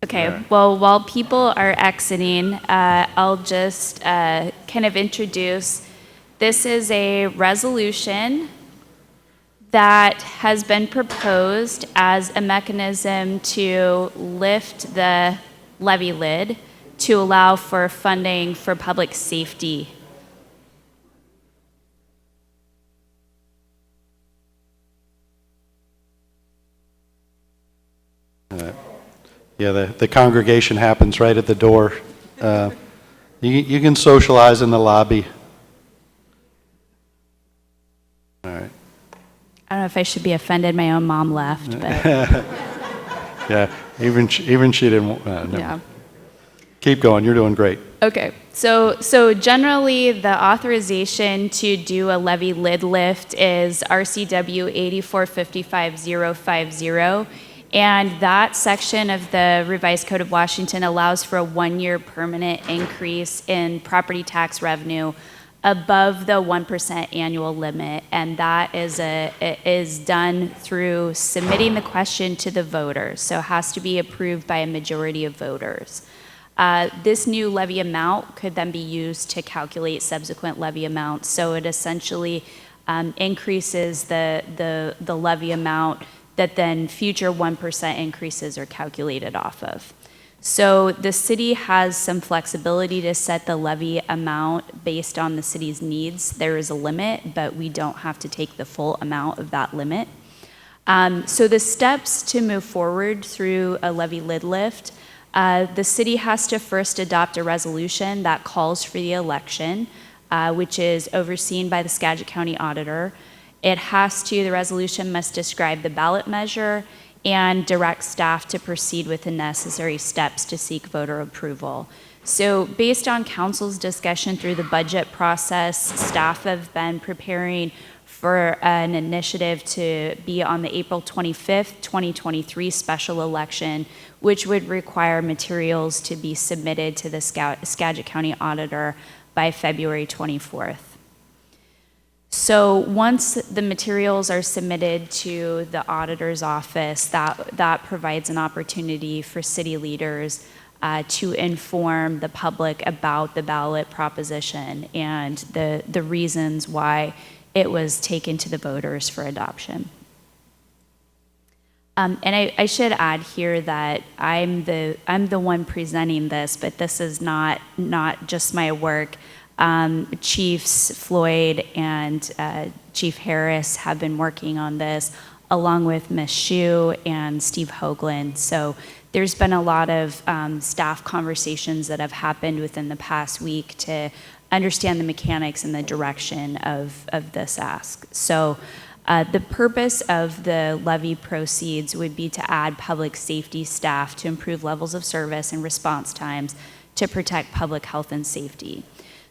[SPEAKER 15] Okay, well, while people are exiting, I'll just kind of introduce. This is a resolution that has been proposed as a mechanism to lift the levy lid to allow for funding for public safety.
[SPEAKER 1] Yeah, the congregation happens right at the door. You can socialize in the lobby. All right.
[SPEAKER 15] I don't know if I should be offended. My own mom left, but
[SPEAKER 1] yeah, even she didn't.
[SPEAKER 15] yeah.
[SPEAKER 1] Keep going. You're doing great.
[SPEAKER 15] Okay, so generally the authorization to do a levy lid lift is RCW 8455050, and that section of the Revised Code of Washington allows for a 1-year permanent increase in property tax revenue above the 1% annual limit, and that is done through submitting the question to the voters, so it has to be approved by a majority of voters. This new levy amount could then be used to calculate subsequent levy amounts, so it essentially increases the levy amount that then future 1% increases are calculated off of. So the city has some flexibility to set the levy amount based on the city's needs. There is a limit, but we don't have to take the full amount of that limit. So the steps to move forward through a levy lid lift, the city has to first adopt a resolution that calls for the election, which is overseen by the Skagit County Auditor. The resolution must describe the ballot measure and direct staff to proceed with the necessary steps to seek voter approval. So based on council's discussion through the budget process, staff have been preparing for an initiative to be on the April 25th, 2023 special election, which would require materials to be submitted to the Skagit County Auditor by February 24th. So once the materials are submitted to the auditor's office, that provides an opportunity for city leaders to inform the public about the ballot proposition and the reasons why it was taken to the voters for adoption. And I should add here that I'm the one presenting this, but this is not just my work. Chiefs Floyd and Chief Harris have been working on this, along with Ms. Shue and Steve Hoagland. So there's been a lot of staff conversations that have happened within the past week to understand the mechanics and the direction of this ask. So the purpose of the levy proceeds would be to add public safety staff to improve levels of service and response times to protect public health and safety.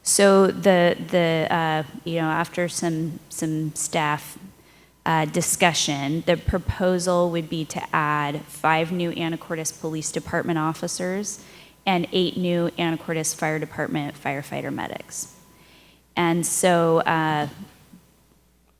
[SPEAKER 15] So after some staff discussion, the proposal would be to add 5 new Anacortes Police Department officers and 8 new Anacortes Fire Department firefighter medics. And so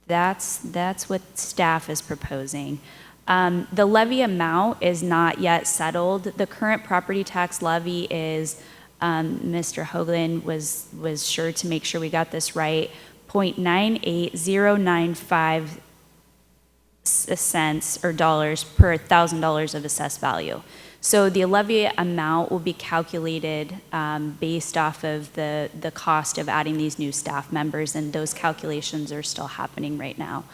[SPEAKER 15] that's what staff is proposing. The levy amount is not yet settled. The current property tax levy is, Mr. Hoagland was sure to make sure we got this right, 0.98095 cents or dollars per $1,000 of assessed value. So the levy amount will be calculated based off of the cost of adding these new staff members, and those calculations are still happening right now.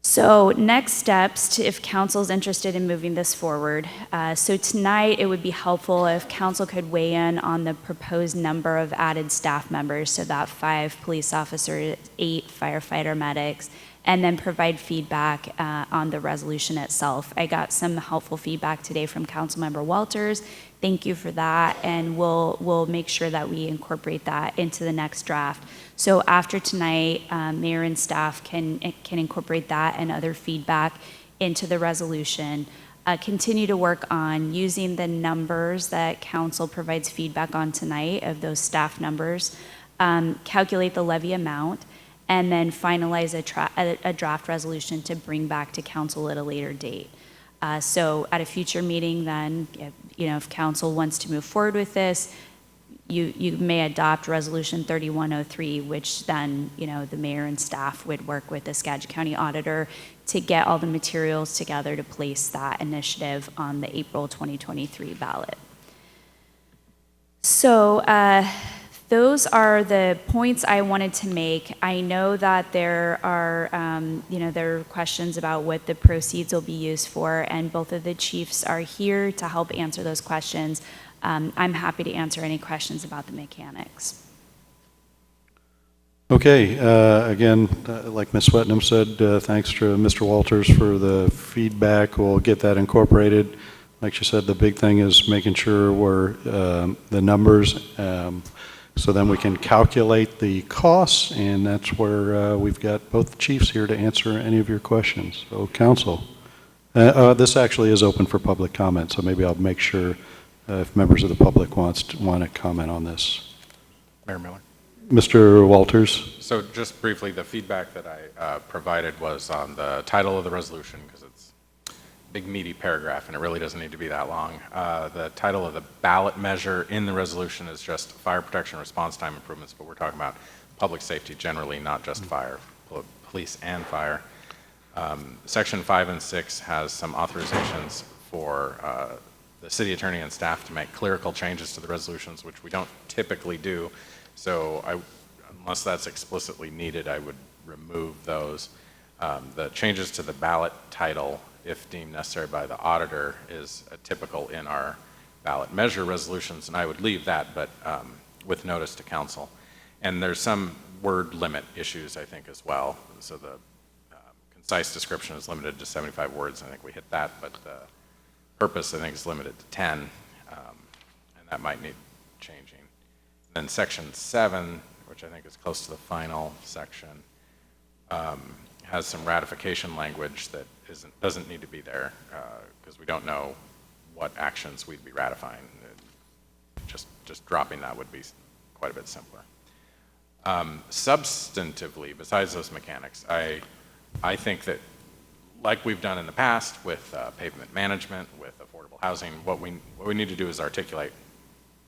[SPEAKER 15] So next steps, if council's interested in moving this forward. So tonight, it would be helpful if council could weigh in on the proposed number of added staff members, so that 5 police officers, 8 firefighter medics, and then provide feedback on the resolution itself. I got some helpful feedback today from Councilmember Walters. Thank you for that, and we'll make sure that we incorporate that into the next draft. So after tonight, mayor and staff can incorporate that and other feedback into the resolution. Continue to work on using the numbers that council provides feedback on tonight of those staff numbers, calculate the levy amount, and then finalize a draft resolution to bring back to council at a later date. So at a future meeting then, if council wants to move forward with this, you may adopt Resolution 3103, which then, the mayor and staff would work with the Skagit County Auditor to get all the materials together to place that initiative on the April 2023 ballot. So those are the points I wanted to make. I know that there are, there are questions about what the proceeds will be used for, and both of the chiefs are here to help answer those questions. I'm happy to answer any questions about the mechanics.
[SPEAKER 1] Okay, again, like Ms. Swetnam said, thanks to Mr. Walters for the feedback. We'll get that incorporated. Like she said, the big thing is making sure we're the numbers, so then we can calculate the costs, and that's where we've got both chiefs here to answer any of your questions. So, council, this actually is open for public comment, so maybe I'll make sure if members of the public want to comment on this.
[SPEAKER 5] Mayor Miller.
[SPEAKER 1] Mr. Walters.
[SPEAKER 5] So just briefly, the feedback that I provided was on the title of the resolution, because it's a big meaty paragraph and it really doesn't need to be that long. The title of the ballot measure in the resolution is just fire protection response time improvements, but we're talking about public safety generally, not just fire, police and fire. Section 5 and 6 has some authorizations for the city attorney and staff to make clerical changes to the resolutions, which we don't typically do. So unless that's explicitly needed, I would remove those. The changes to the ballot title, if deemed necessary by the auditor, is typical in our ballot measure resolutions, and I would leave that, but with notice to council. And there's some word limit issues, I think, as well. So the concise description is limited to 75 words. I think we hit that, but the purpose, I think, is limited to 10, and that might need changing. Then section 7, which which I think is close to the final section, has some ratification language that doesn't need to be there because we don't know what actions we'd be ratifying. Just dropping that would be quite a bit simpler. Substantively, besides those mechanics, I think that like we've done in the past with pavement management, with affordable housing, what we need to do is articulate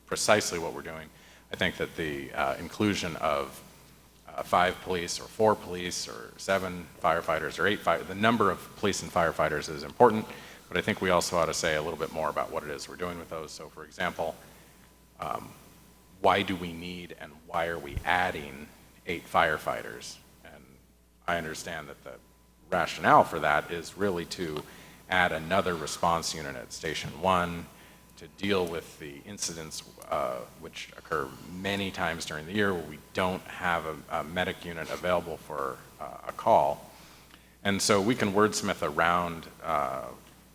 [SPEAKER 5] precisely what we're doing. I think that the inclusion of 5 police or 4 police or 7 firefighters or 8 the number of police and firefighters is important, but I think we also ought to say a little bit more about what it is we're doing with those. So for example, why do we need and why are we adding 8 firefighters? And I understand that the rationale for that is really to add another response unit at Station 1 to deal with the incidents which occur many times during the year where we don't have a medic unit available for a call. And so we can wordsmith around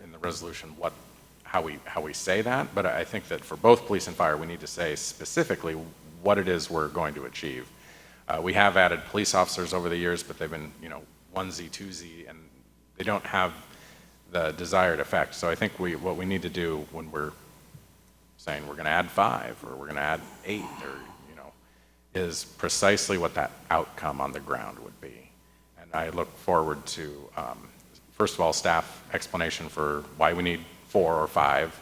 [SPEAKER 5] in the resolution how we say that, but I think that for both police and fire, we need to say specifically what it is we're going to achieve. We have added police officers over the years, but they've been, onesie, twosie, and they don't have the desired effect. So I think what we need to do when we're saying we're going to add 5 or we're going to add 8 or, is precisely what that outcome on the ground would be. And I look forward to, first of all, staff explanation for why we need 4 or 5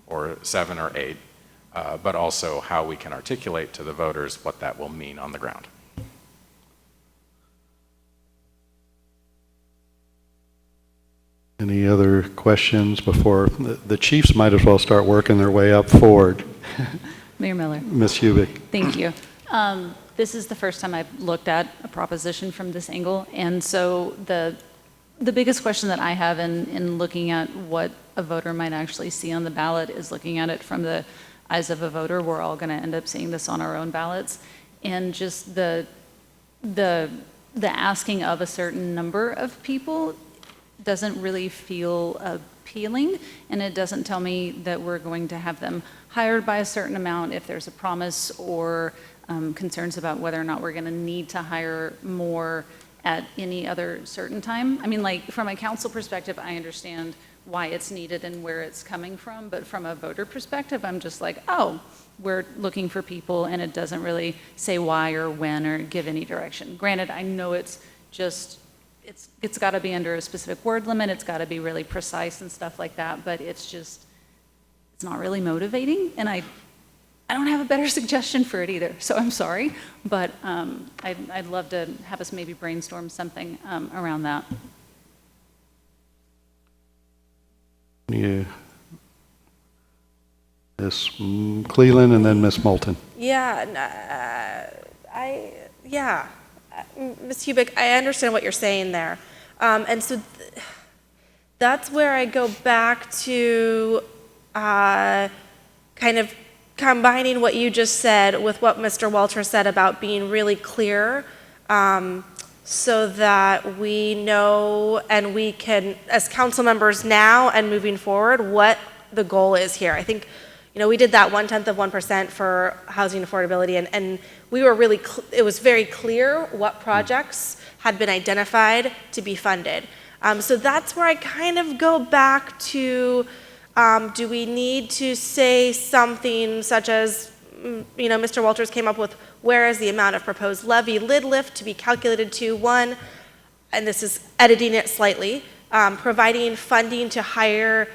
[SPEAKER 5] or 7 or 8, but also how we can articulate to the voters what that will mean on the ground.
[SPEAKER 1] Any other questions before? The chiefs might as well start working their way up forward.
[SPEAKER 3] Mayor Miller.
[SPEAKER 1] Ms. Hubick.
[SPEAKER 3] Thank you. This is the first time I've looked at a proposition from this angle, and so the biggest question that I have in looking at what a voter might actually see on the ballot is looking at it from the eyes of a voter. We're all going to end up seeing this on our own ballots, and just the asking of a certain number of people doesn't really feel appealing, and it doesn't tell me that we're going to have them hired by a certain amount if there's a promise or concerns about whether or not we're going to need to hire more at any other certain time. I mean, like, from a council perspective, I understand why it's needed and where it's coming from, but from a voter perspective, I'm just like, oh, we're looking for people, and it doesn't really say why or when or give any direction. Granted, I know it's just, it's got to be under a specific word limit, it's got to be really precise and stuff like that, but it's not really motivating, and I don't have a better suggestion for it either, so I'm sorry, but I'd love to have us maybe brainstorm something around that.
[SPEAKER 1] Yeah. Ms. Cleland and then Ms. Moulton.
[SPEAKER 6] Ms. Hubick, I understand what you're saying there. And so that's where I go back to kind of combining what you just said with what Mr. Walter said about being really clear so that we know and we can, as council members now and moving forward, what the goal is here. I think, we did that 0.1% for housing affordability, and we were really, it was very clear what projects had been identified to be funded. So that's where I kind of go back to, do we need to say something such as, Mr. Walters came up with, where is the amount of proposed levy lid lift to be calculated to? 1, and this is editing it slightly, providing funding to hire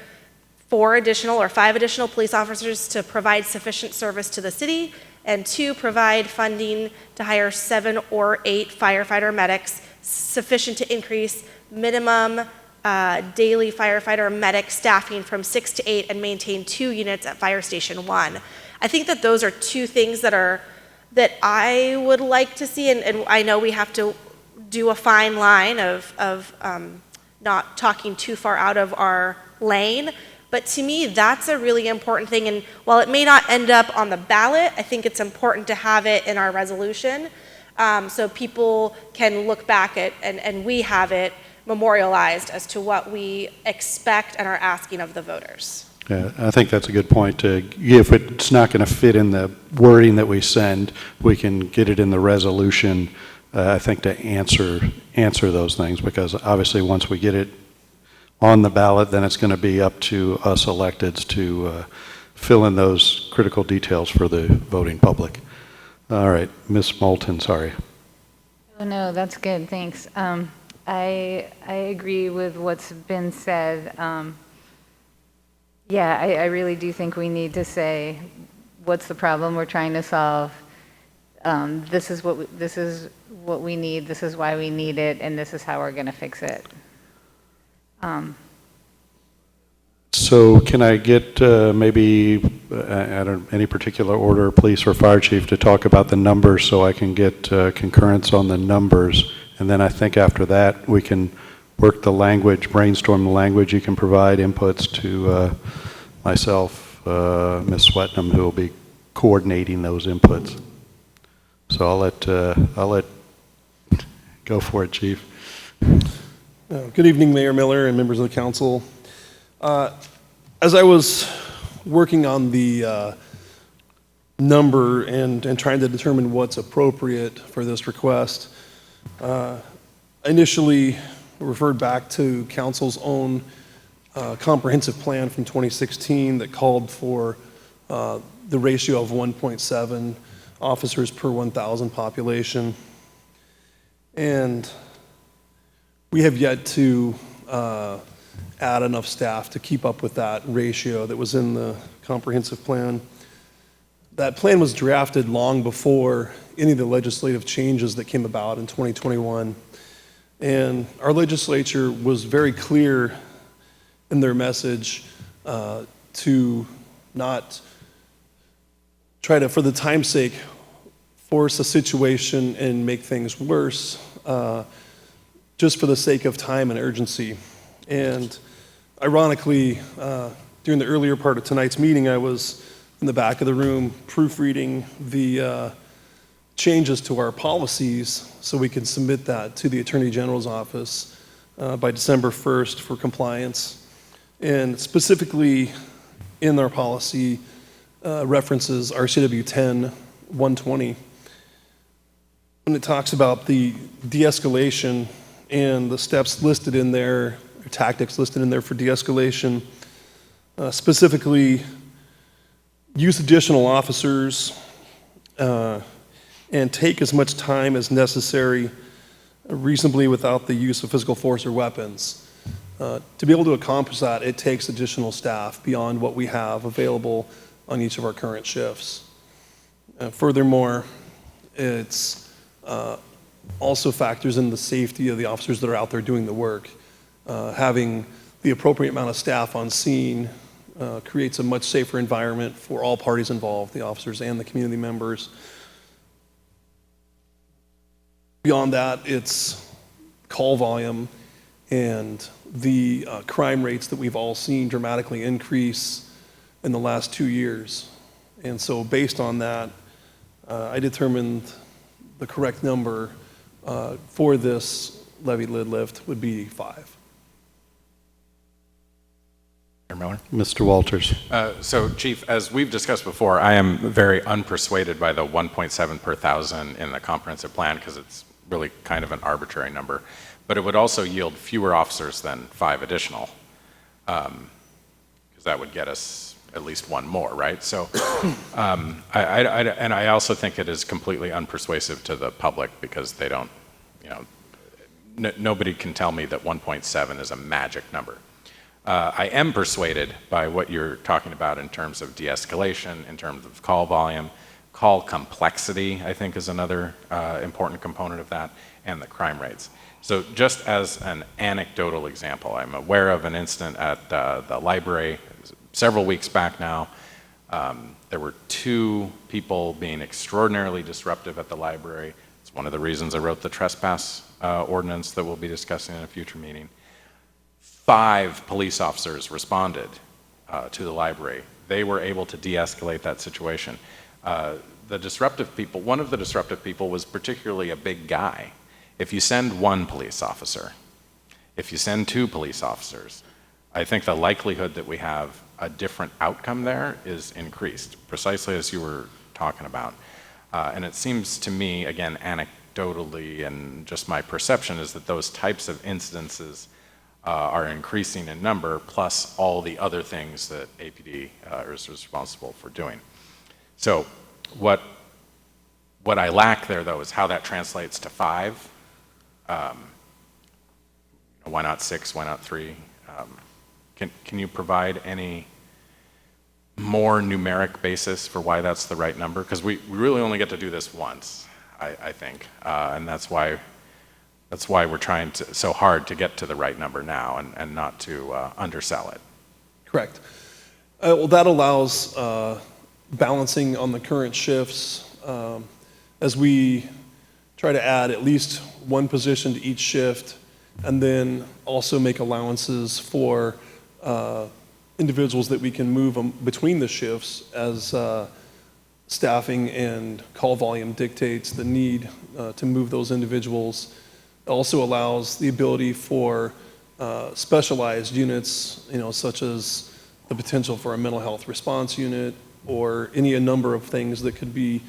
[SPEAKER 6] 4 additional or 5 additional police officers to provide sufficient service to the city, and 2, provide funding to hire 7 or 8 firefighter medics sufficient to increase minimum daily firefighter medic staffing from 6 to 8 and maintain 2 units at Fire Station 1. I think that those are 2 things that I would like to see, and I know we have to do a fine line of not talking too far out of our lane. But to me, that's a really important thing. And while it may not end up on the ballot, I think it's important to have it in our resolution so people can look back at, and we have it memorialized as to what we expect and are asking of the voters.
[SPEAKER 1] Yeah, I think that's a good point. If it's not going to fit in the wording that we send, we can get it in the resolution, I think, to answer those things, because obviously once we get it on the ballot, then it's going to be up to us electeds to fill in those critical details for the voting public. All right, Ms. Moulton, sorry.
[SPEAKER 7] Oh, no, that's good, thanks. I agree with what's been said. Yeah, I really do think we need to say, what's the problem we're trying to solve? This is what we need, this is why we need it, and this is how we're going to fix it.
[SPEAKER 1] So can I get maybe, I don't any particular order, police or fire chief, to talk about the numbers so I can get concurrence on the numbers? And then I think after that we can work the language, brainstorm the language. You can provide inputs to myself, Ms. Swetnam, who will be coordinating those inputs. So I'll let go for it, Chief.
[SPEAKER 22] Good evening, Mayor Miller and members of the council. As I was working on the number and trying to determine what's appropriate for this request, initially referred back to council's own comprehensive plan from 2016 that called for the ratio of 1.7 officers per 1,000 population. And we have yet to add enough staff to keep up with that ratio that was in the comprehensive plan. That plan was drafted long before any of the legislative changes that came about in 2021. And our legislature was very clear in their message to not try to, for the time's sake, force a situation and make things worse, just for the sake of time and urgency. And ironically, during the earlier part of tonight's meeting, I was in the back of the room proofreading the changes to our policies so we can submit that to the Attorney General's office by December 1st for compliance. And specifically in our policy references RCW 10-120 when it talks about the de-escalation and the steps listed in there, or tactics listed in there for de-escalation, specifically use additional officers and take as much time as necessary reasonably without the use of physical force or weapons. To be able to accomplish that, it takes additional staff beyond what we have available on each of our current shifts. Furthermore, it's also factors in the safety of the officers that are out there doing the work. Having the appropriate amount of staff on scene creates a much safer environment for all parties involved, the officers and the community members. Beyond that, it's call volume and the crime rates that we've all seen dramatically increase in the last 2 years. And so based on that, I determined the correct number for this levy lid lift would be 5.
[SPEAKER 5] Mayor Miller?
[SPEAKER 1] Mr. Walters.
[SPEAKER 5] So, Chief, as we've discussed before, I am very unpersuaded by the 1.7 per thousand in the comprehensive plan because it's really kind of an arbitrary number. But it would also yield fewer officers than 5 additional, because that would get us at least 1 more, right? So, and I also think it is completely unpersuasive to the public because they don't, you know, nobody can tell me that 1.7 is a magic number. I am persuaded by what you're talking about in terms of de-escalation, in terms of call volume, call complexity, I think is another important component of that, and the crime rates. So just as an anecdotal example, I'm aware of an incident at the library several weeks back now. There were 2 people being extraordinarily disruptive at the library. It's one of the reasons I wrote the trespass ordinance that we'll be discussing in a future meeting. 5 police officers responded to the library. They were able to de-escalate that situation. The disruptive people, one of the disruptive people was particularly a big guy. If you send 1 police officer, if you send 2 police officers, I think the likelihood that we have a different outcome there is increased, precisely as you were talking about. And it seems to me, again, anecdotally, and just my perception is that those types of incidences are increasing in number, plus all the other things that APD is responsible for doing. So what I lack there, though, is how that translates to 5. Why not 6? Why not 3? Can you provide any more numeric basis for why that's the right number? Because we really only get to do this once, I think, and that's why we're trying so hard to get to the right number now and not to undersell it.
[SPEAKER 22] Correct. Well, that allows balancing on the current shifts as we try to add at least one position to each shift, and then also make allowances for individuals that we can move between the shifts as staffing and call volume dictates the need to move those individuals. It also allows the ability for specialized units, such as the potential for a mental health response unit or a number of things that could be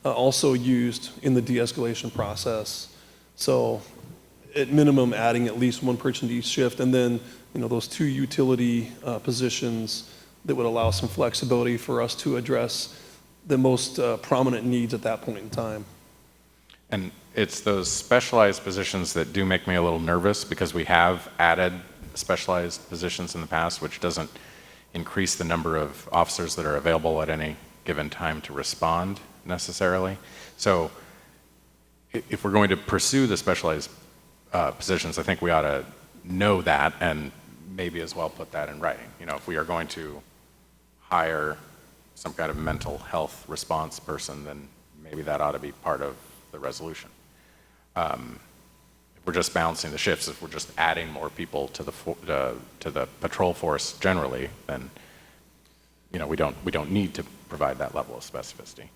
[SPEAKER 22] also used in the de-escalation process. So at minimum, adding at least one person to each shift, and then those 2 utility positions that would allow some flexibility for us to address the most prominent needs at that point in time.
[SPEAKER 5] And it's those specialized positions that do make me a little nervous, because we have added specialized positions in the past, which doesn't increase the number of officers that are available at any given time to respond necessarily. So if we're going to pursue the specialized positions, I think we ought to know that and maybe as well put that in writing. If we are going to hire some kind of mental health response person, then maybe that ought to be part of the resolution. If we're just balancing the shifts, if we're just adding more people to the patrol force generally, then we don't need to provide that level of specificity.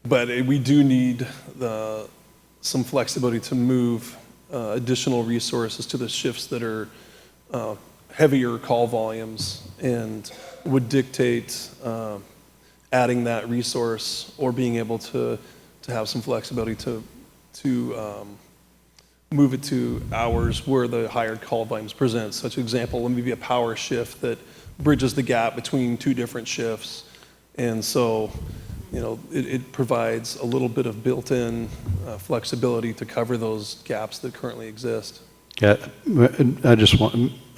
[SPEAKER 22] But we do need some flexibility to move additional resources to the shifts that are heavier call volumes, and would dictate adding that resource or being able to have some flexibility to move it to hours where the higher call volumes present. Such an example, maybe a power shift that bridges the gap between 2 different shifts. And so, it provides a little bit of built-in flexibility to cover those gaps that currently exist.
[SPEAKER 1] Yeah,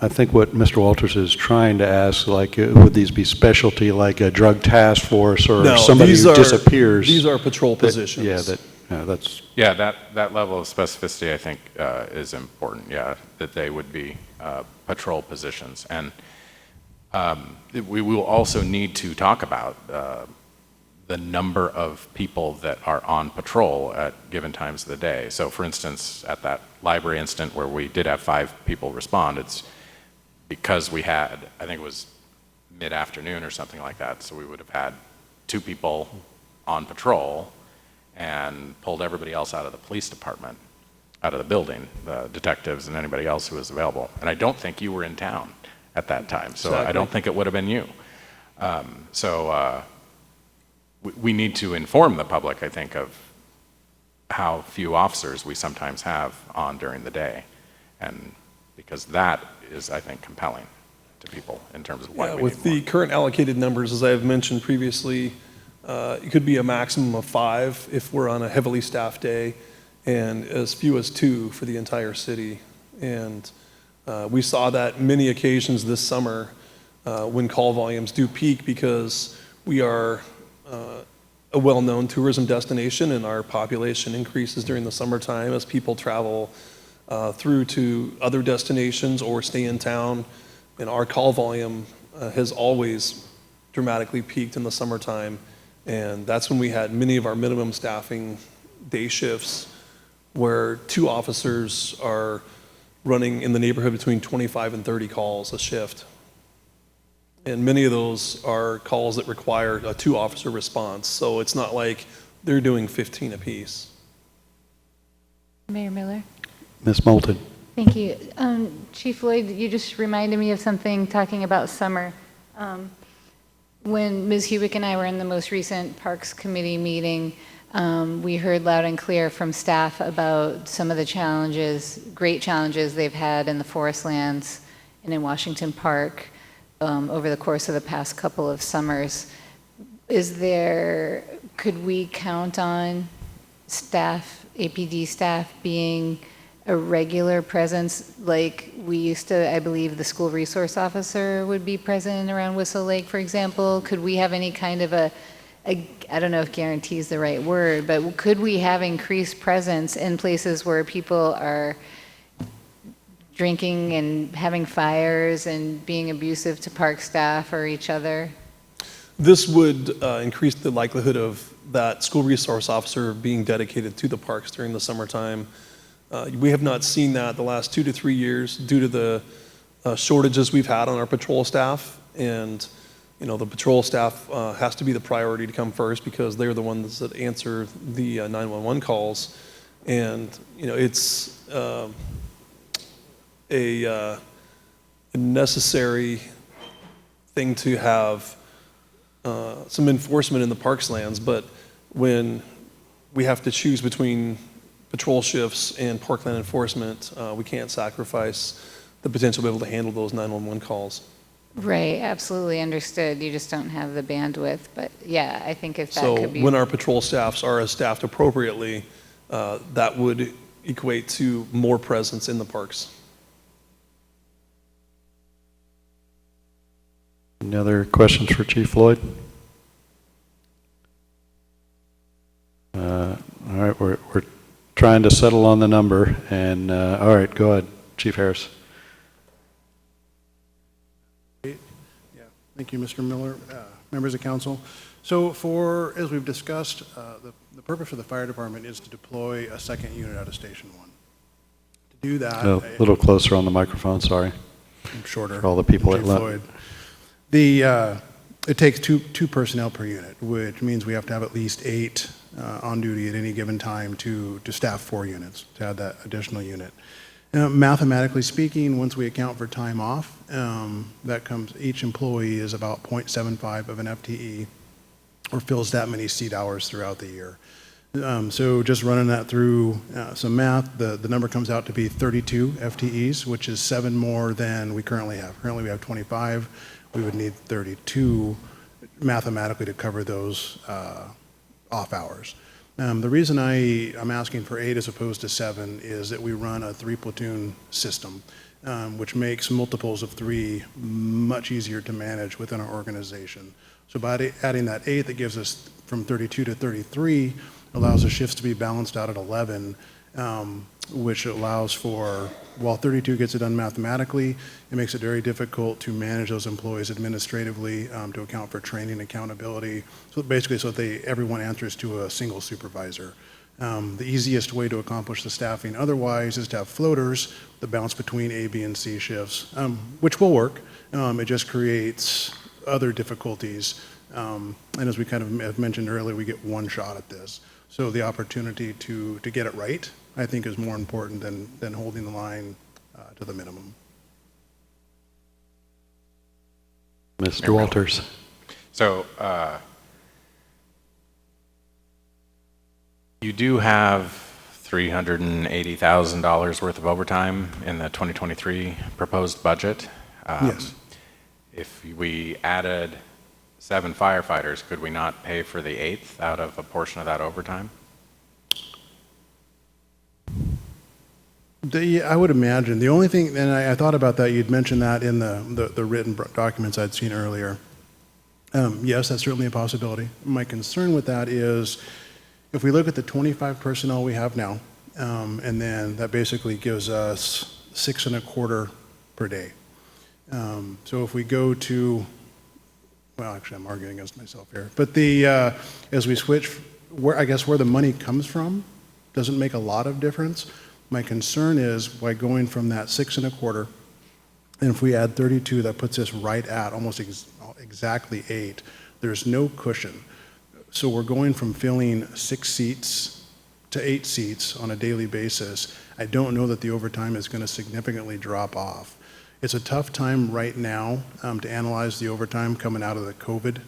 [SPEAKER 1] I think what Mr. Walters is trying to ask, like, would these be specialty, like a drug task force or
[SPEAKER 22] No,
[SPEAKER 1] somebody who disappears?
[SPEAKER 22] These are patrol positions.
[SPEAKER 1] That's...
[SPEAKER 5] Yeah, that level of specificity, I think, is important, yeah, that they would be patrol positions. And we will also need to talk about the number of people that are on patrol at given times of the day. So for instance, at that library incident where we did have 5 people respond, it's because we had, I think it was mid-afternoon or something like that, so we would have had 2 people on patrol and pulled everybody else out of the police department, out of the building, the detectives and anybody else who was available. And I don't think you were in town at that time, so exactly. I don't think it would have been you. We need to inform the public, I think, of how few officers we sometimes have on during the day, and because that is, I think, compelling to people in terms of why we
[SPEAKER 22] with
[SPEAKER 5] need
[SPEAKER 22] the current allocated numbers, as I have mentioned previously, it could be a maximum of 5 if we're on a heavily staffed day, and as few as 2 for the entire city. And we saw that many occasions this summer when call volumes do peak, because we are a well-known tourism destination, and our population increases during the summertime as people travel through to other destinations or stay in town. And our call volume has always dramatically peaked in the summertime, and that's when we had many of our minimum staffing day shifts where 2 officers are running in the neighborhood between 25 and 30 calls a shift. And many of those are calls that require a 2-officer response. So it's not like they're doing 15 apiece.
[SPEAKER 7] Mayor Miller?
[SPEAKER 1] Ms. Moulton.
[SPEAKER 7] Thank you. Chief Lloyd, you just reminded me of something talking about summer. When Ms. Hubick and I were in the most recent Parks Committee meeting, we heard loud and clear from staff about some of the challenges, great challenges they've had in the forest lands and in Washington Park over the course of the past couple of summers. Could we count on staff, APD staff being a regular presence like we used to? I believe the school resource officer would be present around Whistle Lake, for example. Could we have any kind of I don't know if guarantee is the right word, but could we have increased presence in places where people are drinking and having fires and being abusive to park staff or each other?
[SPEAKER 22] This would increase the likelihood of that school resource officer being dedicated to the parks during the summertime. We have not seen that the last 2 to 3 years due to the shortages we've had on our patrol staff. And, you know, the patrol staff has to be the priority to come first because they're the ones that answer the 911 calls. And, you know, it's a necessary thing to have some enforcement in the parks lands, but when we have to choose between patrol shifts and parkland enforcement, we can't sacrifice the potential to be able to handle those 911 calls.
[SPEAKER 7] Right, absolutely understood. You just don't have the bandwidth, but yeah, I think if that could be.
[SPEAKER 22] So when our patrol staffs are staffed appropriately, that would equate to more presence in the parks.
[SPEAKER 1] Any other questions for Chief Lloyd? All right, we're trying to settle on the number, and all right, go ahead, Chief Harris.
[SPEAKER 9] Yeah, thank you, Mr. Miller, members of council. So for, as we've discussed, the purpose of the fire department is to deploy a second unit out of Station 1. To do that...
[SPEAKER 1] A little closer on the microphone, sorry.
[SPEAKER 9] I'm shorter.
[SPEAKER 1] For all the people at
[SPEAKER 9] Floyd. It takes two personnel per unit, which means we have to have at least 8 on duty at any given time to staff 4 units, to add that additional unit. Mathematically speaking, once we account for time off, each employee is about 0.75 of an FTE, or fills that many seat hours throughout the year. So just running that through some math, the number comes out to be 32 FTEs, which is 7 more than we currently have. Currently we have 25. We would need 32 mathematically to cover those off hours. The reason I'm asking for 8 as opposed to 7 is that we run a 3-platoon system, which makes multiples of 3 much easier to manage within our organization. So by adding that 8, that gives us from 32 to 33, allows the shifts to be balanced out at 11, which allows for, while 32 gets it done mathematically, it makes it very difficult to manage those employees administratively, to account for training, accountability. So basically, everyone answers to a single supervisor. The easiest way to accomplish the staffing otherwise is to have floaters that bounce between A, B, and C shifts, which will work. It just creates other difficulties. And as we kind of have mentioned earlier, we get one shot at this. So the opportunity to get it right, I think, is more important than holding the line to the minimum.
[SPEAKER 1] Mr. Walters.
[SPEAKER 5] So you do have $380,000 worth of overtime in the 2023 proposed budget.
[SPEAKER 9] Yes.
[SPEAKER 5] If we added 7 firefighters, could we not pay for the 8th out of a portion of that overtime?
[SPEAKER 9] I would imagine. The only thing, and I thought about that, you'd mentioned that in the written documents I'd seen earlier. Yes, that's certainly a possibility. My concern with that is if we look at the 25 personnel we have now, and then that basically gives us 6.25 per day. So if we go to, well, actually I'm arguing against myself here, but as we switch, where the money comes from doesn't make a lot of difference. My concern is by going from that 6.25, and if we add 32, that puts us right at almost exactly 8. There's no cushion. So we're going from filling 6 seats to 8 seats on a daily basis. I don't know that the overtime is going to significantly drop off. It's a tough time right now to analyze the overtime coming out of the COVID.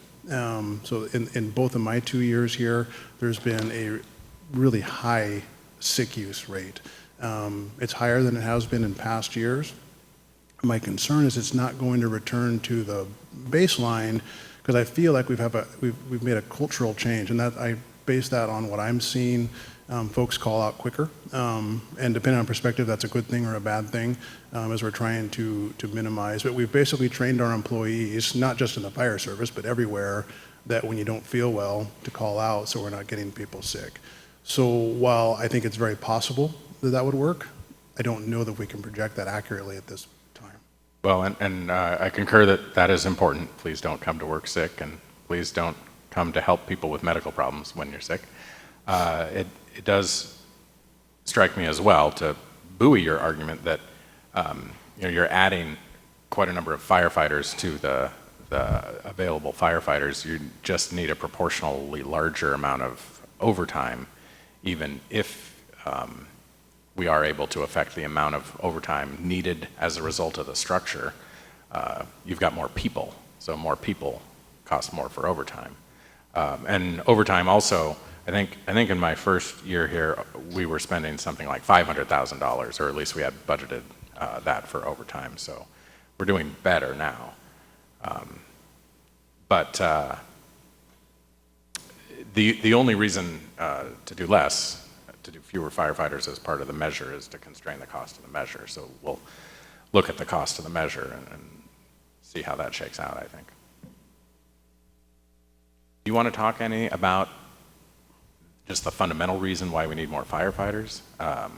[SPEAKER 9] So in both of my 2 years here, there's been a really high sick use rate. It's higher than it has been in past years. My concern is it's not going to return to the baseline because I feel like we've made a cultural change, and that I base that on what I'm seeing. Folks call out quicker, and depending on perspective, that's a good thing or a bad thing, as we're trying to minimize. But we've basically trained our employees, not just in the fire service, but everywhere, that when you don't feel well, to call out so we're not getting people sick. So while I think it's very possible that that would work, I don't know that we can project that accurately at this time.
[SPEAKER 5] Well, and I concur that that is important. Please don't come to work sick, and please don't come to help people with medical problems when you're sick. It does strike me as well to buoy your argument that you're adding quite a number of firefighters to the available firefighters. You just need a proportionally larger amount of overtime, even if we are able to affect the amount of overtime needed as a result of the structure. You've got more people, so more people cost more for overtime. And overtime also, I think in my first year here, we were spending something like $500,000, or at least we had budgeted that for overtime. So we're doing better now. But the only reason to do less, to do fewer firefighters as part of the measure, is to constrain the cost of the measure. So we'll look at the cost of the measure and see how that shakes out, I think. Do you want to talk any about just the fundamental reason why we need more firefighters? I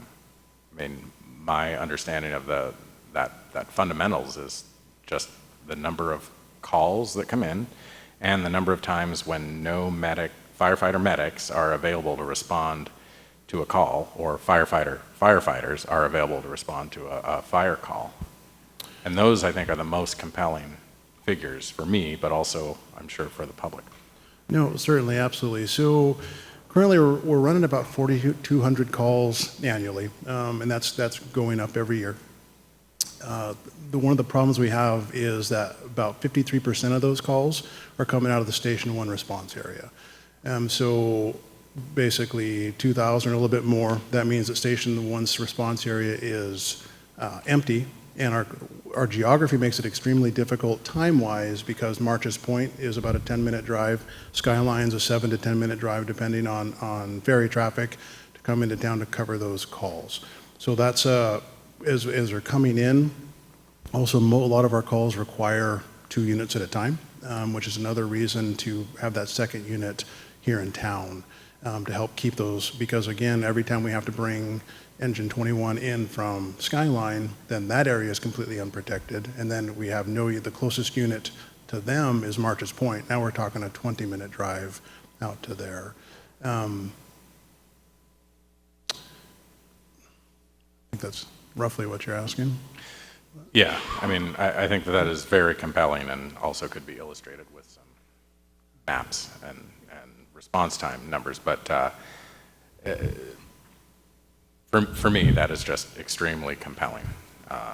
[SPEAKER 5] mean, my understanding of that fundamentals is just the number of calls that come in and the number of times when no firefighter medics are available to respond to a call, or firefighters are available to respond to a fire call. And those, I think, are the most compelling figures for me, but also, I'm sure, for the public.
[SPEAKER 9] No, certainly, absolutely. So currently we're running about 4,200 calls annually, and that's going up every year. One of the problems we have is that about 53% of those calls are coming out of the Station 1 response area. So basically 2,000 or a little bit more, that means that Station 1's response area is empty, and our geography makes it extremely difficult time-wise because March's Point is about a 10-minute drive, Skyline's a 7 to 10-minute drive depending on ferry traffic to come into town to cover those calls. So that's, as they're coming in, also a lot of our calls require 2 units at a time, which is another reason to have that second unit here in town to help keep those, because again, every time we have to bring Engine 21 in from Skyline, then that area is completely unprotected, and then we have the closest unit to them is March's Point. Now we're talking a 20-minute drive out to there. I think that's roughly what you're asking.
[SPEAKER 5] Yeah, I mean, I think that is very compelling and also could be illustrated with some maps and response time numbers, but for me, that is just extremely compelling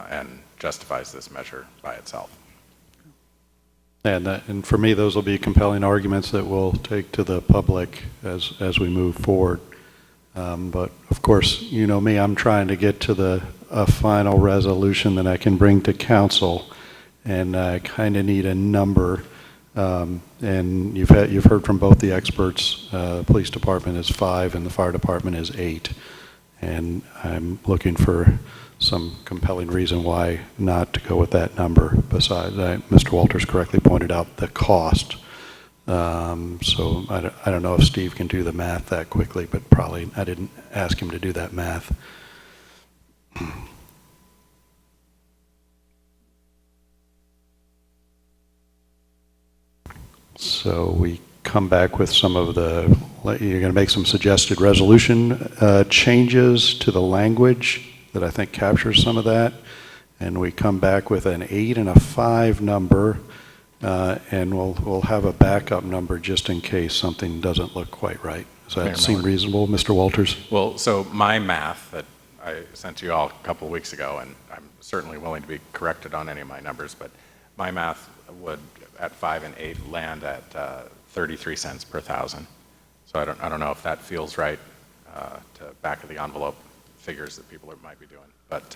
[SPEAKER 5] and justifies this measure by itself.
[SPEAKER 1] And for me, those will be compelling arguments that we'll take to the public as we move forward. But of course, you know me, I'm trying to get to a final resolution that I can bring to council, and I kind of need a number. And you've heard from both the experts. The police department is 5 and the fire department is 8. And I'm looking for some compelling reason why not to go with that number. Besides, Mr. Walters correctly pointed out the cost. So I don't know if Steve can do the math that quickly, but probably I didn't ask him to do that math. So we come back with some of you're going to make some suggested resolution changes to the language that I think captures some of that. And we come back with an 8 and a 5 number, and we'll have a backup number just in case something doesn't look quite right. Does that seem reasonable, Mr. Walters?
[SPEAKER 5] Well, so my math that I sent to you all a couple of weeks ago, and I'm certainly willing to be corrected on any of my numbers, but my math would, at 5 and 8, land at 33 cents per thousand. So I don't know if that feels right to back of the envelope figures that people might be doing. But,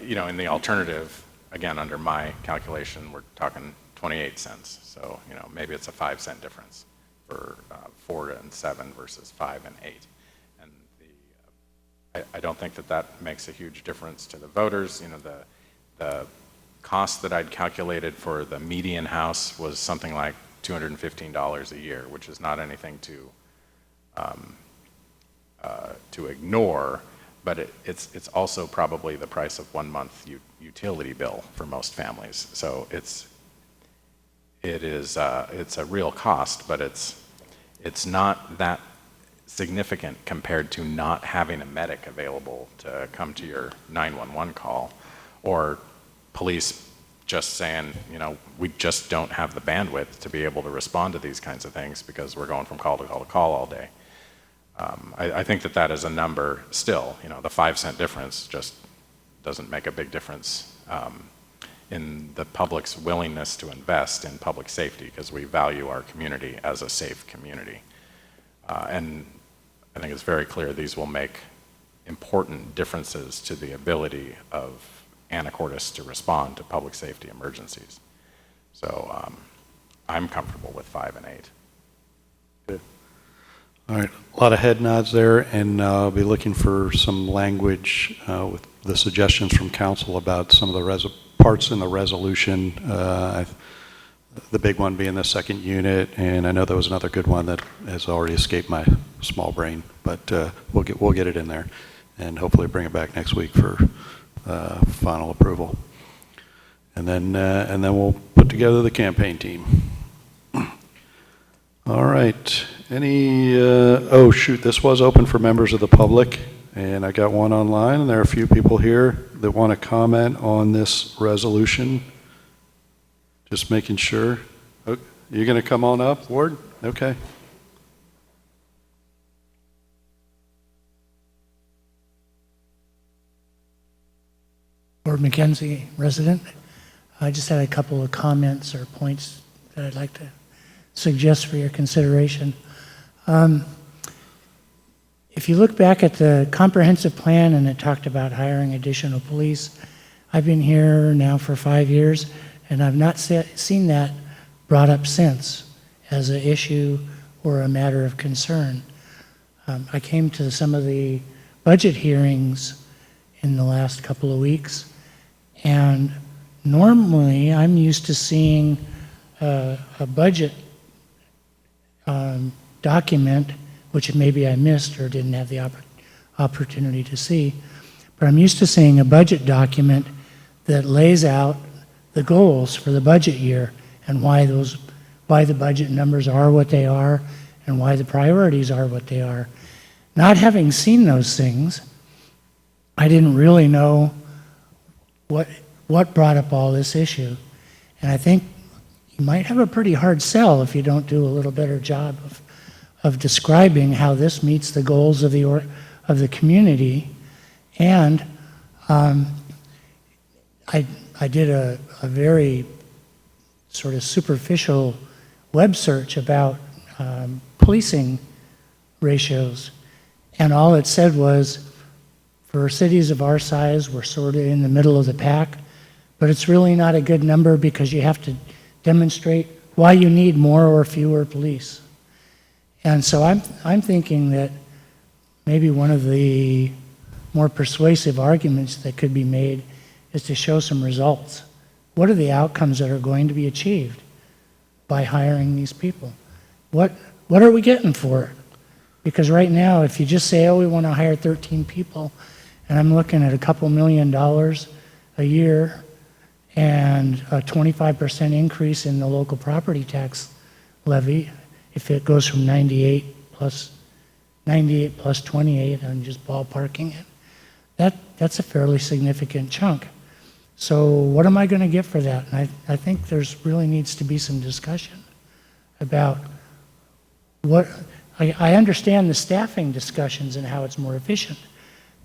[SPEAKER 5] you know, in the alternative, again, under my calculation, we're talking 28 cents. So, you know, maybe it's a 5-cent difference for 4 and 7 versus 5 and 8. And I don't think that that makes a huge difference to the voters. You know, the cost that I'd calculated for the median house was something like $215 a year, which is not anything to ignore, but it's also probably the price of 1 month utility bill for most families. So it's a real cost, but it's not that significant compared to not having a medic available to come to your 911 call, or police just saying, you know, we just don't have the bandwidth to be able to respond to these kinds of things because we're going from call to call to call all day. I think that is a number still, you know, the 5-cent difference just doesn't make a big difference in the public's willingness to invest in public safety, because we value our community as a safe community. And I think it's very clear these will make important differences to the ability of Anacortes to respond to public safety emergencies. So I'm comfortable with 5 and 8.
[SPEAKER 1] Good. All right, a lot of head nods there, and I'll be looking for some language with the suggestions from council about some of the parts in the resolution. The big one being the second unit, and I know there was another good one that has already escaped my small brain, but we'll get it in there, and hopefully bring it back next week for final approval, and then we'll put together the campaign team. All right. Any? Oh shoot! This was open for members of the public, and I got one online, and there are a few people here that want to comment on this resolution. Just making sure. Oh, you're going to come on up, Ward? Okay.
[SPEAKER 10] Ward McKenzie, resident. I just had a couple of comments or points that I'd like to suggest for your consideration. If you look back at the comprehensive plan, and it talked about hiring additional police, I've been here now for 5 years, and I've not seen that brought up since as an issue or a matter of concern. I came to some of the budget hearings in the last couple of weeks, and normally I'm used to seeing a budget document, which maybe I missed or didn't have the opportunity to see, but I'm used to seeing a budget document that lays out the goals for the budget year and why the budget numbers are what they are and why the priorities are what they are. Not having seen those things, I didn't really know what brought up all this issue. And I think you might have a pretty hard sell if you don't do a little better job of describing how this meets the goals of the community. And I did a very sort of superficial web search about policing ratios, and all it said was, for cities of our size, we're sort of in the middle of the pack, but it's really not a good number because you have to demonstrate why you need more or fewer police. And so I'm thinking that maybe one of the more persuasive arguments that could be made is to show some results. What are the outcomes that are going to be achieved by hiring these people? What are we getting for it? Because right now, if you just say, oh, we want to hire 13 people, and I'm looking at a couple $1 million a year and a 25% increase in the local property tax levy, if it goes from 98 plus 28, I'm just ballparking it, that's a fairly significant chunk. So what am I going to get for that? And I think there's really needs to be some discussion about what, I understand the staffing discussions and how it's more efficient,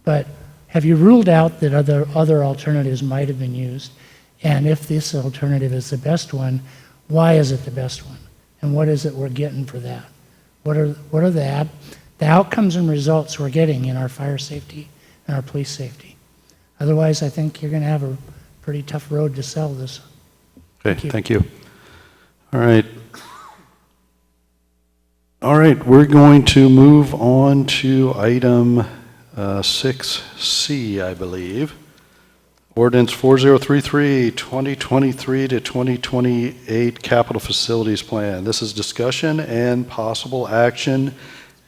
[SPEAKER 10] but have you ruled out that other alternatives might have been used? And if this alternative is the best one, why is it the best one? And what is it we're getting for that? What are the outcomes and results we're getting in our fire safety and our police safety? Otherwise, I think you're going to have a pretty tough road to sell this.
[SPEAKER 1] Okay, thank you. All right. All right, we're going to move on to item 6C, I believe. Ordinance 4033, 2023 to 2028 Capital Facilities Plan. This is discussion and possible action,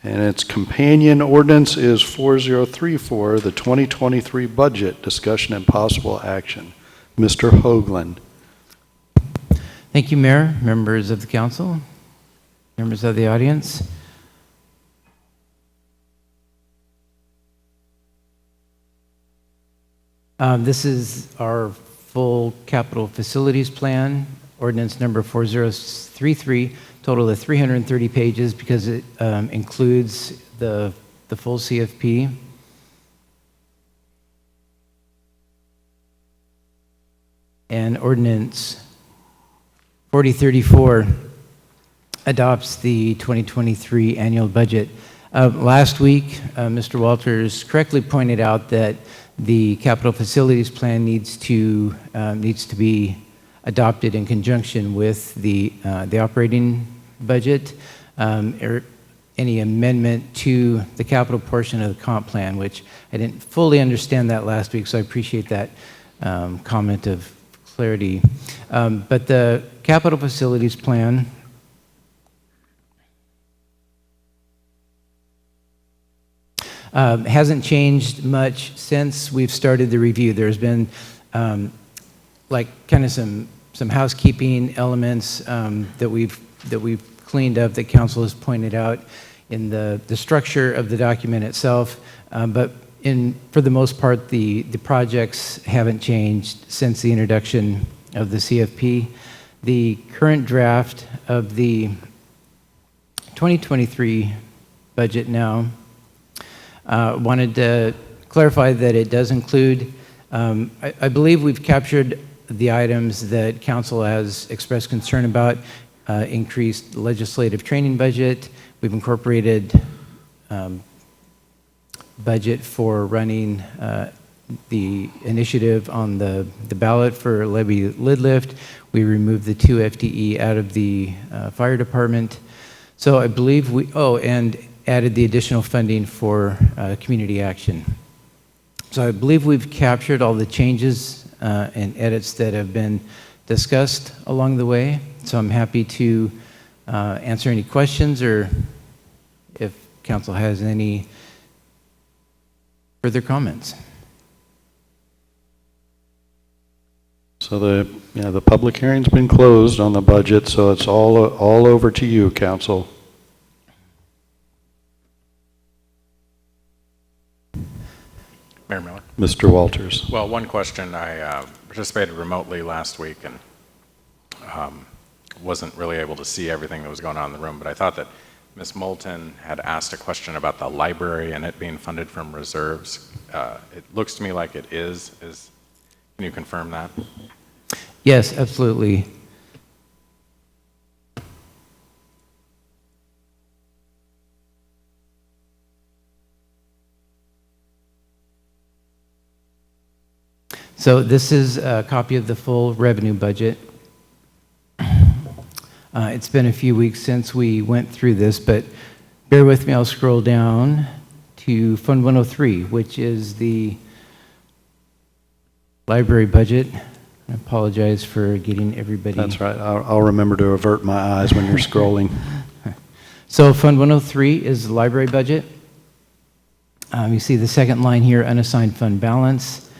[SPEAKER 1] and its companion ordinance is 4034, the 2023 budget, discussion and possible action. Mr. Hoagland.
[SPEAKER 11] Thank you, Mayor, members of the council, members of the audience. This is our full capital facilities plan, ordinance number 4033, total of 330 pages because it includes the full CFP. And ordinance 4034 adopts the 2023 annual budget. Last week, Mr. Walters correctly pointed out that the capital facilities plan needs to be adopted in conjunction with the operating budget, or any amendment to the capital portion of the comp plan, which I didn't fully understand that last week, so I appreciate that comment of clarity. But the capital facilities plan hasn't changed much since we've started the review. There's been like kind of some housekeeping elements that we've cleaned up that council has pointed out in the structure of the document itself. But for the most part, the projects haven't changed since the introduction of the CFP. The current draft of the 2023 budget now wanted to clarify that it does include, I believe we've captured the items that council has expressed concern about, increased legislative training budget. We've incorporated budget for running the initiative on the ballot for levy lid lift. We removed the 2 FTE out of the fire department. So I believe and added the additional funding for community action. So I believe we've captured all the changes and edits that have been discussed along the way. So I'm happy to answer any questions, or if council has any further comments.
[SPEAKER 1] So the public hearing's been closed on the budget, so it's all over to you, council.
[SPEAKER 5] Mayor Miller.
[SPEAKER 1] Mr. Walters.
[SPEAKER 5] Well, one question. I participated remotely last week and wasn't really able to see everything that was going on in the room, but I thought that Ms. Moulton had asked a question about the library and it being funded from reserves. It looks to me like it is. Can you confirm that?
[SPEAKER 11] Yes, absolutely. So this is a copy of the full revenue budget. It's been a few weeks since we went through this, but bear with me, I'll scroll down to Fund 103, which is the library budget. I apologize for getting everybody.
[SPEAKER 1] That's right. I'll remember to avert my eyes when you're scrolling.
[SPEAKER 11] So Fund 103 is the library budget. You see the second line here, unassigned fund balance.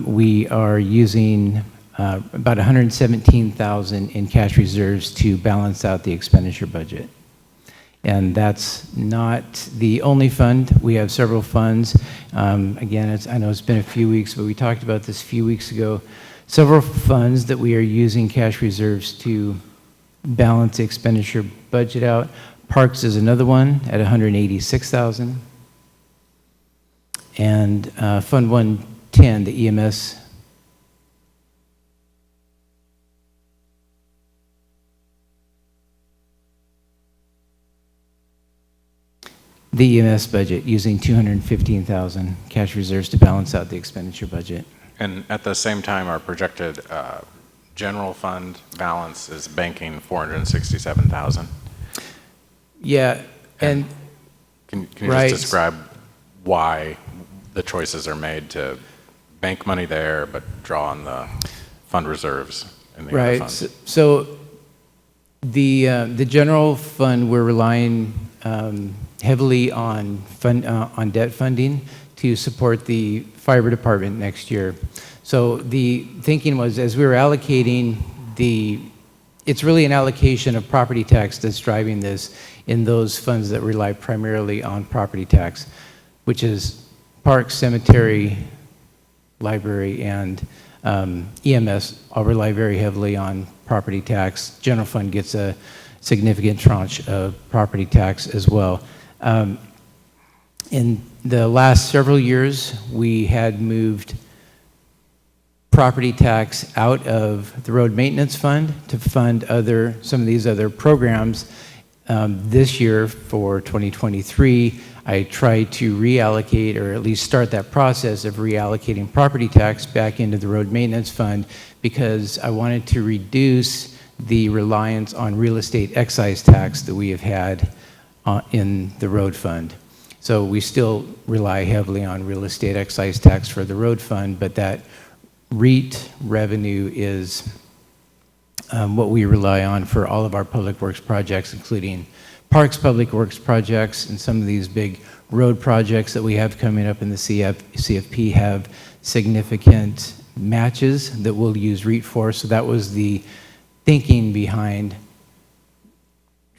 [SPEAKER 11] We are using about $117,000 in cash reserves to balance out the expenditure budget. And that's not the only fund. We have several funds. Again, I know it's been a few weeks, but we talked about this a few weeks ago. Several funds that we are using cash reserves to balance the expenditure budget out. Parks is another one at 186,000. And Fund 110, the EMS. The EMS budget, using 215,000 cash reserves to balance out the expenditure budget.
[SPEAKER 5] And at the same time, our projected general fund balance is banking 467,000.
[SPEAKER 11] Yeah, and
[SPEAKER 5] can you
[SPEAKER 11] right.
[SPEAKER 5] just describe why the choices are made to bank money there but draw on the fund reserves in the other
[SPEAKER 11] right.
[SPEAKER 5] funds?
[SPEAKER 11] So the general fund, we're relying heavily on debt funding to support the fiber department next year. So the thinking was, as we were allocating it's really an allocation of property tax that's driving this in those funds that rely primarily on property tax, which is parks, cemetery, library, and EMS all rely very heavily on property tax. General fund gets a significant tranche of property tax as well. In the last several years, we had moved property tax out of the road maintenance fund to fund some of these other programs. This year, for 2023, I tried to reallocate, or at least start that process of reallocating property tax back into the road maintenance fund, because I wanted to reduce the reliance on real estate excise tax that we have had in the road fund. So we still rely heavily on real estate excise tax for the road fund, but that REIT revenue is what we rely on for all of our public works projects, including parks public works projects, and some of these big road projects that we have coming up in the CFP have significant matches that we'll use REIT for. So that was the thinking behind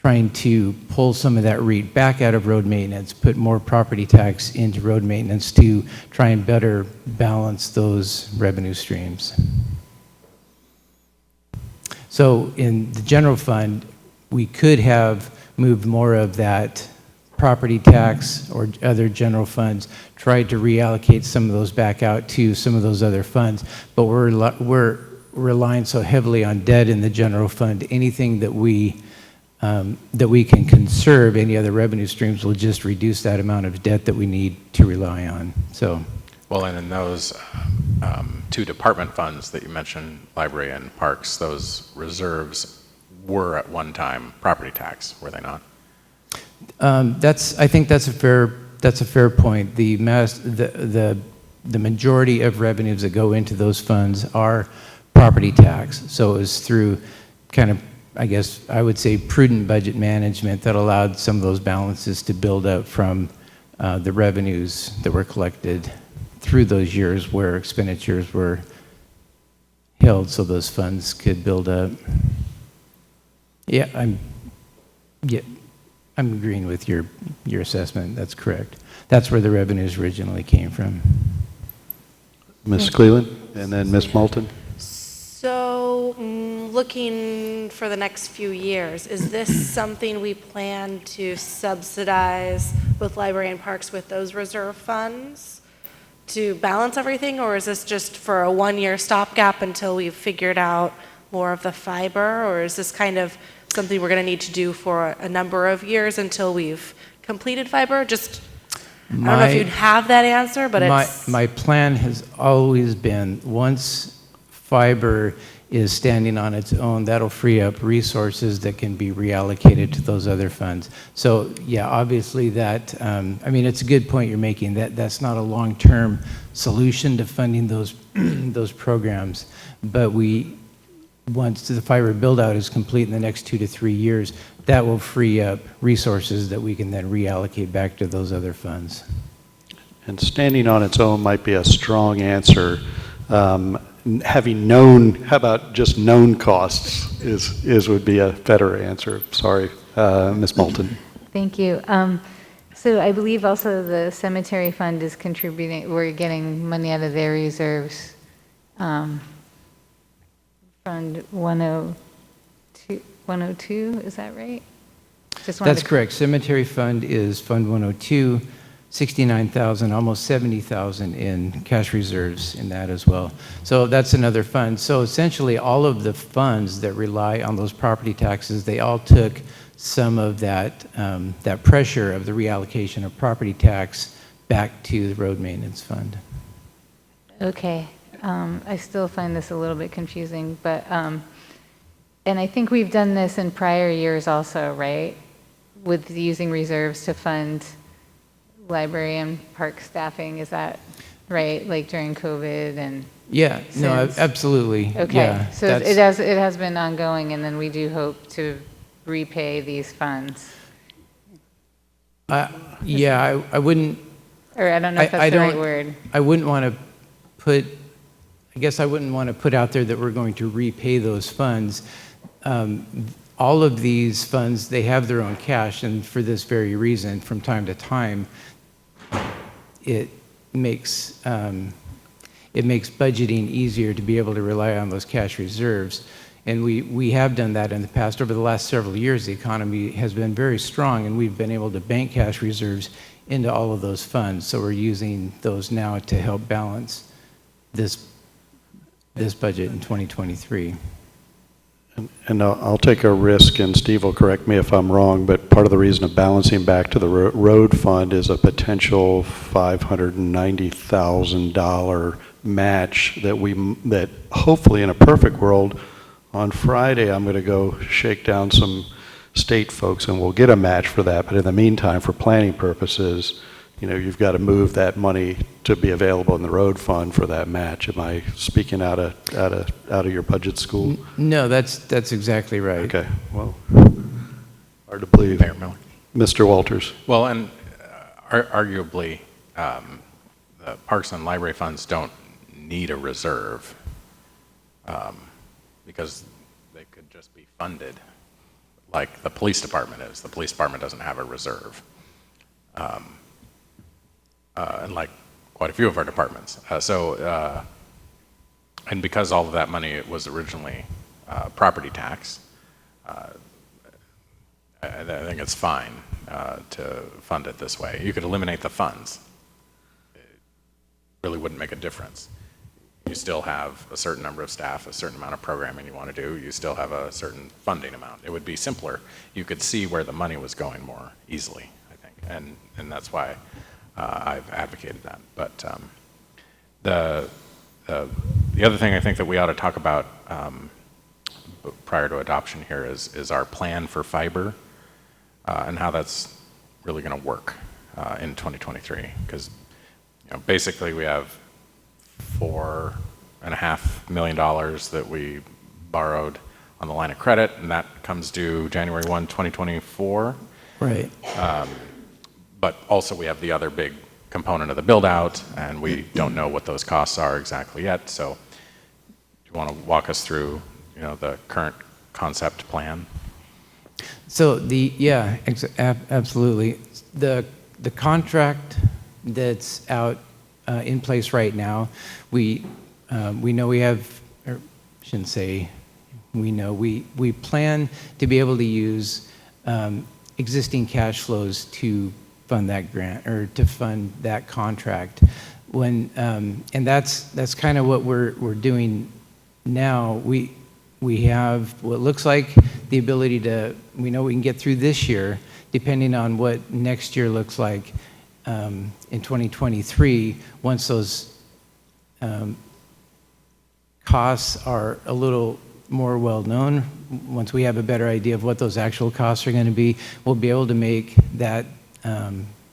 [SPEAKER 11] trying to pull some of that REIT back out of road maintenance, put more property tax into road maintenance to try and better balance those revenue streams. So in the general fund, we could have moved more of that property tax or other general funds, tried to reallocate some of those back out to some of those other funds, but we're relying so heavily on debt in the general fund. Anything that we can conserve, any other revenue streams will just reduce that amount of debt that we need to rely on. So,
[SPEAKER 5] well, and in those two department funds that you mentioned, library and parks, those reserves were at one time property tax, were they not?
[SPEAKER 11] I think that's a fair point. The majority of revenues that go into those funds are property tax. So it was through kind of, I guess I would say, prudent budget management that allowed some of those balances to build up from the revenues that were collected through those years where expenditures were held, so those funds could build up. Yeah, I'm agreeing with your assessment. That's correct. That's where the revenues originally came from.
[SPEAKER 1] Ms. Cleland, and then Ms. Moulton.
[SPEAKER 6] So, looking for the next few years, is this something we plan to subsidize both library and parks with those reserve funds to balance everything, or is this just for a one-year stopgap until we've figured out more of the fiber, or is this kind of something we're going to need to do for a number of years until we've completed fiber? Just, I don't know if you'd have that answer, but
[SPEAKER 11] my plan has always been, once fiber is standing on its own, that'll free up resources that can be reallocated to those other funds. So yeah, obviously that, I mean, it's a good point you're making, that's not a long-term solution to funding those, those programs, but once the fiber build-out is complete in the next 2 to 3 years, that will free up resources that we can then reallocate back to those other funds.
[SPEAKER 1] And standing on its own might be a strong answer. Having known, how about just known costs would be a better answer. Sorry, Ms. Moulton.
[SPEAKER 7] Thank you. So I believe also the cemetery fund is contributing, we're getting money out of their reserves. Fund 102, is that right? Just wanted
[SPEAKER 11] That's
[SPEAKER 7] to-
[SPEAKER 11] correct. Cemetery fund is Fund 102, 69,000, almost 70,000 in cash reserves in that as well. So that's another fund. So essentially, all of the funds that rely on those property taxes, they all took some of that, that pressure of the reallocation of property tax back to the road maintenance fund.
[SPEAKER 7] Okay, I still find this a little bit confusing, but, and I think we've done this in prior years also, right? With using reserves to fund library and park staffing, is that right? Like during COVID and?
[SPEAKER 11] Yeah, no,
[SPEAKER 7] since?
[SPEAKER 11] absolutely.
[SPEAKER 7] Okay,
[SPEAKER 11] Yeah,
[SPEAKER 7] so
[SPEAKER 11] that's-
[SPEAKER 7] it has been ongoing, and then we do hope to repay these funds.
[SPEAKER 11] Yeah, I wouldn't.
[SPEAKER 7] Or I don't know if that's the right word.
[SPEAKER 11] I wouldn't want to put, I guess I wouldn't want to put out there that we're going to repay those funds. All of these funds, they have their own cash, and for this very reason, from time to time, it makes budgeting easier to be able to rely on those cash reserves. And we have done that in the past. Over the last several years, the economy has been very strong, and we've been able to bank cash reserves into all of those funds. So we're using those now to help balance this budget in 2023.
[SPEAKER 1] And I'll take a risk, and Steve will correct me if I'm wrong, but part of the reason of balancing back to the road fund is a potential $590,000 match that hopefully in a perfect world, on Friday, I'm going to go shake down some state folks and we'll get a match for that. But in the meantime, for planning purposes, you've got to move that money to be available in the road fund for that match. Am I speaking out of your budget school?
[SPEAKER 11] No, that's exactly right.
[SPEAKER 1] Okay, well, hard to believe.
[SPEAKER 5] Mayor Miller.
[SPEAKER 1] Mr. Walters.
[SPEAKER 5] Well, and arguably, the parks and library funds don't need a reserve because they could just be funded like the police department is. The police department doesn't have a reserve. And like quite a few of our departments. And because all of that money was originally property tax, I think it's fine to fund it this way. You could eliminate the funds. It really wouldn't make a difference. You still have a certain number of staff, a certain amount of programming you want to do. You still have a certain funding amount. It would be simpler. You could see where the money was going more easily, I think. And that's why I've advocated that. But the other thing I think that we ought to talk about prior to adoption here is our plan for fiber and how that's really going to work in 2023. Because basically we have $4.5 million that we borrowed on the line of credit, and that comes due January 1, 2024.
[SPEAKER 11] Right.
[SPEAKER 5] But also we have the other big component of the build out, and we don't know what those costs are exactly yet. So do you want to walk us through, the current concept plan?
[SPEAKER 11] So absolutely. The contract that's out in place right now, we know we have, or shouldn't say we know, we plan to be able to use existing cash flows to fund that grant or to fund that contract. And that's kind of what we're doing now. We have what looks like the ability we know we can get through this year, depending on what next year looks like in 2023, once those costs are a little more well-known, once we have a better idea of what those actual costs are going to be, we'll be able to make that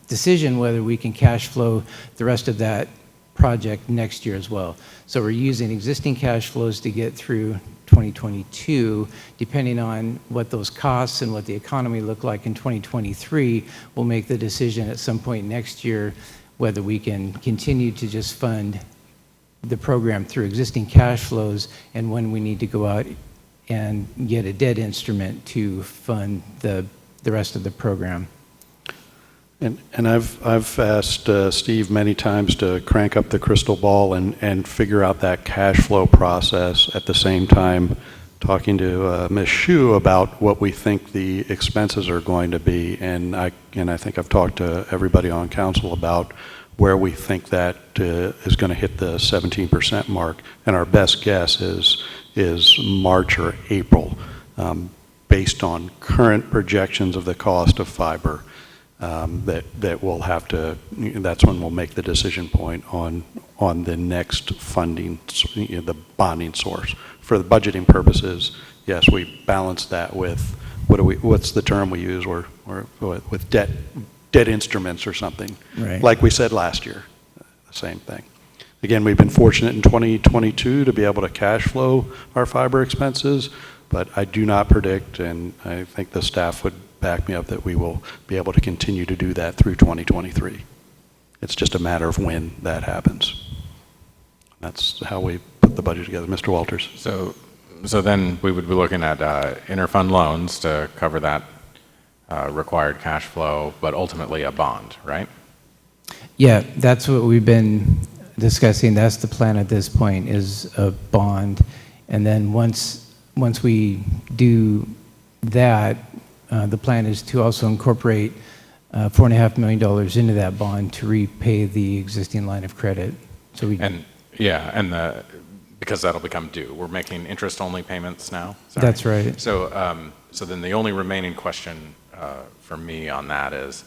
[SPEAKER 11] decision whether we can cash flow the rest of that project next year as well. So we're using existing cash flows to get through 2022. Depending on what those costs and what the economy look like in 2023, we'll make the decision at some point next year whether we can continue to just fund the program through existing cash flows and when we need to go out and get a debt instrument to fund the rest of the program.
[SPEAKER 1] And I've asked Steve many times to crank up the crystal ball and figure out that cash flow process at the same time talking to Ms. Shu about what we think the expenses are going to be, and I think I've talked to everybody on council about where we think that is going to hit the 17% mark, and our best guess is March or April, based on current projections of the cost of fiber. That we'll have to, that's when we'll make the decision point on the next funding, the bonding source. For the budgeting purposes, yes, we balance that with, what's the term we use, or with debt instruments or something.
[SPEAKER 11] Right.
[SPEAKER 1] Like we said last year, the same thing. Again, we've been fortunate in 2022 to be able to cash flow our fiber expenses, but I do not predict, and I think the staff would back me up, that we will be able to continue to do that through 2023. It's just a matter of when that happens. That's how we put the budget together. Mr. Walters.
[SPEAKER 5] So then we would be looking at interfund loans to cover that required cash flow, but ultimately a bond, right?
[SPEAKER 11] Yeah, that's what we've been discussing. That's the plan at this point, is a bond. And then once we do that, the plan is to also incorporate $4.5 million into that bond to repay the existing line of credit. So we because that'll become due. We're making interest-only payments now. Sorry. That's right.
[SPEAKER 5] So so then the only remaining question for me on that is,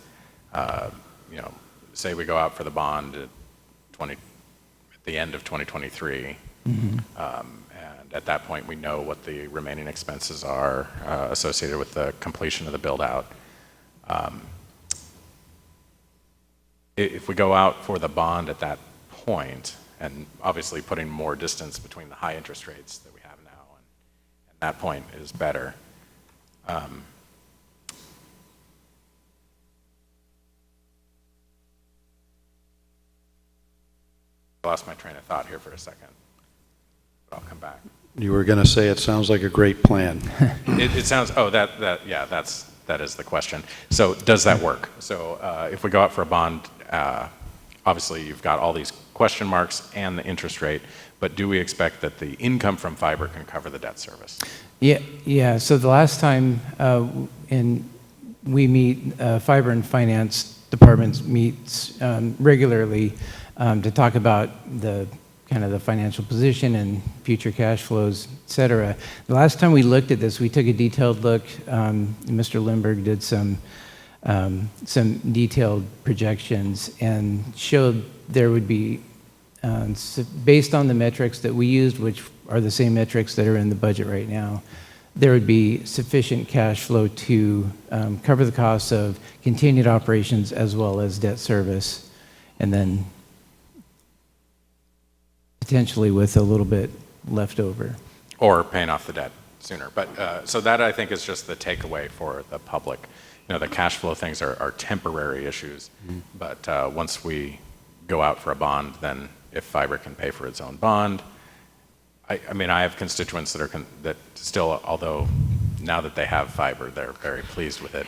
[SPEAKER 5] say we go out for the bond at the end of 2023.
[SPEAKER 11] Mm-hmm.
[SPEAKER 5] And at that point, we know what the remaining expenses are associated with the completion of the build-out. If we go out for the bond at that point, and obviously putting more distance between the high interest rates that we have now, and that point is better. I lost my train of thought here for a second, but I'll come back.
[SPEAKER 1] You were going to say it sounds like a great plan.
[SPEAKER 5] It sounds, that is the question. So does that work? So if we go out for a bond, obviously you've got all these question marks and the interest rate, but do we expect that the income from fiber can cover the debt service?
[SPEAKER 11] Yeah. So the last time we meet, fiber and finance departments meets regularly to talk about the kind of the financial position and future cash flows, et cetera. The last time we looked at this, we took a detailed look. Mr. Lindbergh did some detailed projections and showed there would be, based on the metrics that we used, which are the same metrics that are in the budget right now, there would be sufficient cash flow to cover the costs of continued operations as well as debt service, and then potentially with a little bit left over.
[SPEAKER 5] Or paying off the debt sooner. But so that, I think, is just the takeaway for the public. The cash flow things are temporary issues, but once we go out for a bond, then if fiber can pay for its own bond, I mean, I have constituents that still, although now that they have fiber, they're very pleased with it.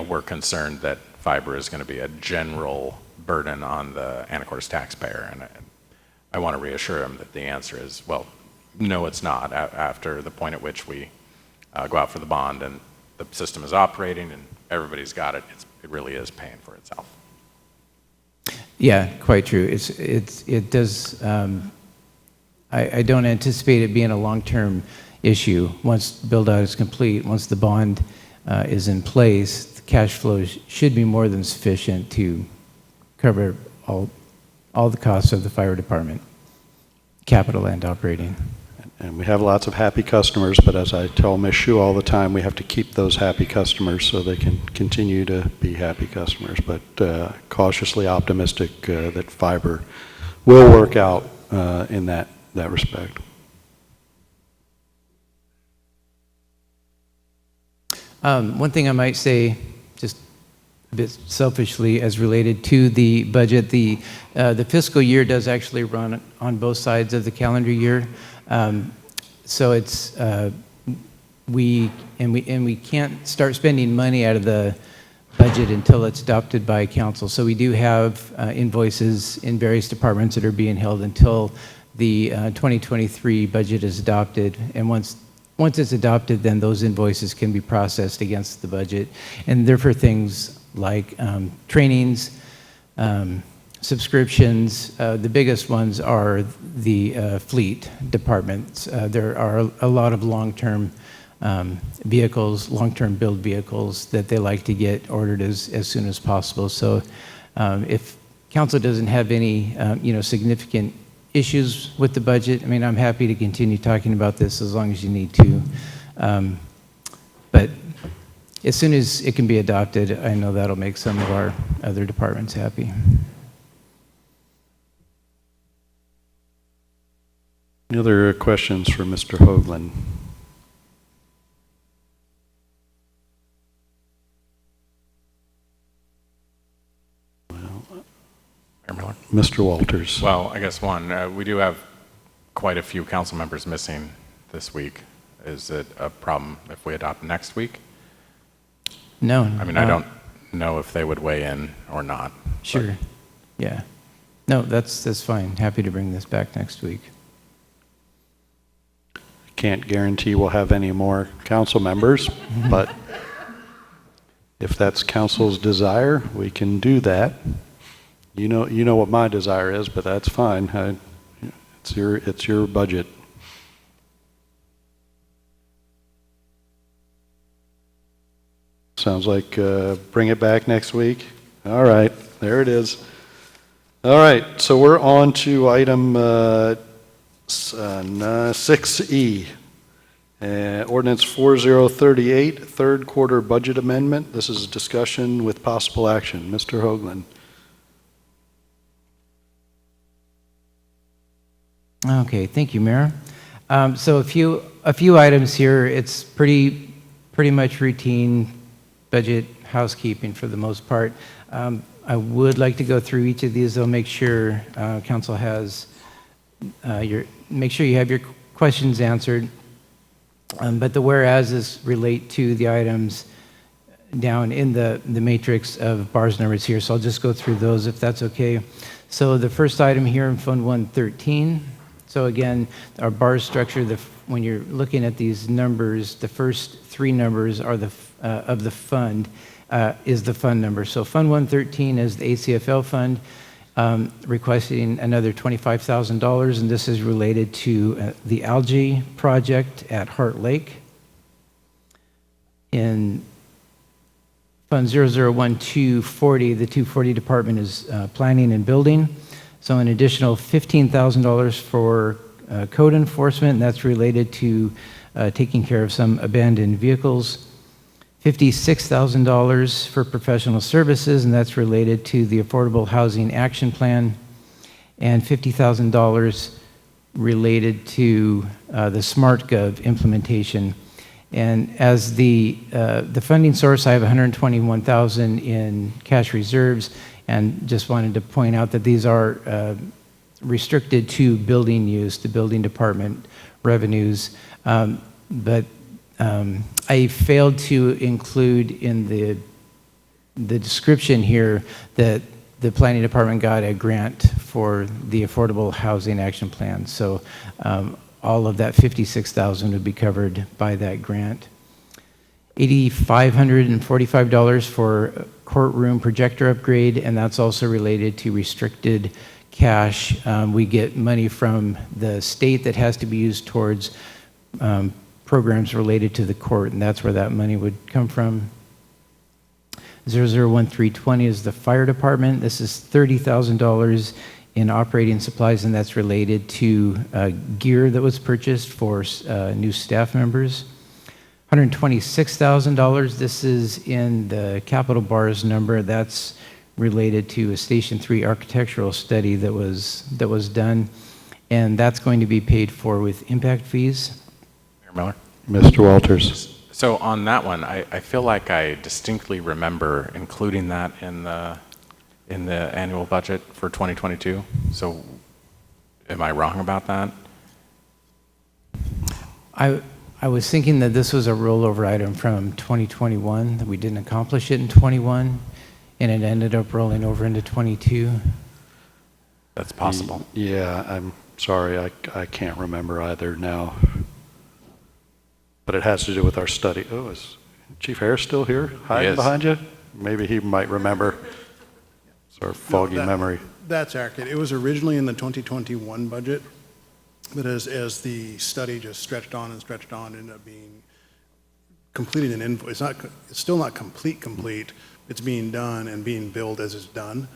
[SPEAKER 5] We're concerned that fiber is going to be a general burden on the Anacortes taxpayer, and I want to reassure them that the answer is, well, no, it's not. After the point at which we go out for the bond and the system is operating and everybody's got it, it really is paying for itself.
[SPEAKER 11] Yeah, quite true. It does. I don't anticipate it being a long-term issue. Once build-out is complete, once the bond is in place, the cash flow should be more than sufficient to cover all the costs of the fire department, capital and operating.
[SPEAKER 1] And we have lots of happy customers, but as I tell Ms. Shu all the time, we have to keep those happy customers so they can continue to be happy customers. But cautiously optimistic that fiber will work out in that respect.
[SPEAKER 11] One thing I might say, just a bit selfishly, as related to the budget, the fiscal year does actually run on both sides of the calendar year. So it's we can't start spending money out of the budget until it's adopted by council. So we do have invoices in various departments that are being held until the 2023 budget is adopted, and once it's adopted, then those invoices can be processed against the budget, and they're for things like trainings, subscriptions. The biggest ones are the fleet departments. There are a lot of long-term vehicles, long-term build vehicles that they like to get ordered as soon as possible. So if council doesn't have any significant issues with the budget, I mean, I'm happy to continue talking about this as long as you need to. But as soon as it can be adopted, I know that'll make some of our other departments happy.
[SPEAKER 1] Any other questions for Mr. Hoagland?
[SPEAKER 5] Miller?
[SPEAKER 1] Mr. Walters.
[SPEAKER 5] Well, I guess one, we do have quite a few council members missing this week. Is it a problem if we adopt next week?
[SPEAKER 11] No.
[SPEAKER 5] I mean, I don't know if they would weigh in or not.
[SPEAKER 11] Sure. Yeah. No, that's fine. Happy to bring this back next week.
[SPEAKER 1] Can't guarantee we'll have any more council members, but if that's council's desire, we can do that. You know what my desire is, but that's fine. It's your budget. Sounds like bring it back next week. All right, there it is. All right, so we're on to item 6E. Ordinance 4038, third quarter budget amendment. This is discussion with possible action. Mr. Hoagland.
[SPEAKER 11] Okay, thank you, Mayor. So a few items here. It's pretty much routine budget housekeeping for the most part. I would like to go through each of these. I'll make sure council has make sure you have your questions answered. But the whereases relate to the items down in the matrix of bars numbers here. So I'll just go through those if that's okay. So the first item here in Fund 113. So again, our bar structure, when you're looking at these numbers, the first three numbers are of the fund, is the fund number. So Fund 113 is the ACFL fund, requesting another $25,000, and this is related to the algae project at Heart Lake. In Fund 001240, the 240 department is planning and building. So an additional $15,000 for code enforcement, and that's related to taking care of some abandoned vehicles. $56,000 for professional services, and that's related to the Affordable Housing Action Plan. And $50,000 related to the SmartGov implementation. And as the funding source, I have $121,000 in cash reserves, and just wanted to point out that these are restricted to building use, the building department revenues. But I failed to include in the description here that the planning department got a grant for the Affordable Housing Action Plan. So all of that $56,000 would be covered by that grant. $8,545 for courtroom projector upgrade, and that's also related to restricted cash. We get money from the state that has to be used towards programs related to the court, and that's where that money would come from. 001320 is the fire department. This is $30,000 in operating supplies, and that's related to gear that was purchased for new staff members. $126,000, this is in the capital bars number. That's related to a Station 3 architectural study that was done, and that's going to be paid for with impact fees.
[SPEAKER 5] Mayor Miller?
[SPEAKER 1] Mr. Walters.
[SPEAKER 5] So on that one, I feel like I distinctly remember including that in the annual budget for 2022. So am I wrong about that?
[SPEAKER 11] I was thinking that this was a rollover item from 2021, that we didn't accomplish it in 21, and it ended up rolling over into 22.
[SPEAKER 5] That's possible.
[SPEAKER 1] Yeah, I'm Sorry, I can't remember either now. But it has to do with our study. Oh, is Chief Harris still here, hiding
[SPEAKER 5] is.
[SPEAKER 1] behind you? Maybe he might remember. It's our foggy memory.
[SPEAKER 9] That's accurate. It was originally in the 2021 budget, but as the study just stretched on and stretched on, it ended up being completing an invoice. It's still not complete. It's being done and being billed as it's done.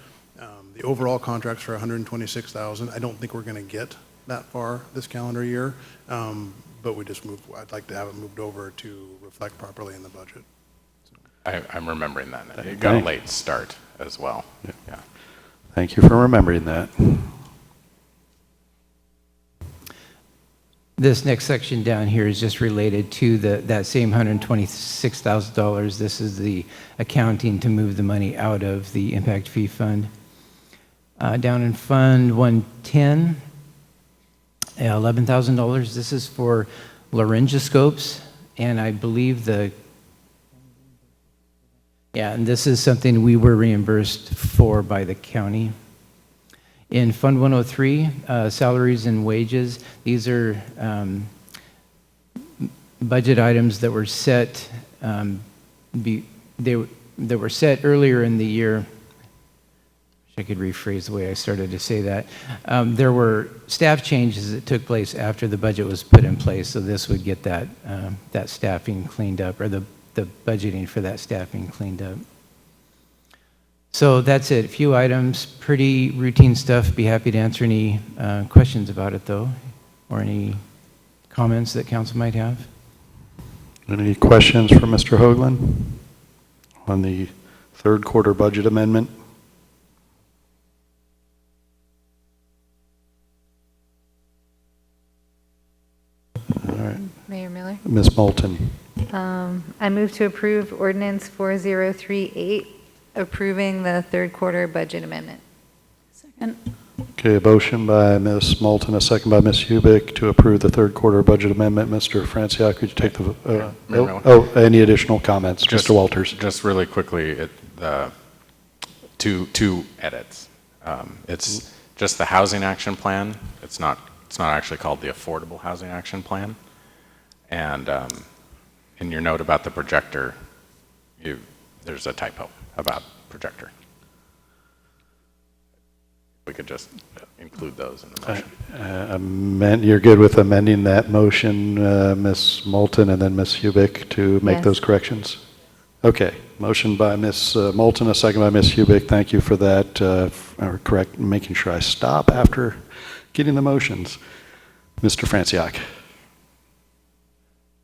[SPEAKER 9] The overall contract's for $126,000. I don't think we're going to get that far this calendar year, but we just moved. I'd like to have it moved over to reflect properly in the budget.
[SPEAKER 5] I'm remembering that. It got a late start as well. Yeah.
[SPEAKER 1] Thank you for remembering that.
[SPEAKER 11] This next section down here is just related to that same $126,000. This is the accounting to move the money out of the impact fee fund. Down in Fund 110, $11,000. This is for laryngoscopes, and I believe and this is something we were reimbursed for by the county. In Fund 103, salaries and wages, these are budget items that were set, that were set earlier in the year. I could rephrase the way I started to say that. There were staff changes that took place after the budget was put in place, so this would get that staffing cleaned up, or the budgeting for that staffing cleaned up. So that's it. A few items, pretty routine stuff. Be happy to answer any questions about it, though, or any comments that council might have.
[SPEAKER 1] Any questions for Mr. Hoagland on the third quarter budget amendment? All right.
[SPEAKER 12] Mayor Miller?
[SPEAKER 1] Ms. Moulton.
[SPEAKER 12] I move to approve ordinance 4038, approving the third quarter budget amendment.
[SPEAKER 3] Second.
[SPEAKER 1] Okay, a motion by Ms. Moulton, a second by Ms. Hubick to approve the third quarter budget amendment. Mr. Franciac, could you take the, any additional comments? Mr. Walters.
[SPEAKER 5] Just really quickly, two edits. It's just the housing action plan. It's not actually called the Affordable Housing Action Plan. And in your note about the projector, there's a typo about projector. We could just include those in the motion.
[SPEAKER 1] You're good with amending that motion, Ms. Moulton and then Ms. Hubick, to make those corrections? Okay, motion by Ms. Moulton, a second by Ms. Hubick. Thank you for that, making sure I stop after getting the motions. Mr. Franciac.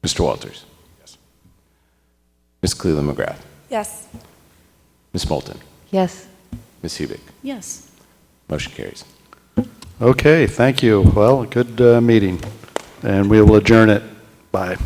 [SPEAKER 13] Mr. Walters. Yes. Ms. Cleveland McGrath.
[SPEAKER 6] Yes.
[SPEAKER 13] Ms. Moulton.
[SPEAKER 12] Yes.
[SPEAKER 13] Ms. Hubick.
[SPEAKER 3] Yes.
[SPEAKER 13] Motion carries.
[SPEAKER 1] Okay, thank you. Well, good meeting, and we will adjourn it. Bye.